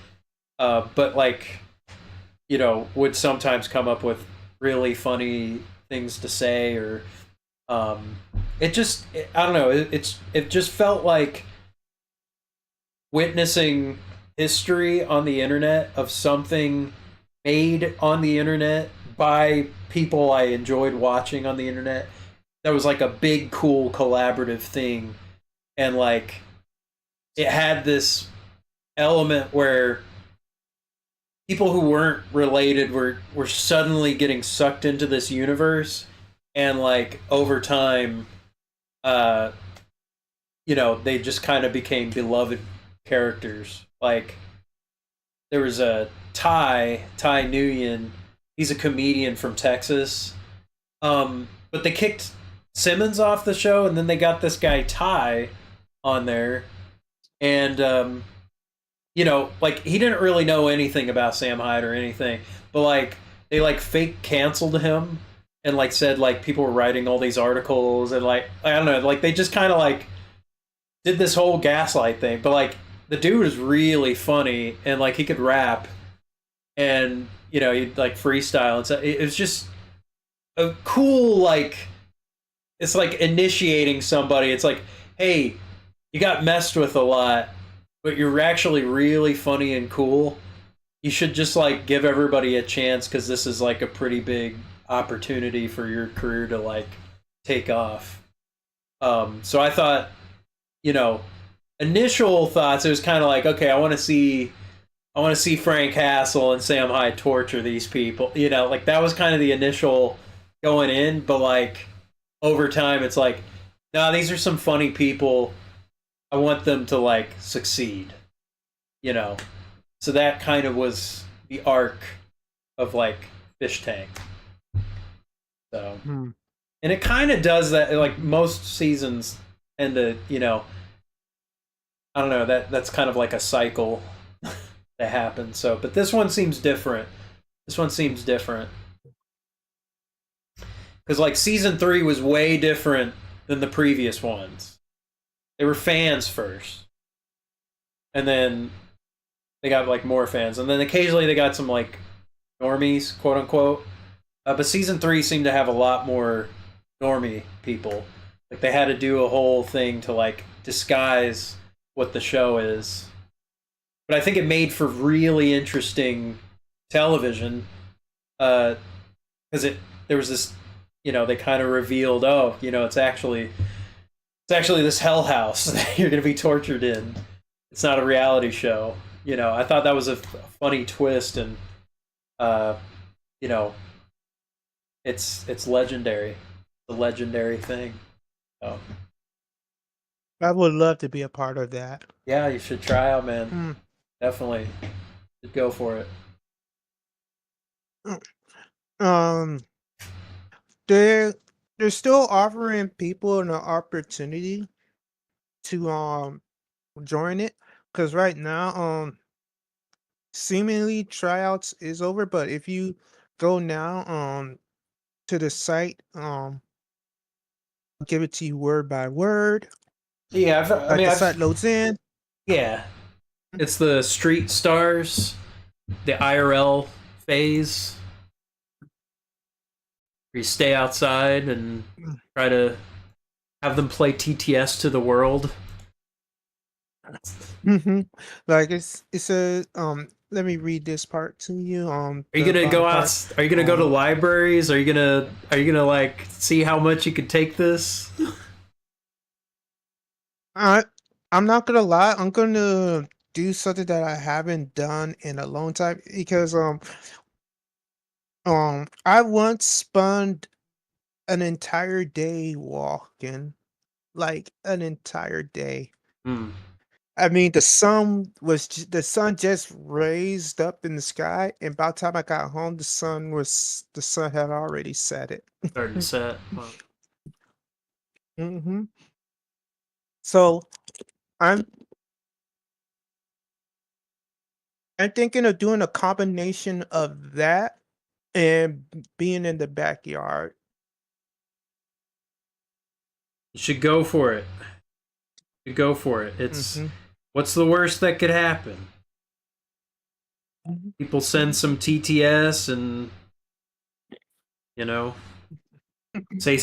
but like would sometimes come up with really funny things to say, or I don't know, it just felt like witnessing history on the internet of something made on the internet by people I enjoyed watching on the internet. That was like a big cool collaborative thing, and like it had this element where people who weren't related were suddenly getting sucked into this universe, and like over time they just kind of became beloved characters. Like there was a Ty Nguyen. He's a comedian from Texas, but they kicked Simmons off the show, and then they got this guy Ty on there, and like he didn't really know anything about Sam Hyde or anything, but like they like fake canceled him and like said like people were writing all these articles, and like I don't know, like they just kind of like did this whole gaslight thing. But like the dude is really funny, and like he could rap, and he'd like freestyle, and so it was just a cool like it's like initiating somebody. It's like, hey, you got messed with a lot, but you're actually really funny and cool. You should just like give everybody a chance, because this is like a pretty big opportunity for your career to like take off. So I thought, you know, initial thoughts, it was kind of like, okay, I want to see Frank Castle and Sam Hyde torture these people. You know, like that was kind of the initial going in, but like over time, it's like, no, these are some funny people. I want them to like succeed. You know, so that kind of was the arc of like Fish Tank. So, Hmm. and it kind of does that. Like most seasons end to, you know, I don't know, that's kind of like a cycle that happens. So, but this one seems different. This one seems different because like season three was way different than the previous ones. They were fans first, and then they got like more fans, and then occasionally they got some like normies, quote unquote. But season three seemed to have a lot more normie people. Like they had to do a whole thing to like disguise what the show is. But I think it made for really interesting television because it there was this, you know, they kind of revealed, oh, you know, it's actually this hell house that you're going to be tortured in. It's not a reality show. You know, I thought that was a funny twist, and uh, you know, it's legendary, the legendary thing. So I would love to be a part of that. yeah, you should try out, man. Hmm. Definitely, should go for it. Um, they're they're still offering people an opportunity to join it because right now seemingly tryouts is over. But if you go now to the site, I'll give it to you word by word. Yeah, I mean, The site loads in. yeah, it's the Street Stars, the IRL phase, where you stay outside and try to have them play TTS to the world. Hmm. Like it's a let me read this part to you. Are you The gonna bottom go part. out? Are you gonna go to Um, libraries? Are you gonna like see how much you could take this? I I'm not gonna lie. I'm gonna do something that I haven't done in a long time because I once spent an entire day walking, like an entire day. Hmm. I mean, the sun just raised up in the sky, and by the time I got home, the sun had already set it. Starting to set. Well, Hmm. So I'm I'm thinking of doing a combination of that and being in the backyard. you should go for it. You go for it. It's Hmm. what's the worst that could happen? People send some TTS and you know say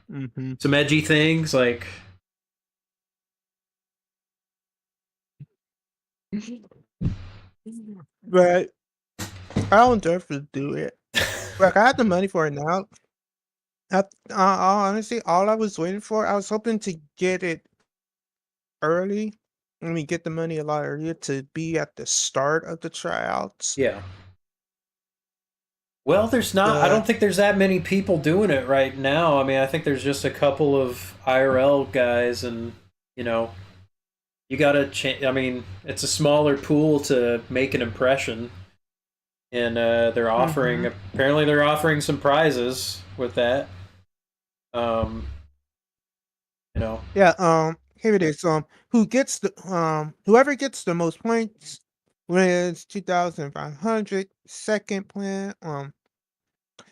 Hmm. some edgy things like But I don't dare to do it. Like I have the money for it now. Honestly, all I was waiting for, I was hoping to get it early. Let me get the money a lot earlier to be at the start of the tryouts. yeah. Well, there's not. I don't But think there's that many people doing it right now. I mean, I think there's just a couple of IRL guys, and you know, you gotta change. I mean, it's a smaller pool to make an impression, and they're offering. mhm. Apparently, they're offering some prizes with that. Um, you know, Yeah, here it is. Whoever gets the most points wins 2,500.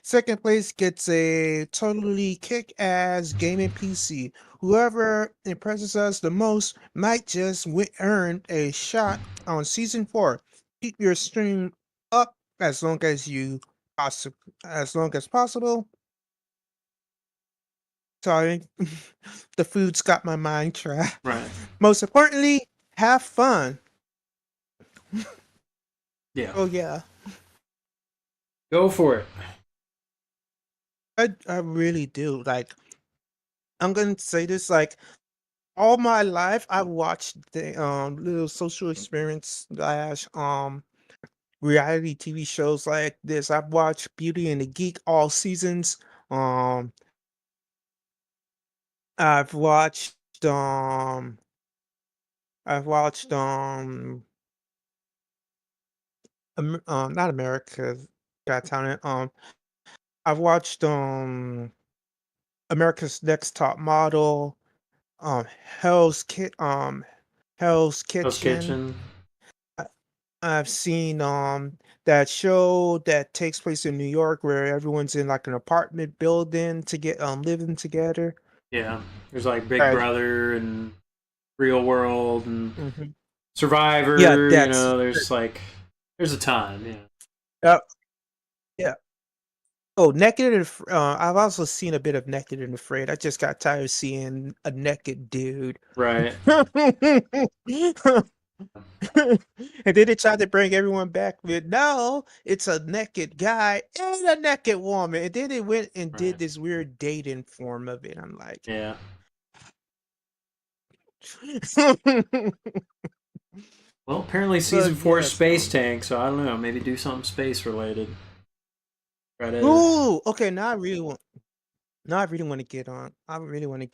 Second place gets a totally kick-ass gaming PC. Whoever impresses us the most might just earn a shot on season 4. Keep your stream up as long as possible. Sorry, the food's got my mind trapped. right? Most importantly, have fun. Yeah, Oh yeah, go for it. I really do. Like I'm gonna say this like all my life I watched the little social experience slash reality TV shows like this. I've watched Beauty and the Geek all seasons. Um I've watched um I've watched not America's Got Talent. I've watched America's Next Top Model, um Hell's Kit Hell's Ghost Kitchen. Kitchen. I, I've seen that show that takes place in New York where everyone's in like an apartment building to get living together. Yeah, there's like Big Right. Brother and Real World and Mhm. Yeah, Survivor. You that's know, there's a ton. Yeah, uh, yeah. Oh, Naked and I've also seen a bit of Naked and Afraid. I just got tired of seeing a naked dude. right. And then they tried to bring everyone back with no, it's a naked guy and a naked woman. And then they went and did Right. this weird dating form of it. I'm like, Yeah. Well, apparently season but four is yes. Space Tank, so I don't know. Maybe do something space related. Try to. Ooh, okay, now I really want to get on. I really want to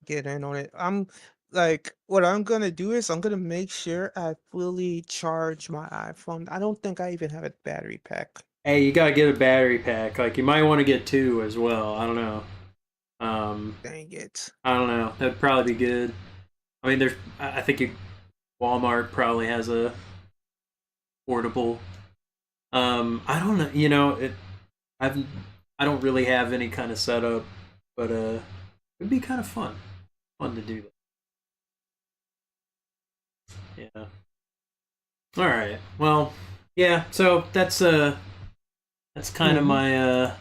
get in on it. I'm like, what I'm gonna do is I'm gonna make sure I fully charge my iPhone. I don't think I even have a battery pack. Hey, you gotta get a battery pack. Like you might want to get two as well. I don't know. Dang it. I don't know. That'd probably be good. I mean, there's. I think Walmart probably has a portable. I don't know. You know, I've. I don't really have any kind of setup, but it'd be kind of fun. Fun to do that. Yeah. All right. Well, yeah. So that's kind of Hmm. my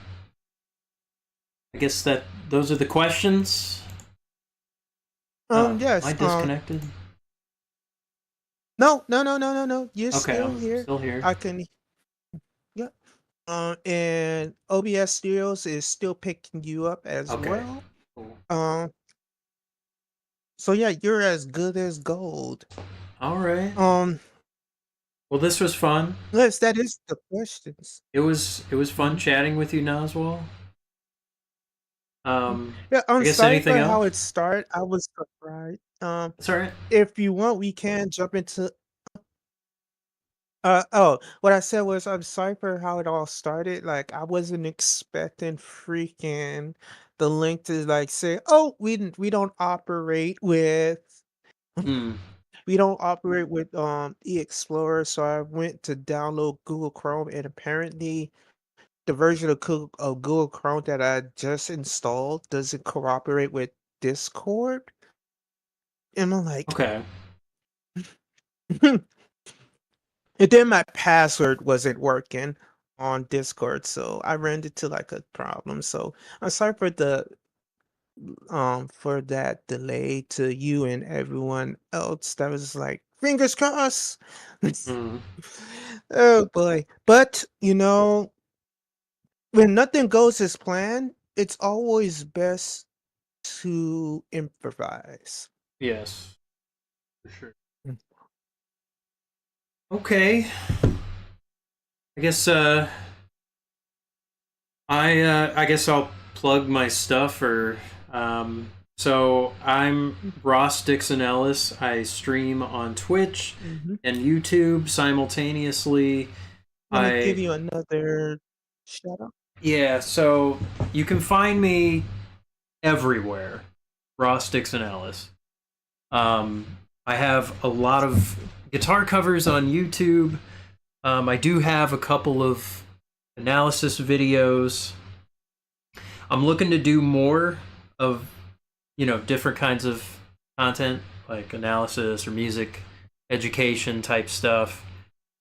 I guess that those are the questions. Am I Yes. disconnected? No, no, no, no, no, no. You're Okay, still I'm here. still here. I can. Yeah. And OBS Studios is still picking you up as Okay. well. Cool. Um. So yeah, you're as good as gold. All right. Um. Well, this was fun. Yes, that is the questions. It was fun Mhm. chatting with you, Noswal. Yeah, I I'm guess sorry anything for how else? it started. I was surprised. That's all right. If you want, we can jump into oh, what I said was I'm sorry for how it all started. Like I wasn't expecting freaking the link to like say, "Oh, we don't operate with Hmm. we don't operate with e-explorer." So I went to download Google Chrome and apparently the version of Google Chrome that I just installed doesn't cooperate with Discord. And I'm like, Okay. and then my password wasn't working on Discord, so I ran into like a problem. So I'm sorry for that delay to you and everyone else that was like fingers crossed. Hmm. Oh boy. But when nothing goes as planned, it's always best to improvise. Yes, for sure. Okay. I guess I guess I'll plug my stuff or so I'm Ross Dixon Ellis. I stream on Twitch Mm-hmm. and YouTube simultaneously. Want to give I you another shout out? Yeah, so you can find me everywhere. Ross Dixon Ellis. Um I have a lot of guitar covers on YouTube. I do have a couple of analysis videos. I'm looking to do more of different kinds of content like analysis or music education type stuff.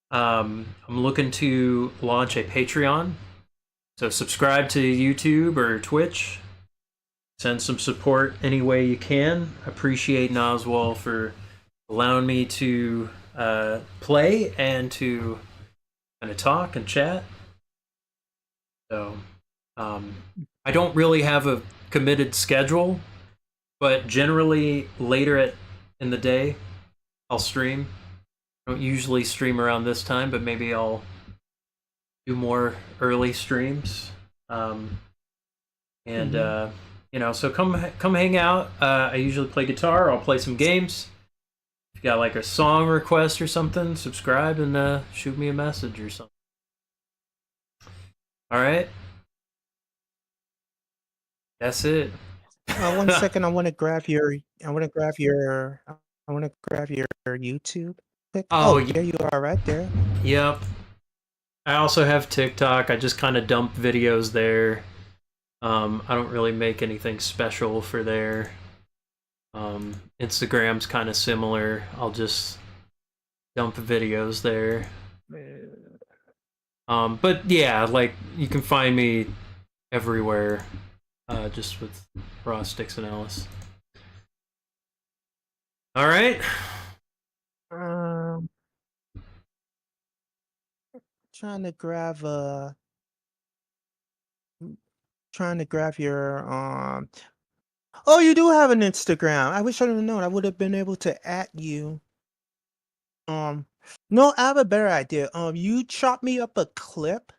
I'm looking to launch a Patreon, so subscribe to YouTube or Twitch. Send some support any way you can. Appreciate Noswal for allowing me to play and to kind of talk and chat. So um, I don't really have a committed schedule. but generally later in the day I'll stream. I don't usually stream around this time, but maybe I'll do more early streams. Um, and Mhm. so come hang out. I usually play guitar. I'll play some games. If you got like a song request or something, subscribe and shoot me a message or something. All right, that's it. 1 second. I want to grab your YouTube. Click. Oh, Oh, there you are, right there. yep. I also have TikTok. I just kind of dump videos there. I don't really make anything special for there. Instagram's kind of similar. I'll just dump videos there. But yeah, like you can find me everywhere, just with Raw Sticks and Ellis. All right. Um, trying to grab trying to grab your Oh, you do have an Instagram. I wish I'd have known. I would have been able to at you. Um, no, I have a better idea. You chop me up a clip,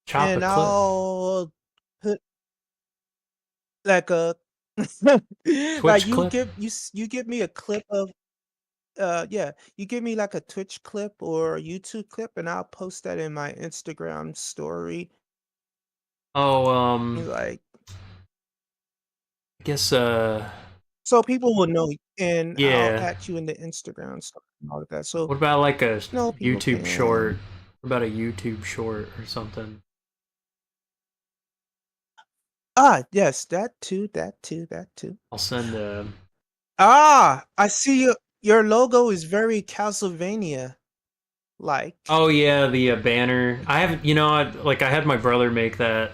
Chop a and clip. I'll put like a like Twitch clip. you give me a clip of yeah, you give me like a Twitch clip or a YouTube clip, and I'll post that in my Instagram story. Oh, Like I guess so people will know, and I'll yeah. at you in the Instagram story and all of that. So What about like a people YouTube short? can. What about a YouTube short or something? Ah, yes, that too, that too, that too. I'll send Ah, I see your logo is very Castlevania like. oh yeah, the banner. I have, I had my brother make that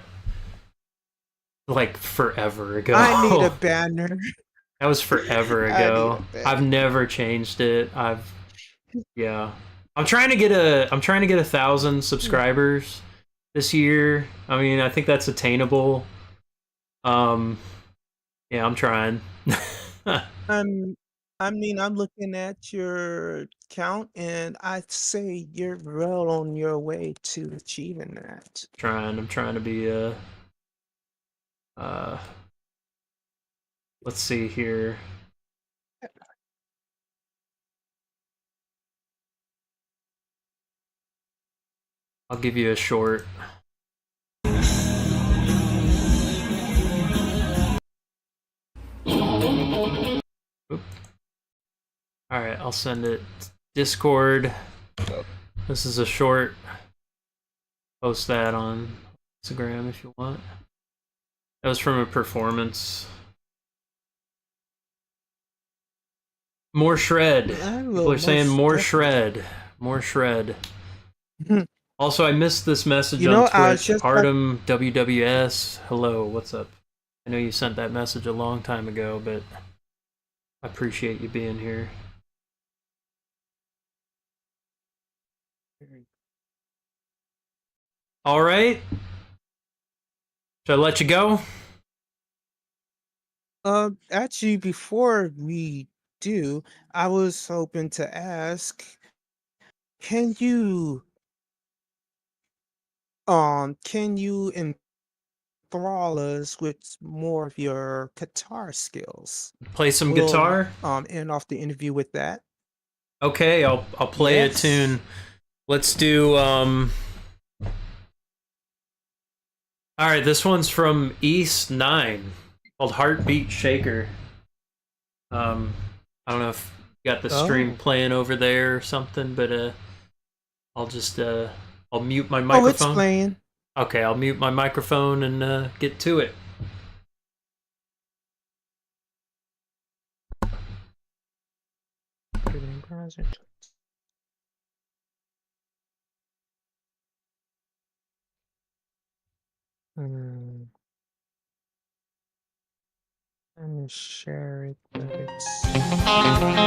like forever I need a ago. banner. That was forever I need a ago. I've banner. never changed it. Yeah. I'm trying to get 1,000 subscribers this year. I mean, I think that's attainable. Um, yeah, I'm trying. I'm I'm looking at your count, and I'd say you're well on your way to achieving that. I'm trying to be uh let's see here. I'll give you a short. Oop. All right, I'll send it. Discord. This is a short. Post that on Instagram if you want. That was from a performance. More shred. I People will are saying most more definitely. shred. More shred. Also, I missed this message You on know, I was Twitch. just about Artem WWS. Hello, what's up? I know you sent that message a long time ago, but I appreciate you being here. All right. Should I let you go? Actually, before we do, I was hoping to ask, can you enthrall us with more of your guitar skills? Play some We'll guitar? end off the interview with that. Okay, I'll play a Yes. tune. Let's do all right, this one's from East 9 called Heartbeat Shaker. I don't know if you got the stream Oh. playing over there or something, but I'll just I'll mute my Oh, it's microphone. playing. Okay, I'll mute my microphone and get to it. Put it in browser. Hmm. Let me share it, but it's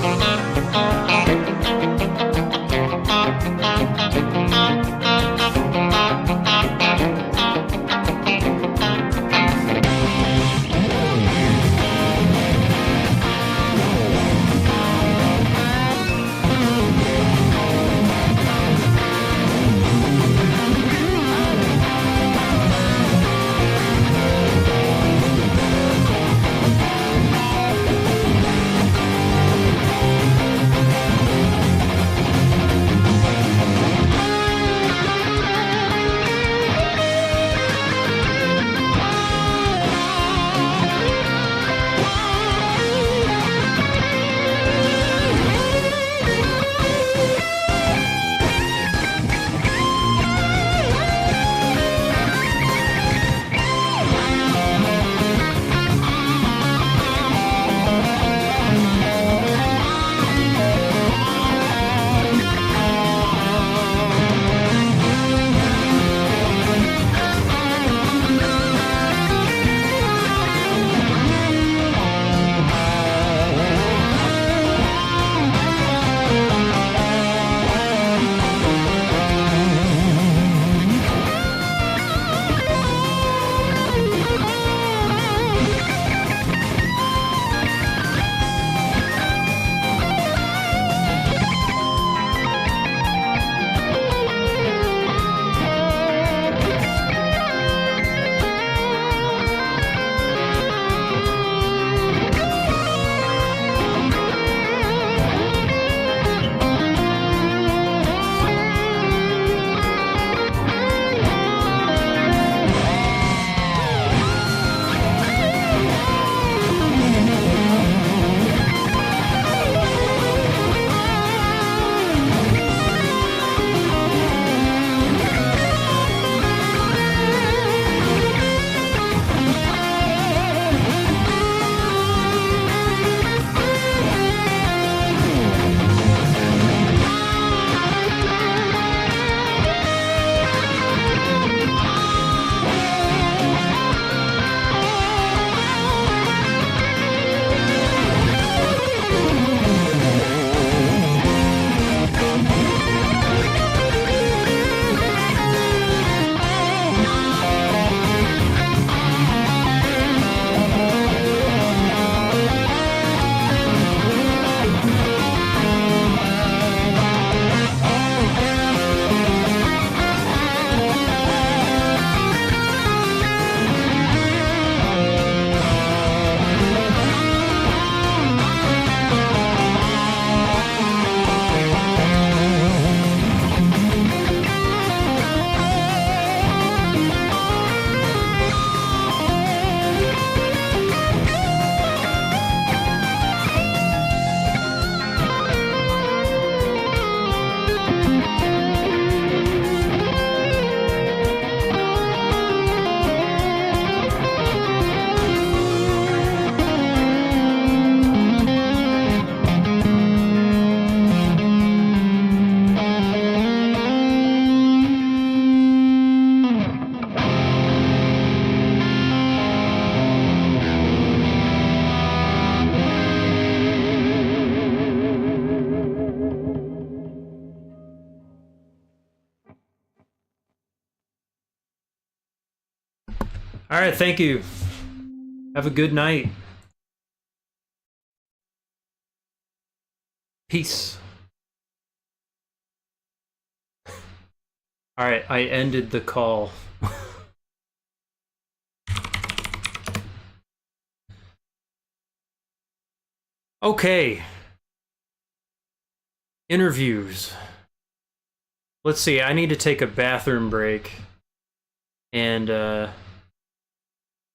right. All right, thank you. Have a good night. Peace. All right, I ended the call. Okay. Interviews. Let's see, I need to take a bathroom break. And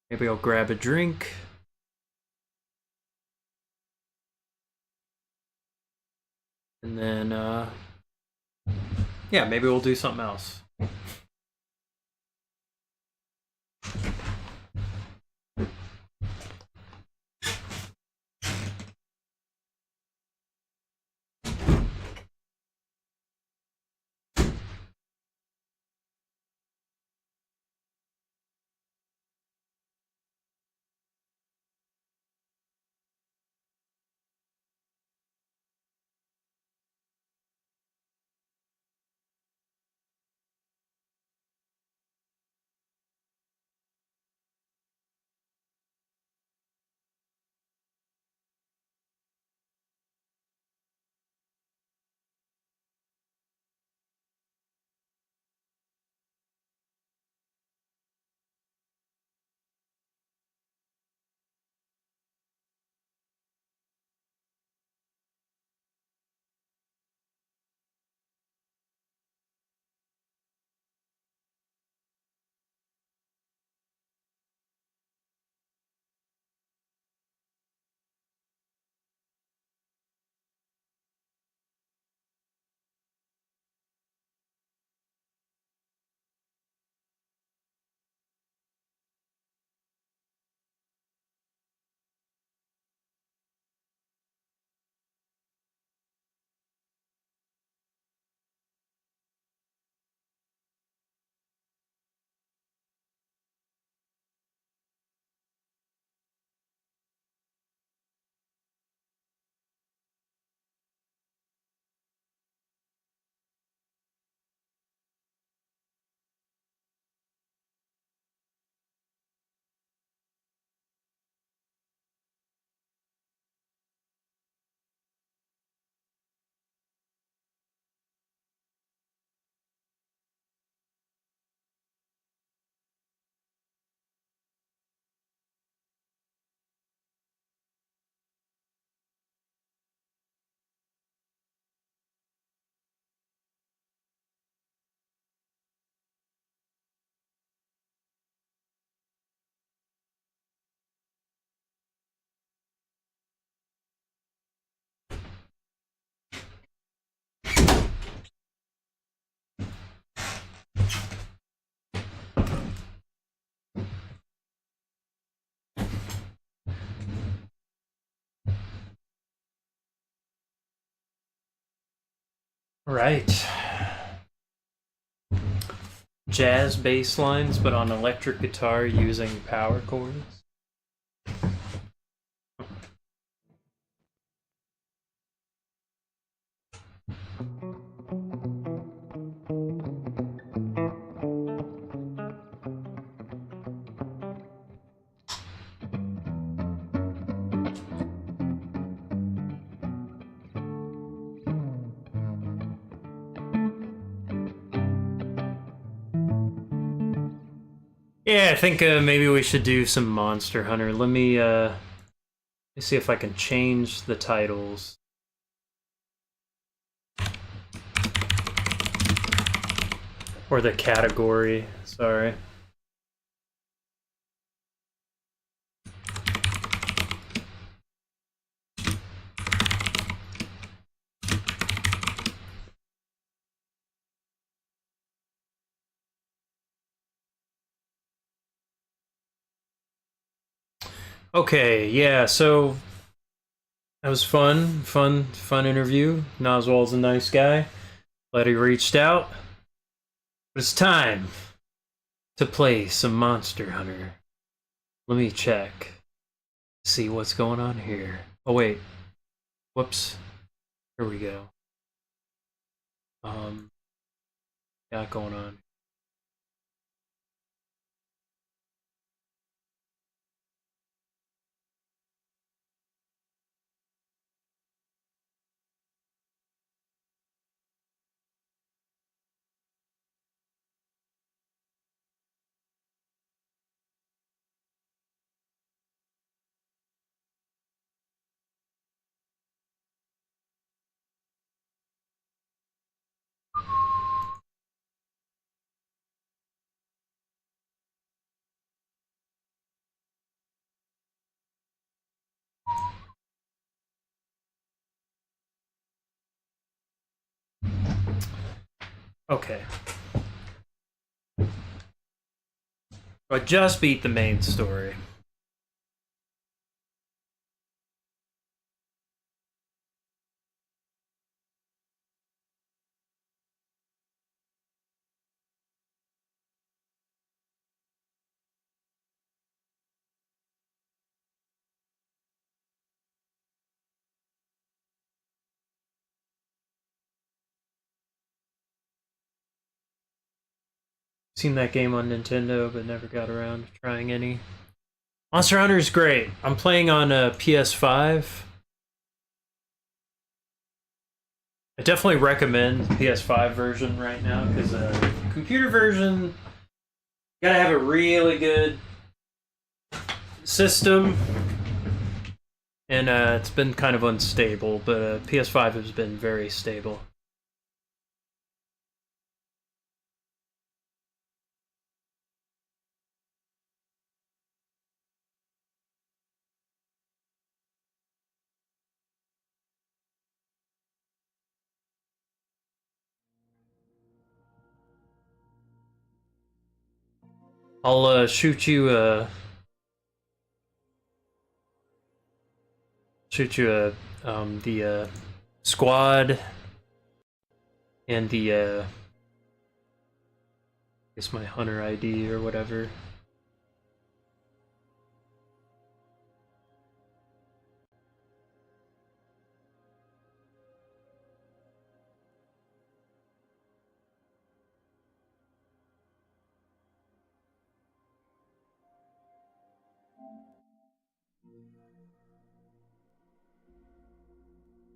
maybe I'll grab a drink. And then yeah, maybe we'll do something else. Right. Jazz bass lines, but on electric guitar using power chords. Yeah, I think maybe we should do some Monster Hunter. Let me see if I can change the titles. Or the category, sorry. Okay, yeah, so that was fun interview. Noswal's a nice guy. Glad he reached out. But it's time to play some Monster Hunter. Let me check. See what's going on here. Oh wait. Whoops. Here we go. Got going on. Okay. I just beat the main story. Seen that game on Nintendo, but never got around to trying any. Monster Hunter is great. I'm playing on a PS5. I definitely recommend the PS5 version right now because computer version gotta have a really good system, and it's been kind of unstable. But PS5 has been very stable. I'll shoot you the squad and the I guess my hunter ID or whatever.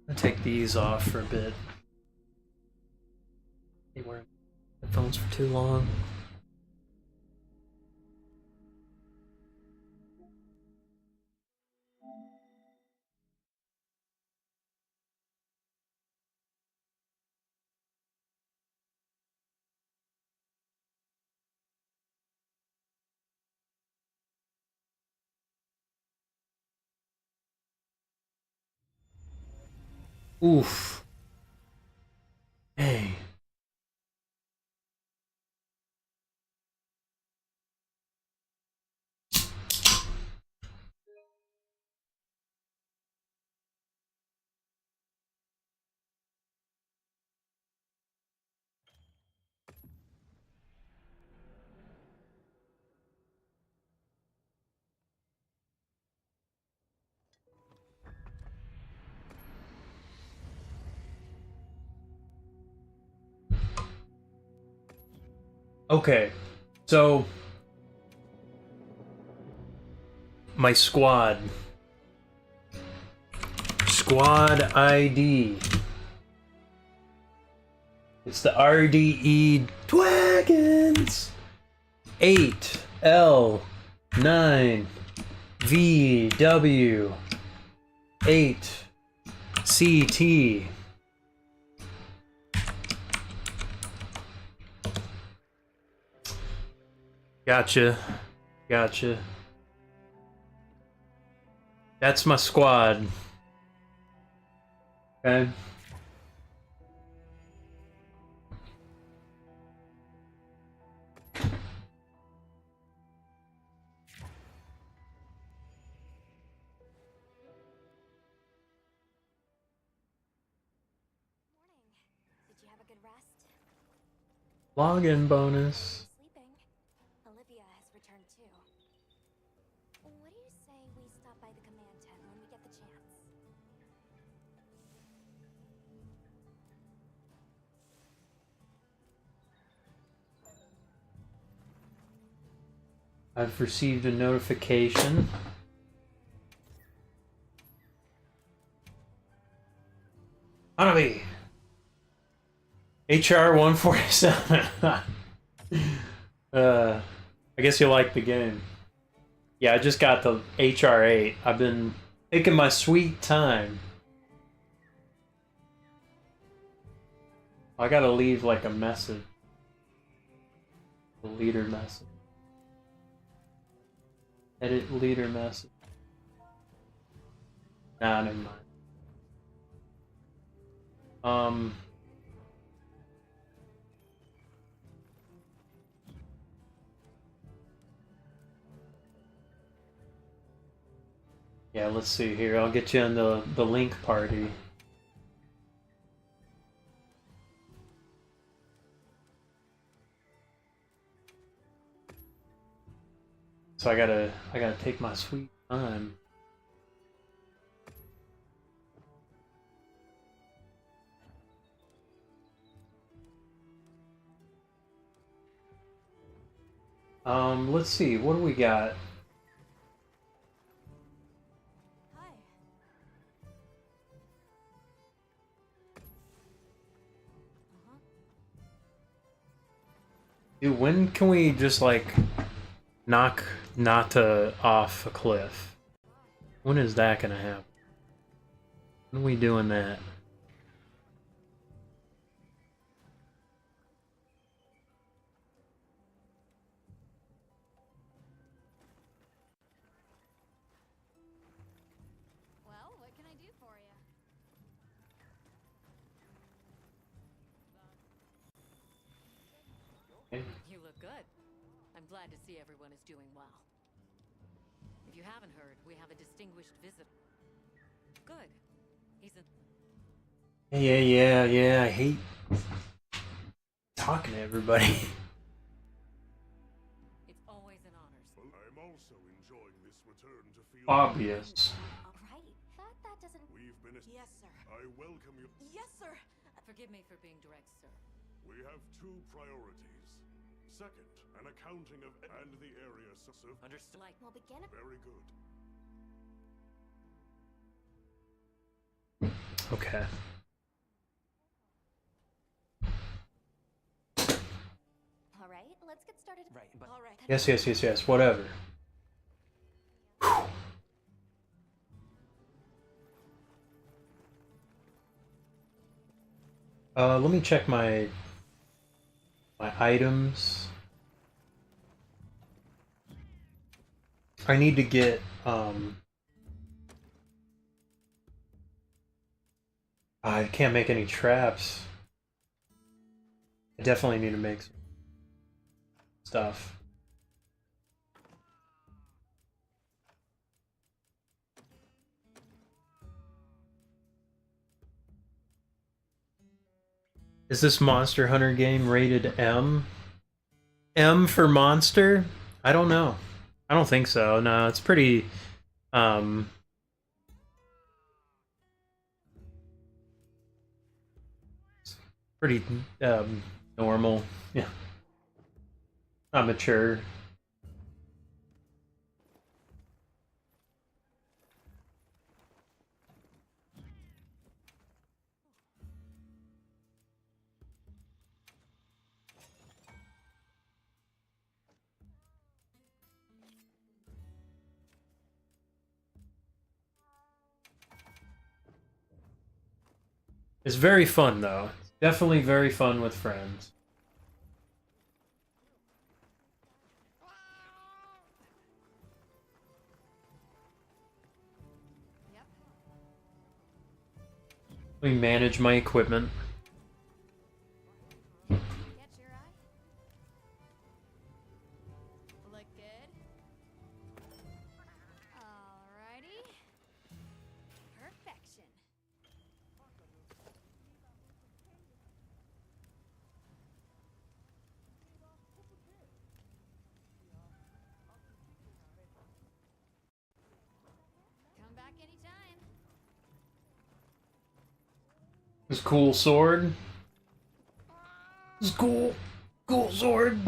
I'll take these off for a bit. They weren't headphones for too long. Oof. Hey. Okay. So my squad ID. It's the RDE Dragons 8L9 VW 8CT. Gotcha. Gotcha. That's my squad. Okay. Did you have a good rest? Login bonus. Sleeping. Olivia has returned too. What do you say we stop by the command tent when we get the chance? I've received a notification. Hanabi! HR 147. I guess you like the game. Yeah, I just got the HR 8. I've been taking my sweet time. I gotta leave like a message. A leader message. Edit leader message. Nah, never mind. Yeah, let's see here. I'll get you on the link party. So I gotta take my sweet time. Let's see. What do we got? Hi. Dude, when can we just like knock Nata off a cliff? When is that gonna happen? When are we doing that? Well, what can I do for you? You look good. I'm glad to see everyone is doing well. If you haven't heard, we have a distinguished visitor. Good. He's a... Yeah. I hate talking to everybody. It's always an honor. I'm also enjoying this return to field. Obvious. Right. That doesn't. We've been. Yes, sir. I welcome you. Yes, sir. Forgive me for being direct, sir. We have two priorities. Second, an accounting of and the area Understood. Like, We'll begin. Very good. Okay. All right. Let's get started. right, but... All right. Yes. Whatever. Whew. Let me check my items. I need to get I can't make any traps. I definitely need to make some stuff. Is this Monster Hunter game rated M? M for monster? I don't know. I don't think so. No, it's pretty pretty normal. Yeah. Not mature. It's very fun though. Definitely very fun with friends. Yep. Let me manage my equipment. Catch your eye. Look good. Alrighty. Perfection. Come back anytime. This cool sword. This cool sword.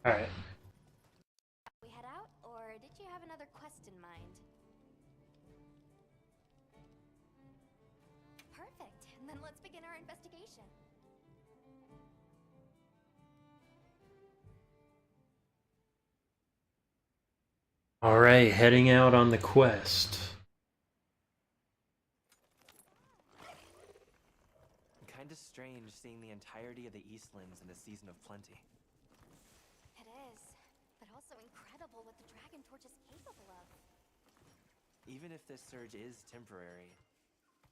All right. We head out, or did you have another quest in mind? Perfect. Then let's begin our investigation. All right, heading out on the quest. kinda strange seeing the entirety of the Eastlands in a season of plenty. It is, but also incredible what the Dragon Torch is capable of. Even if this surge is temporary,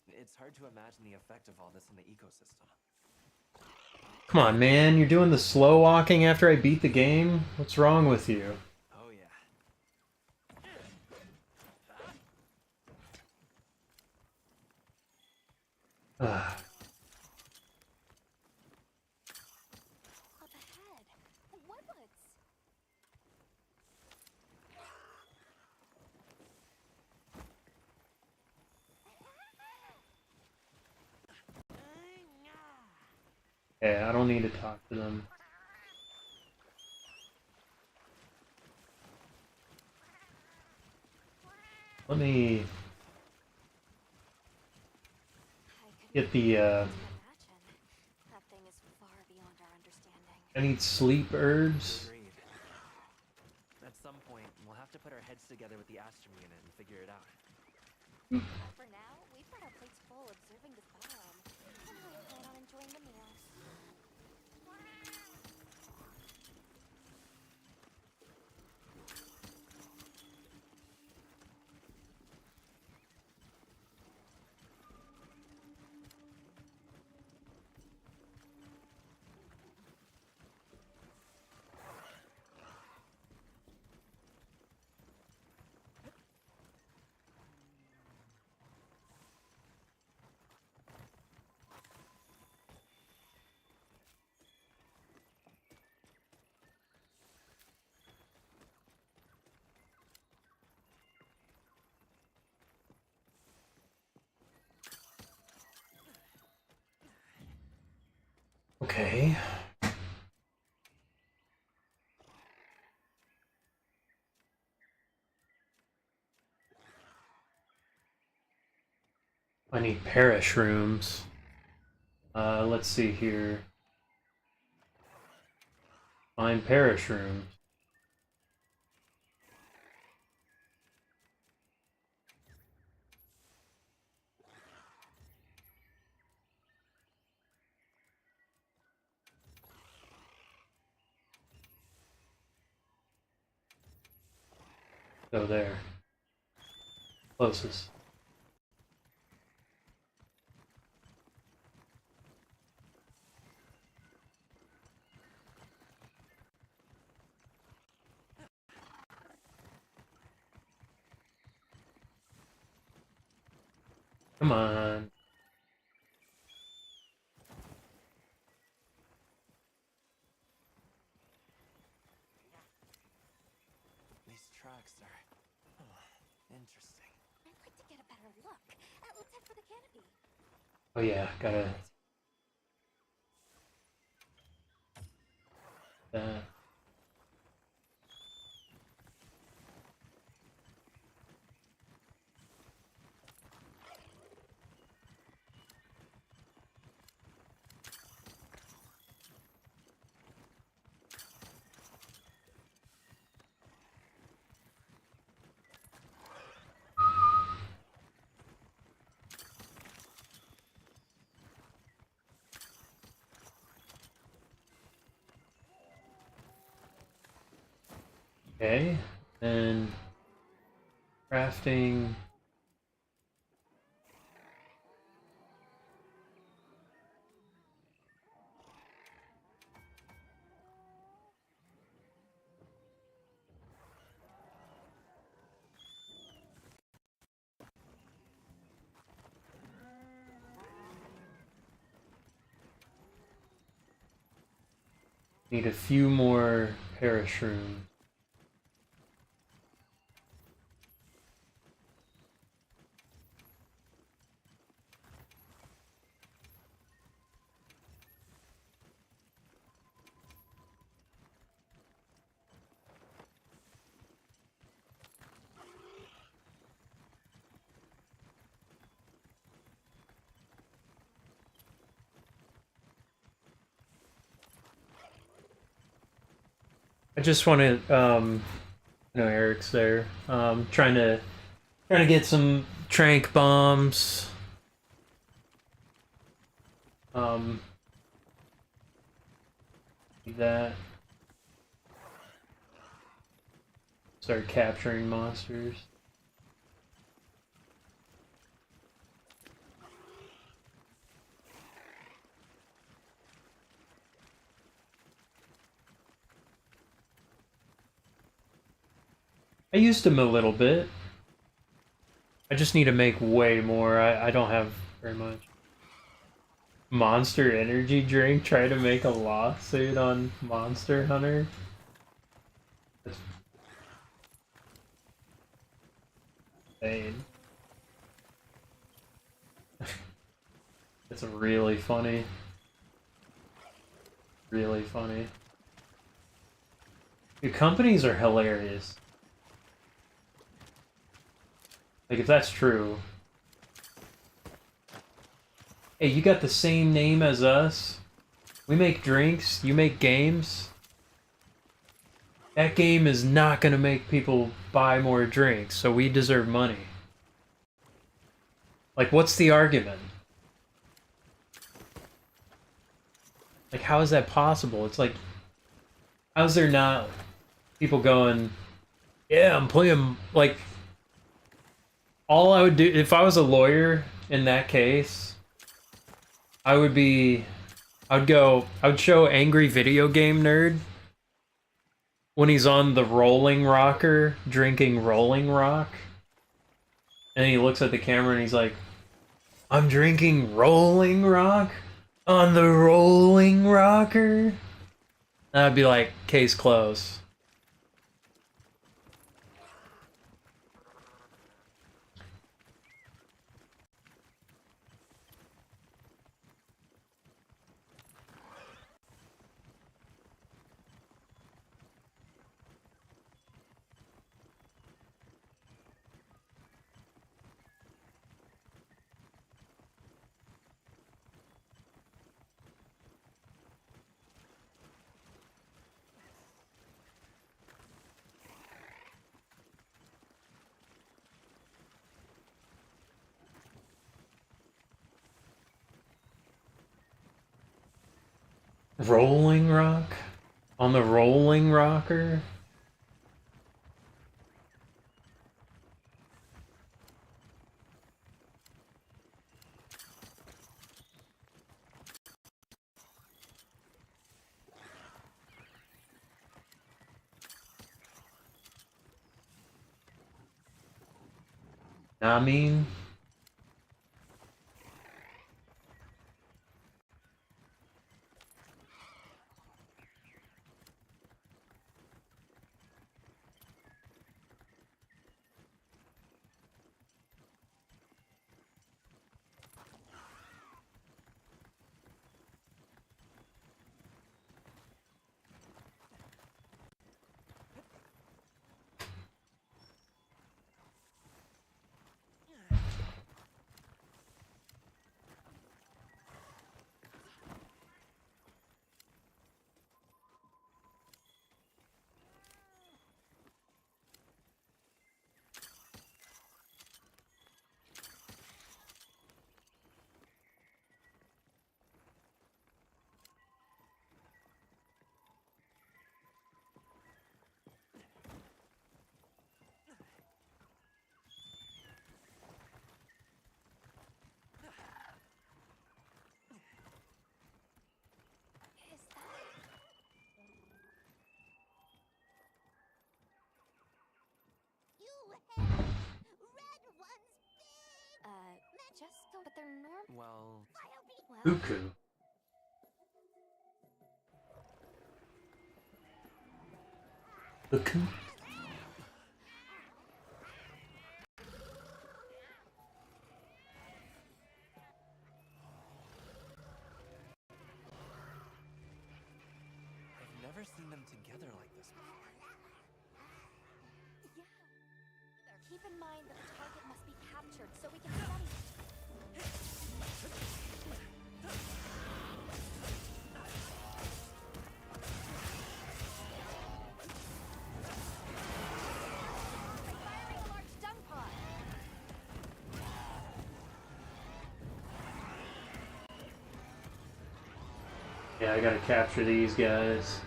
it's hard to imagine the effect of all this on the ecosystem. Come on, man. You're doing the slow walking after I beat the game? What's wrong with you? Oh yeah. Ah. Up ahead, Woodwoods. Yeah, I don't need to talk to them. Let me I couldn't get the, imagine. That thing is far beyond our understanding. I need sleep herbs. Agreed. At some point, we'll have to put our heads together with the Astrum unit and figure it out. But for now, we've got our plates full observing this biome. And we plan on enjoying the meal. Okay. I need perish rooms. Let's see here. Find perish rooms. Go there. Closest. Come on. These tracks are... interesting. I'd like to get a better look. Let's head for the canopy. Oh yeah, gotta... That. Okay, and crafting. Need a few more perish rooms. I just want to, no, Eric's there. Trying to get some trank bombs. that. Start capturing monsters. I used them a little bit. I just need to make way more. I don't have very much. Monster Energy Drink, try to make a lawsuit on Monster Hunter. That's insane. It's really funny. Really funny. The companies are hilarious. Like, if that's true. Hey, you got the same name as us? We make drinks, you make games? That game is not gonna make people buy more drinks, so we deserve money. Like, what's the argument? Like, how is that possible? It's like, how's there not people going, yeah, I'm playing, like, all I would do, if I was a lawyer in that case, I would show Angry Video Game Nerd when he's on the rolling rocker drinking Rolling Rock. And he looks at the camera and he's like, I'm drinking Rolling Rock on the rolling rocker? And I'd be like, case closed. Rolling Rock? On the rolling rocker? I mean, Is that? You have red ones big. Just go, but they're normal. Well, Uku. Uku? I've never seen them together like this before. Yeah. Keep in mind that the target must be captured so we can study it. Firing a large dung pod. Yeah, I gotta capture these guys.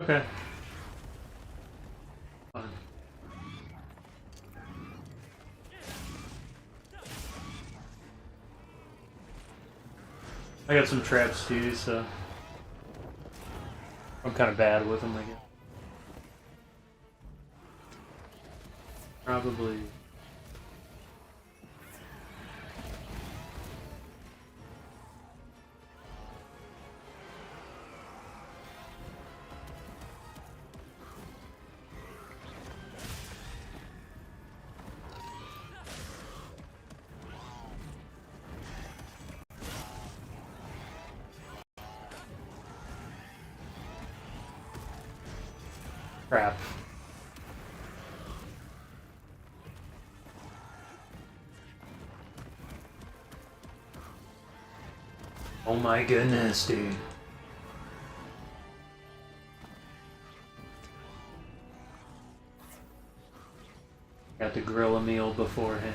Okay. Fine. I got some traps too, so I'm kind of bad with them, I guess. Probably. Crap. Oh my goodness, dude. Got to grill a meal beforehand.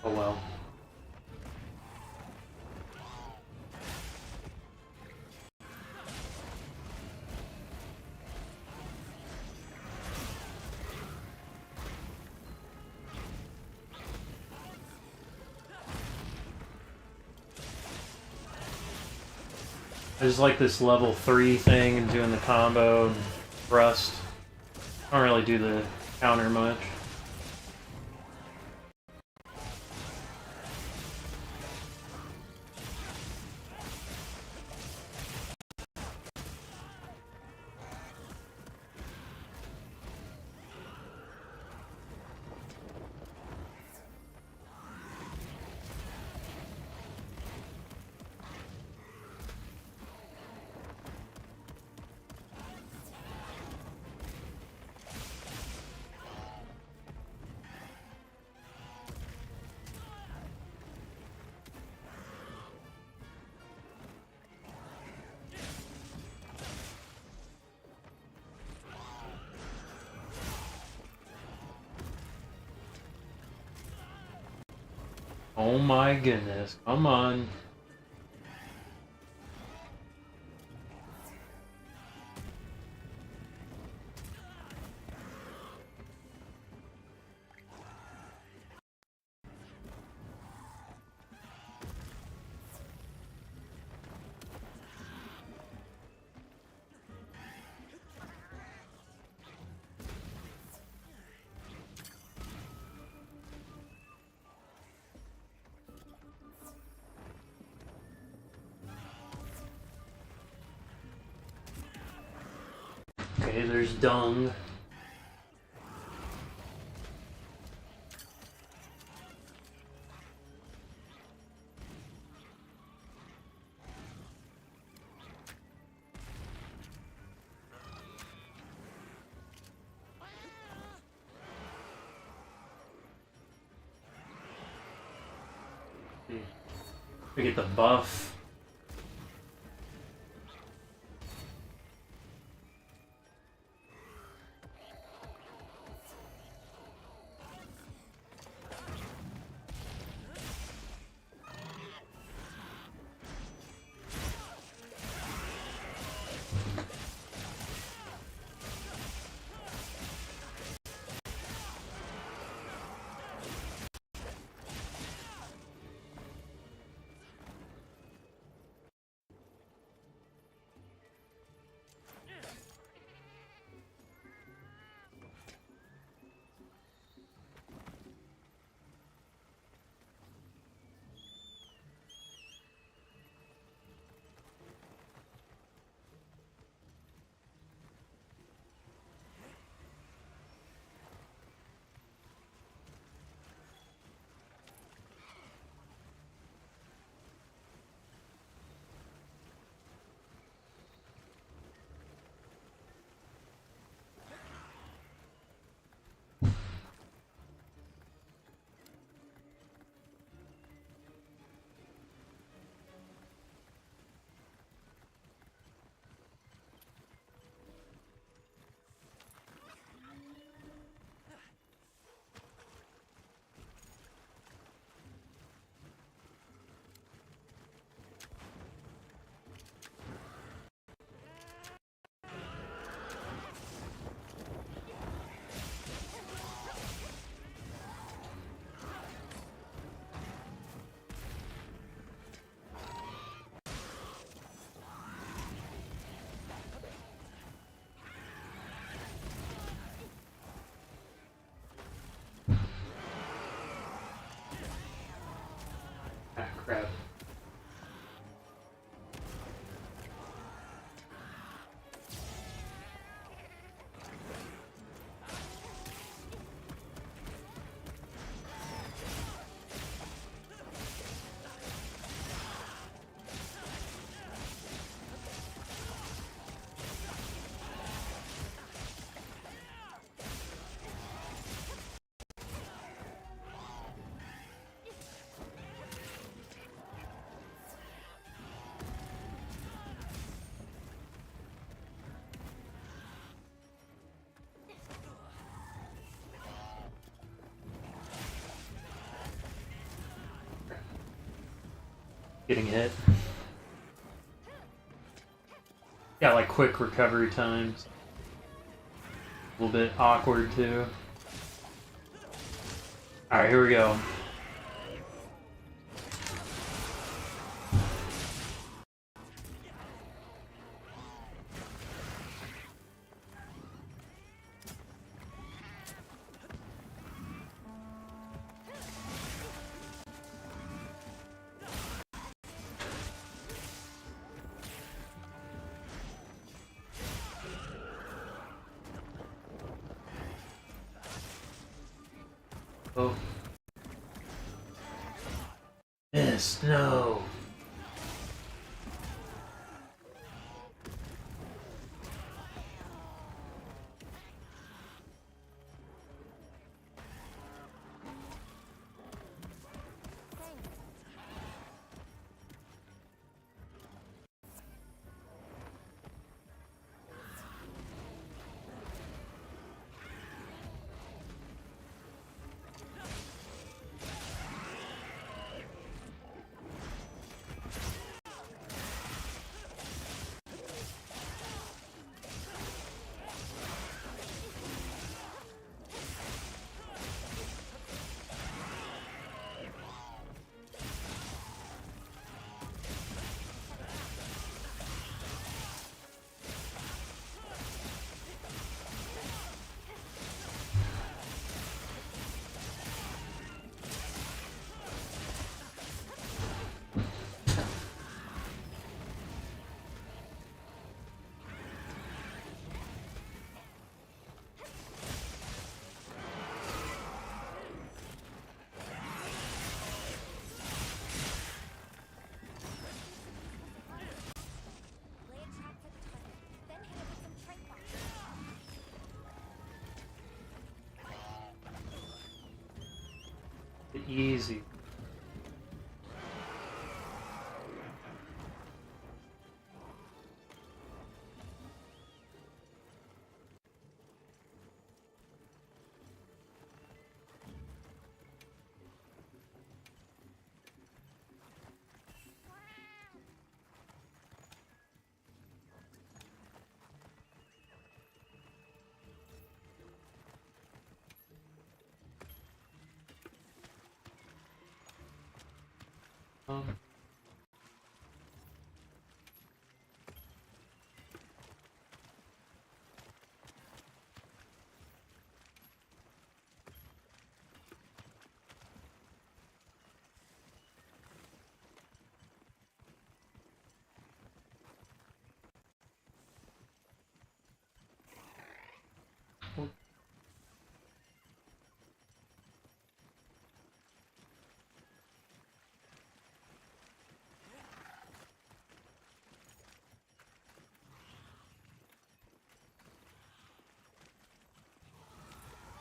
Oh well. I just like this level 3 thing and doing the combo and thrust. I don't really do the counter much. Oh my goodness, come on. Okay, there's dung. We get the buff. getting hit. Got like quick recovery times. A little bit awkward too. Alright, here we go. Oh. Miss, no. Lay a trap for the target, then hit it with some trank bombs. Easy.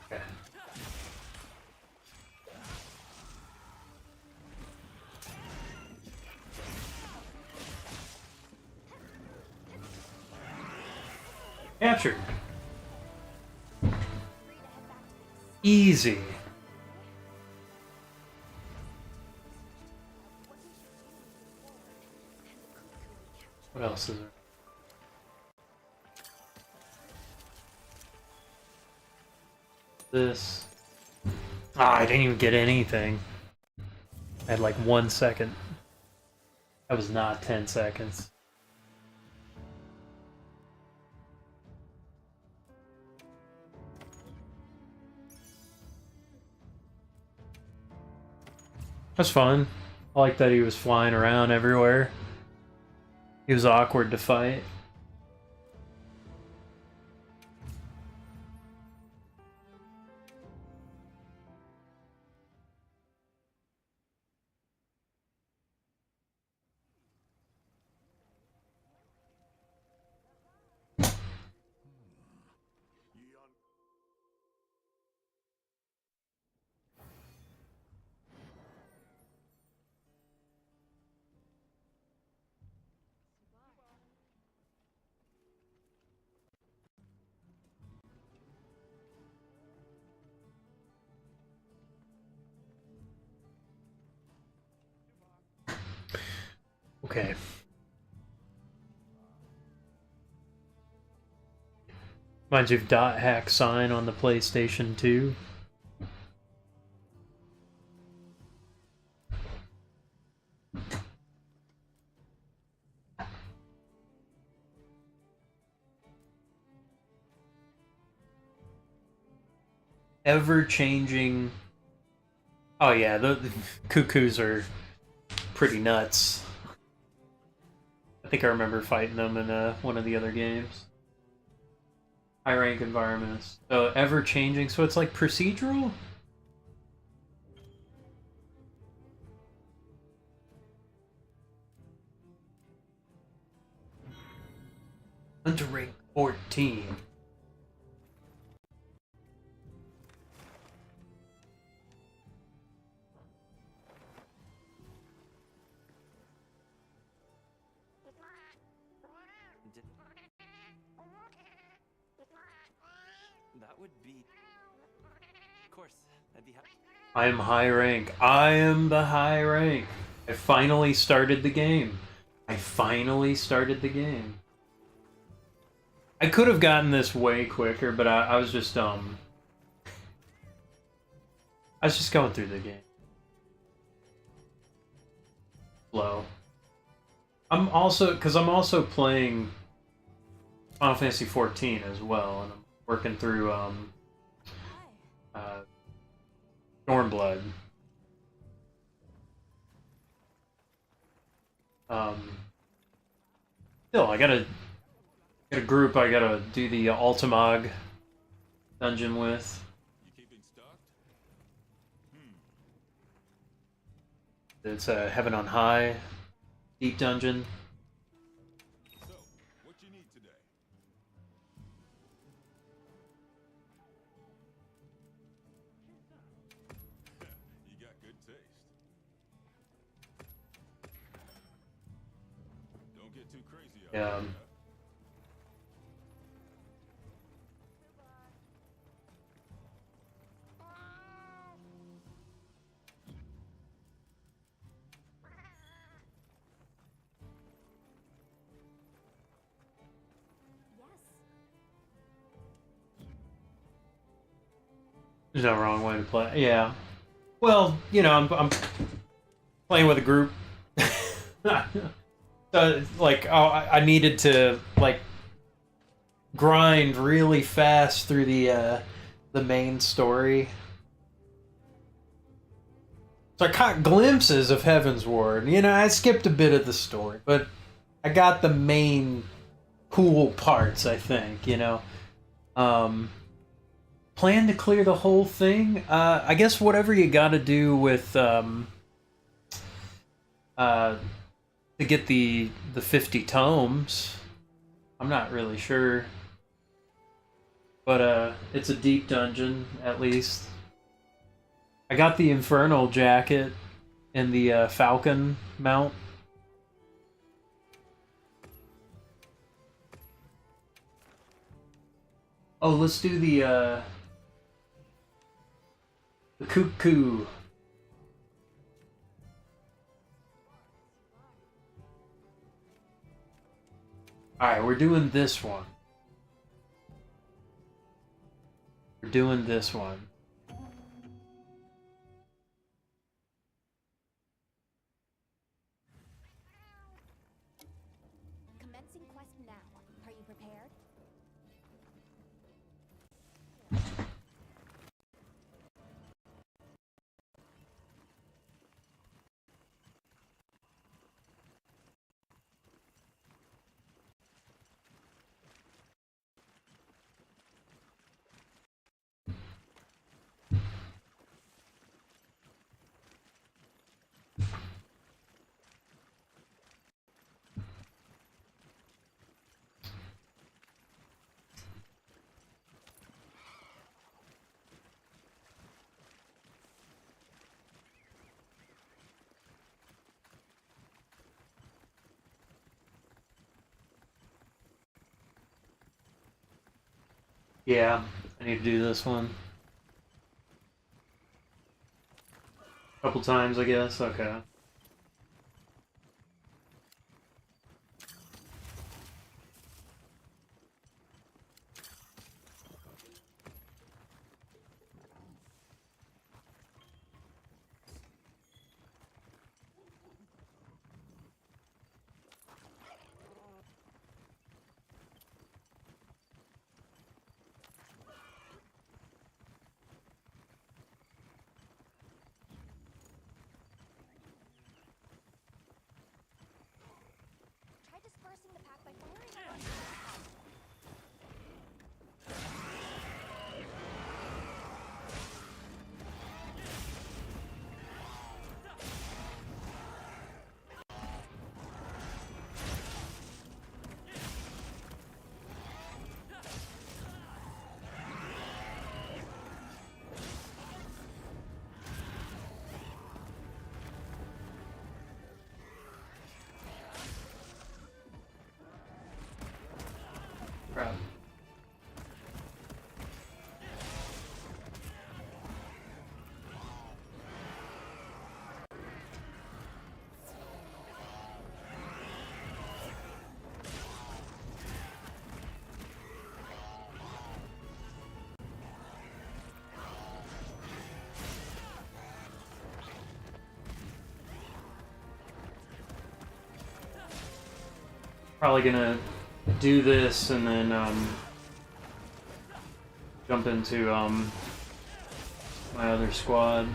Okay. Captured. Free to head back to base. Easy. What did you do moving forward? And the cuckoo we captured. What else is there? This. Ah, I didn't even get anything. I had like 1 second. That was not 10 seconds. That's fun. I like that he was flying around everywhere. He was awkward to fight. Ye un- Okay. Reminds you of dot hack sign on the PlayStation 2. Ever-changing... Oh yeah, the cuckoos are pretty nuts. I think I remember fighting them in one of the other games. High rank environments. So ever-changing, so it's like procedural? Hunter rank 14. That would be... Of course, I'd be happy. I am high rank. I am the high rank. I finally started the game. I finally started the game. I could have gotten this way quicker, but I was just I was just going through the game. Slow. I'm also playing Final Fantasy 14 as well, and I'm working through Stormblood. Still, I got a group I gotta do the Ultimag dungeon with. You keeping stocked? It's a Heaven on High deep dungeon. So, what you need today? You got good taste. Don't get too crazy out Yeah. there. Yes. There's no wrong way to play. Yeah. Well, you know, I'm playing with a group. So, like, I needed to like grind really fast through the main story. So I caught glimpses of Heaven's Ward. You know, I skipped a bit of the story, but I got the main cool parts, I think, you know. Plan to clear the whole thing? I guess whatever you gotta do with to get the 50 tomes. I'm not really sure. But it's a deep dungeon, at least. I got the Infernal jacket and the Falcon mount. Oh, let's do the cuckoo. Alright, we're doing this one. We're doing this one. Commencing quest now. Are you prepared? Yeah, I need to do this one. Couple times, I guess. Okay. Probably gonna do this and then jump into my other squad.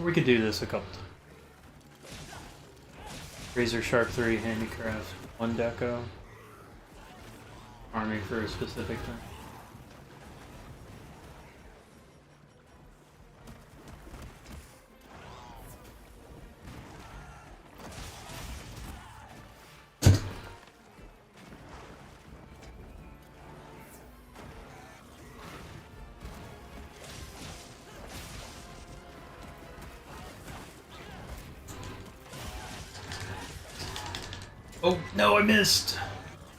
We could do this a couple times. Razor Sharp 3 Handicraft 1 deco. Army for a specific thing. Oh, no, I missed!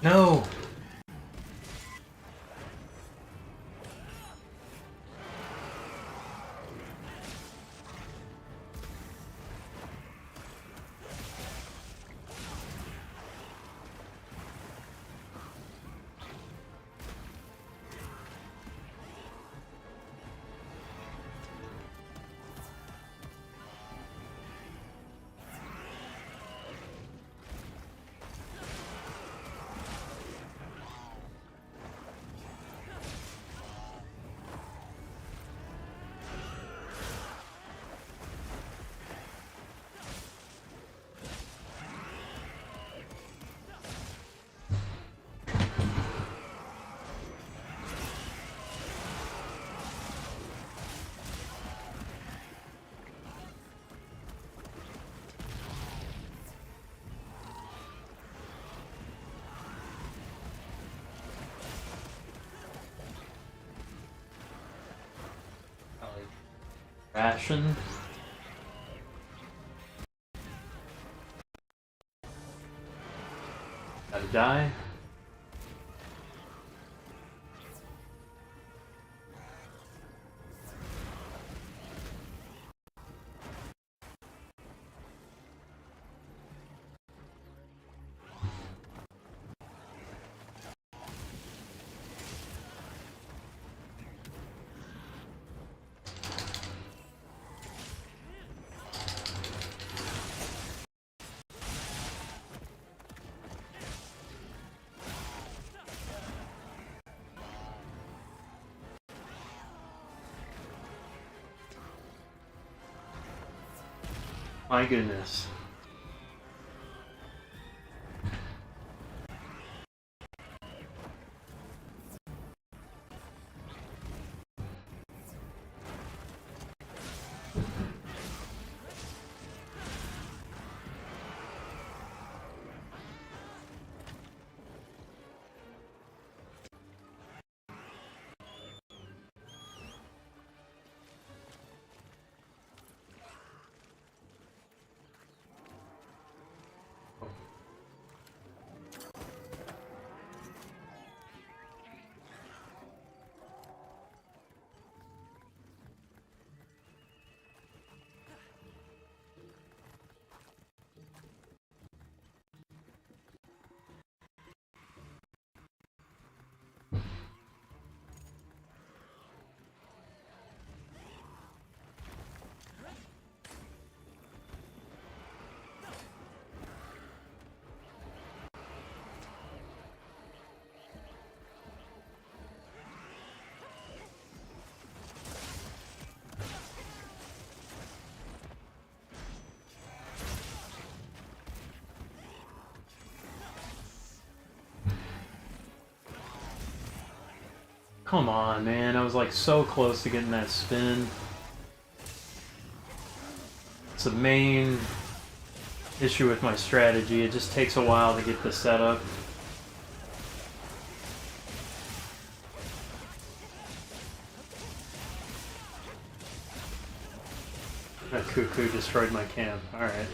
No! Ration. Gotta die. My goodness. Come on, man. I was like so close to getting that spin. It's the main issue with my strategy. It just takes a while to get the setup. That cuckoo destroyed my camp. Alright.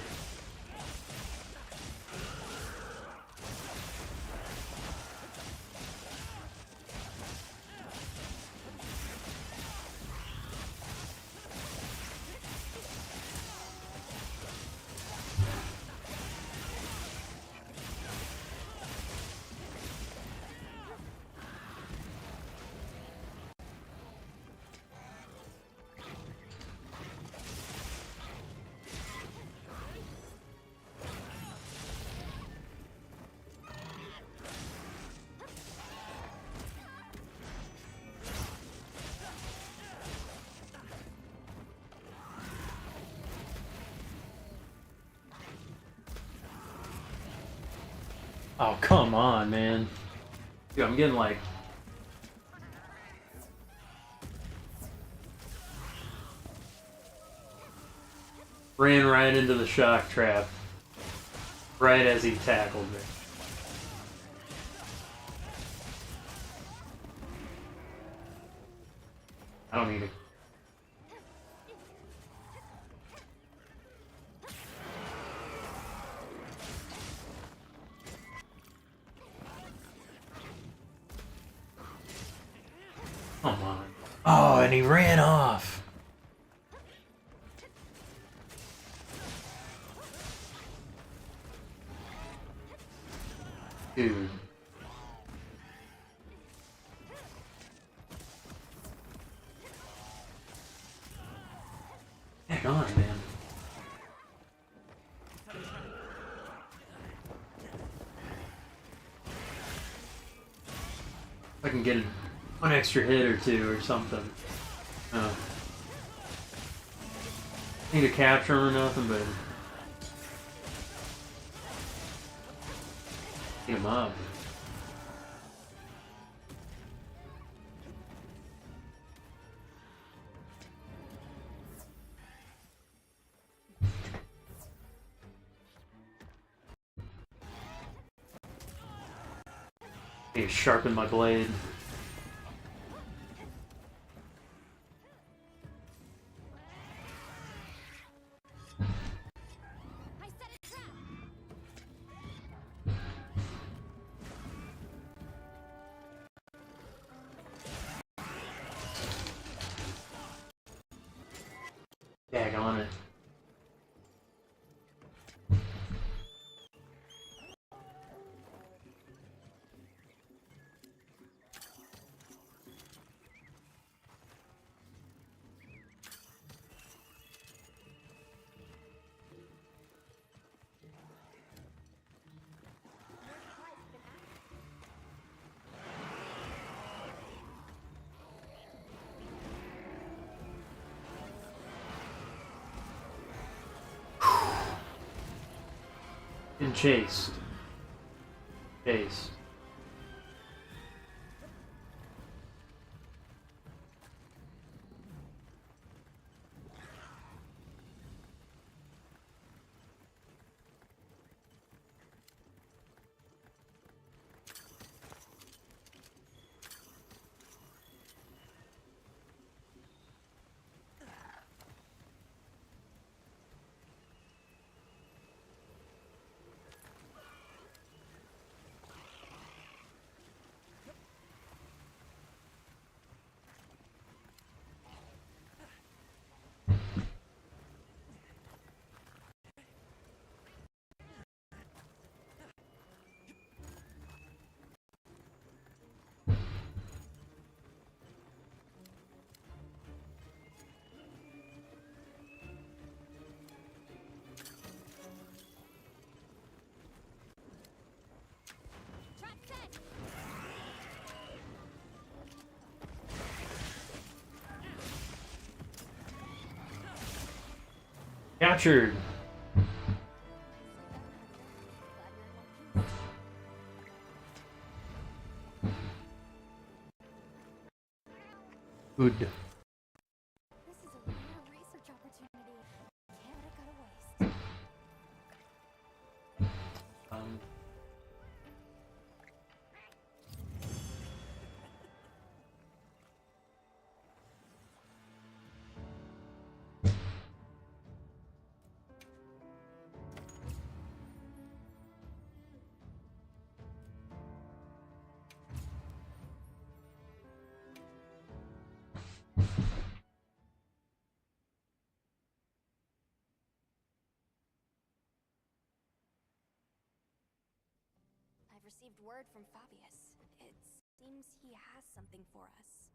Oh, come on, man. Dude, I'm getting like... Ran right into the shock trap. Right as he tackled me. I don't need it. Come on. Oh, and he ran off. Dude. Hang on, man. If I can get one extra hit or two or something. Oh. Need to capture him or nothing, but get him up. Need to sharpen my blade. I set a trap. Dag on it. And chased. Chased. Trap set. Captured. Good. This is a rare research opportunity. Can't let it go to waste. Um, I've received word from Fabius. It seems he has something for us.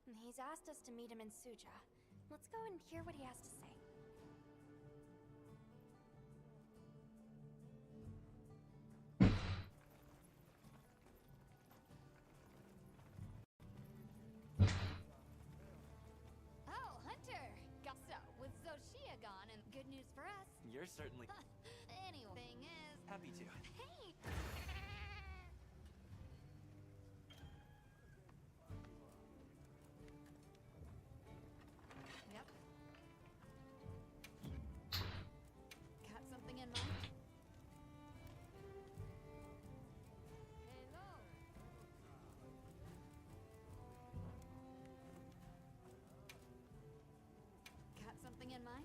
He's asked us to meet him in Suja. Let's go and hear what he has to say. Oh, Hunter! So, with Zoshia gone and good news for us. You're certainly. Anyway, thing is, happy to. Hey! Yep. Got something in mind? Hello. Got something in mind?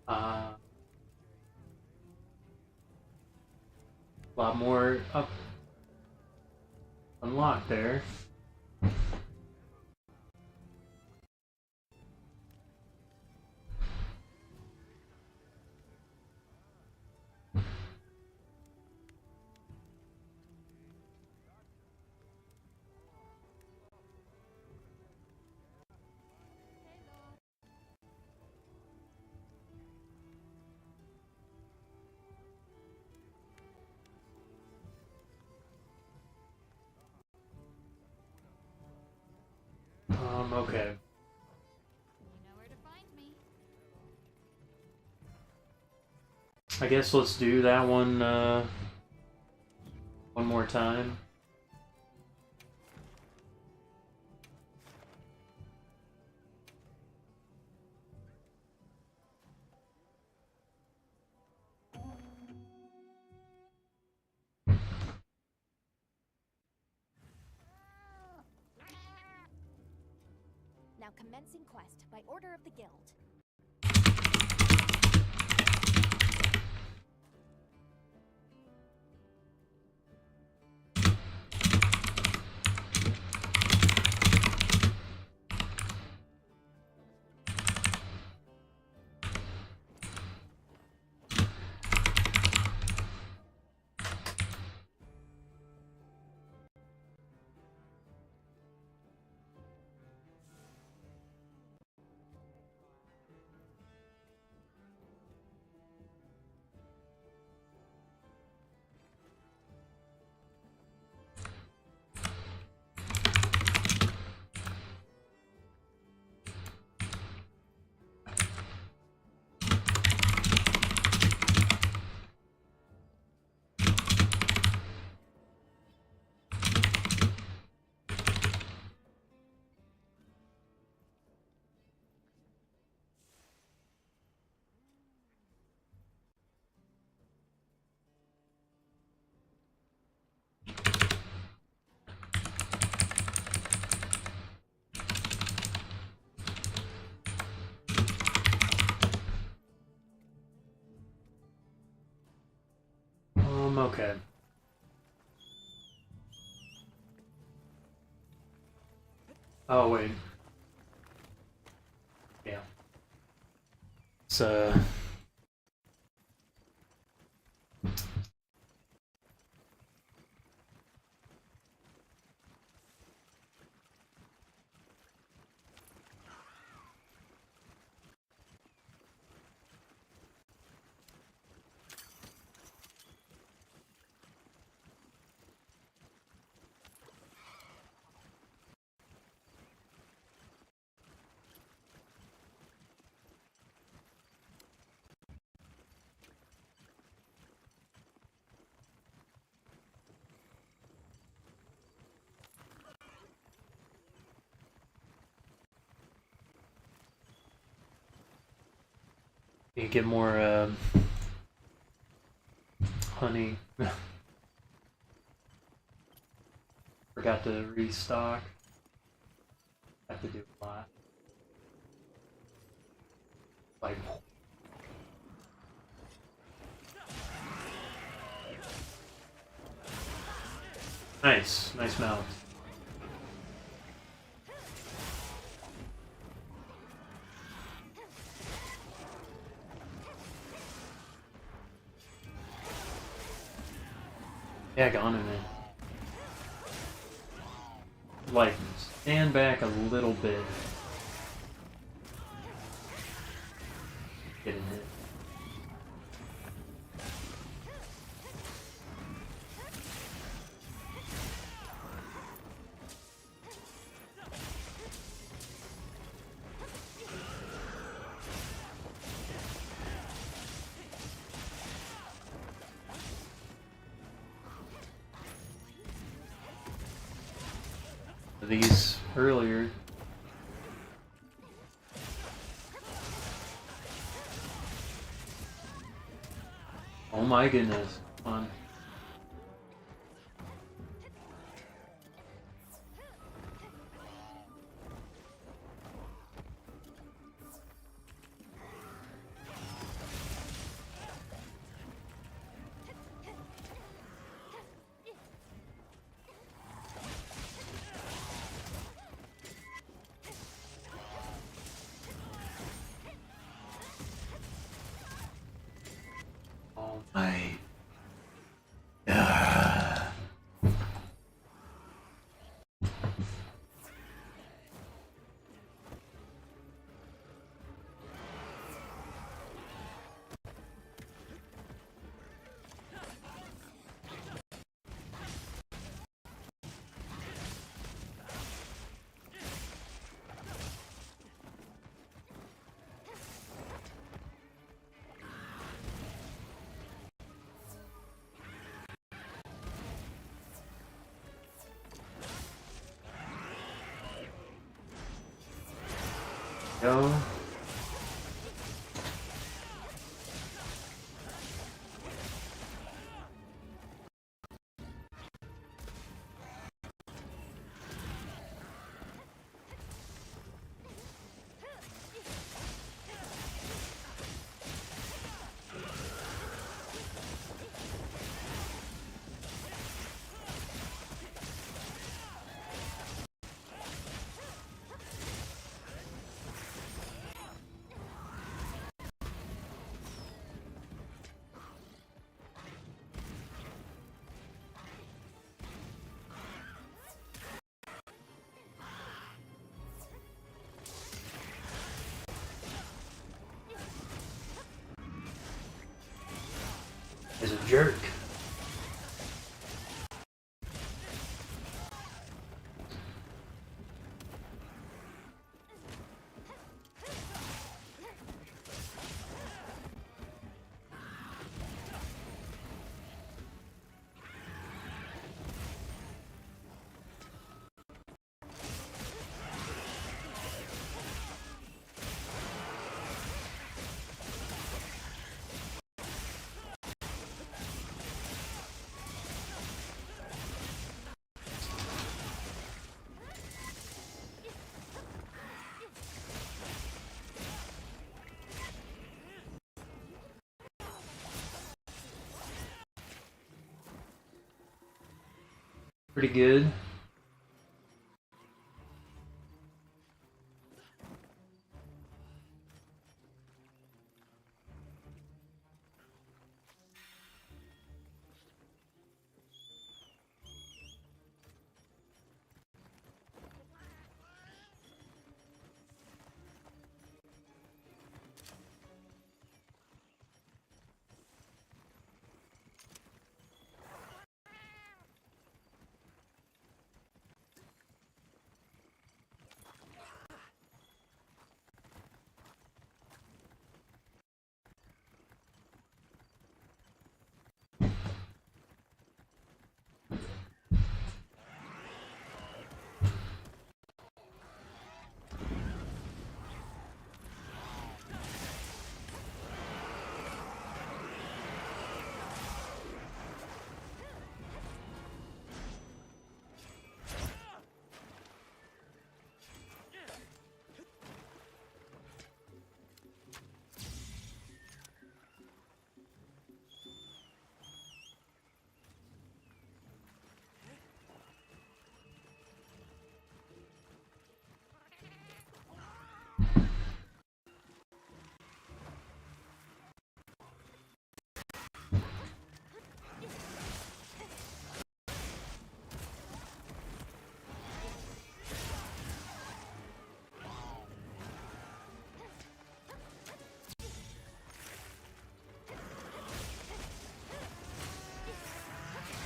A lot more up unlocked there. Okay. You know where to find me. I guess let's do that one more time. Now commencing quest by order of the guild. Okay. Oh, wait. Yeah. It's, you get more, honey. Forgot to restock. Have to do a lot. Like, nice mount. Yeah, gone in it. Like, stand back a little bit. Getting hit. these earlier. Oh my goodness, come on. Oh my. Go. Is a jerk. Pretty good.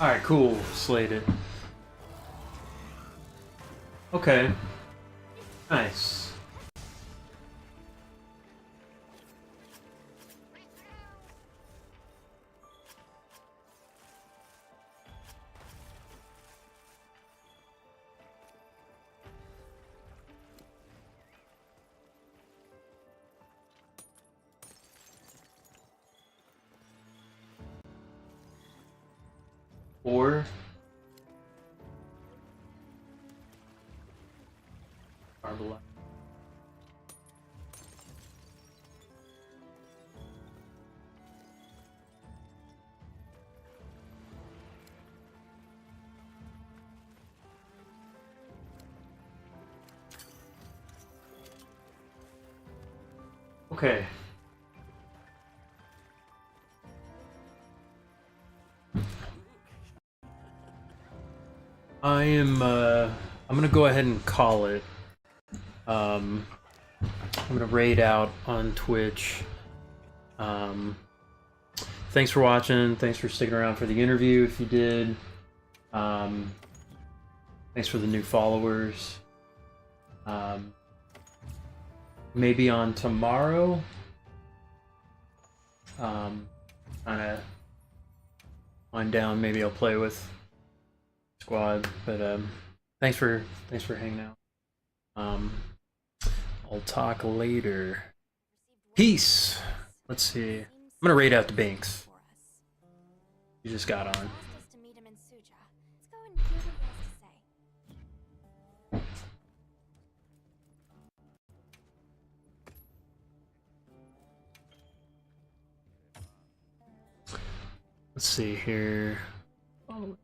Alright, cool. Slayed it. Okay. Nice. are the last. Okay. I'm gonna go ahead and call it. I'm gonna raid out on Twitch. Thanks for watching. Thanks for sticking around for the interview if you did. Thanks for the new followers. Maybe on tomorrow. Kind of wind down. Maybe I'll play with squad. But thanks for hanging out. I'll talk later. Peace. Let's see. I'm gonna raid out the Banks. You just got on. Asked us to meet him in Suja. Let's go and hear what he has to say. Let's see here. Oh.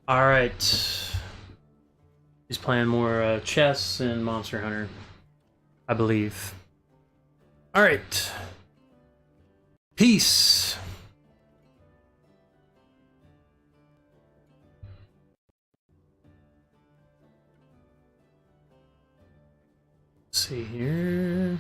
All right. He's playing more chess and Monster Hunter, I believe. All right. Peace. Let's see here.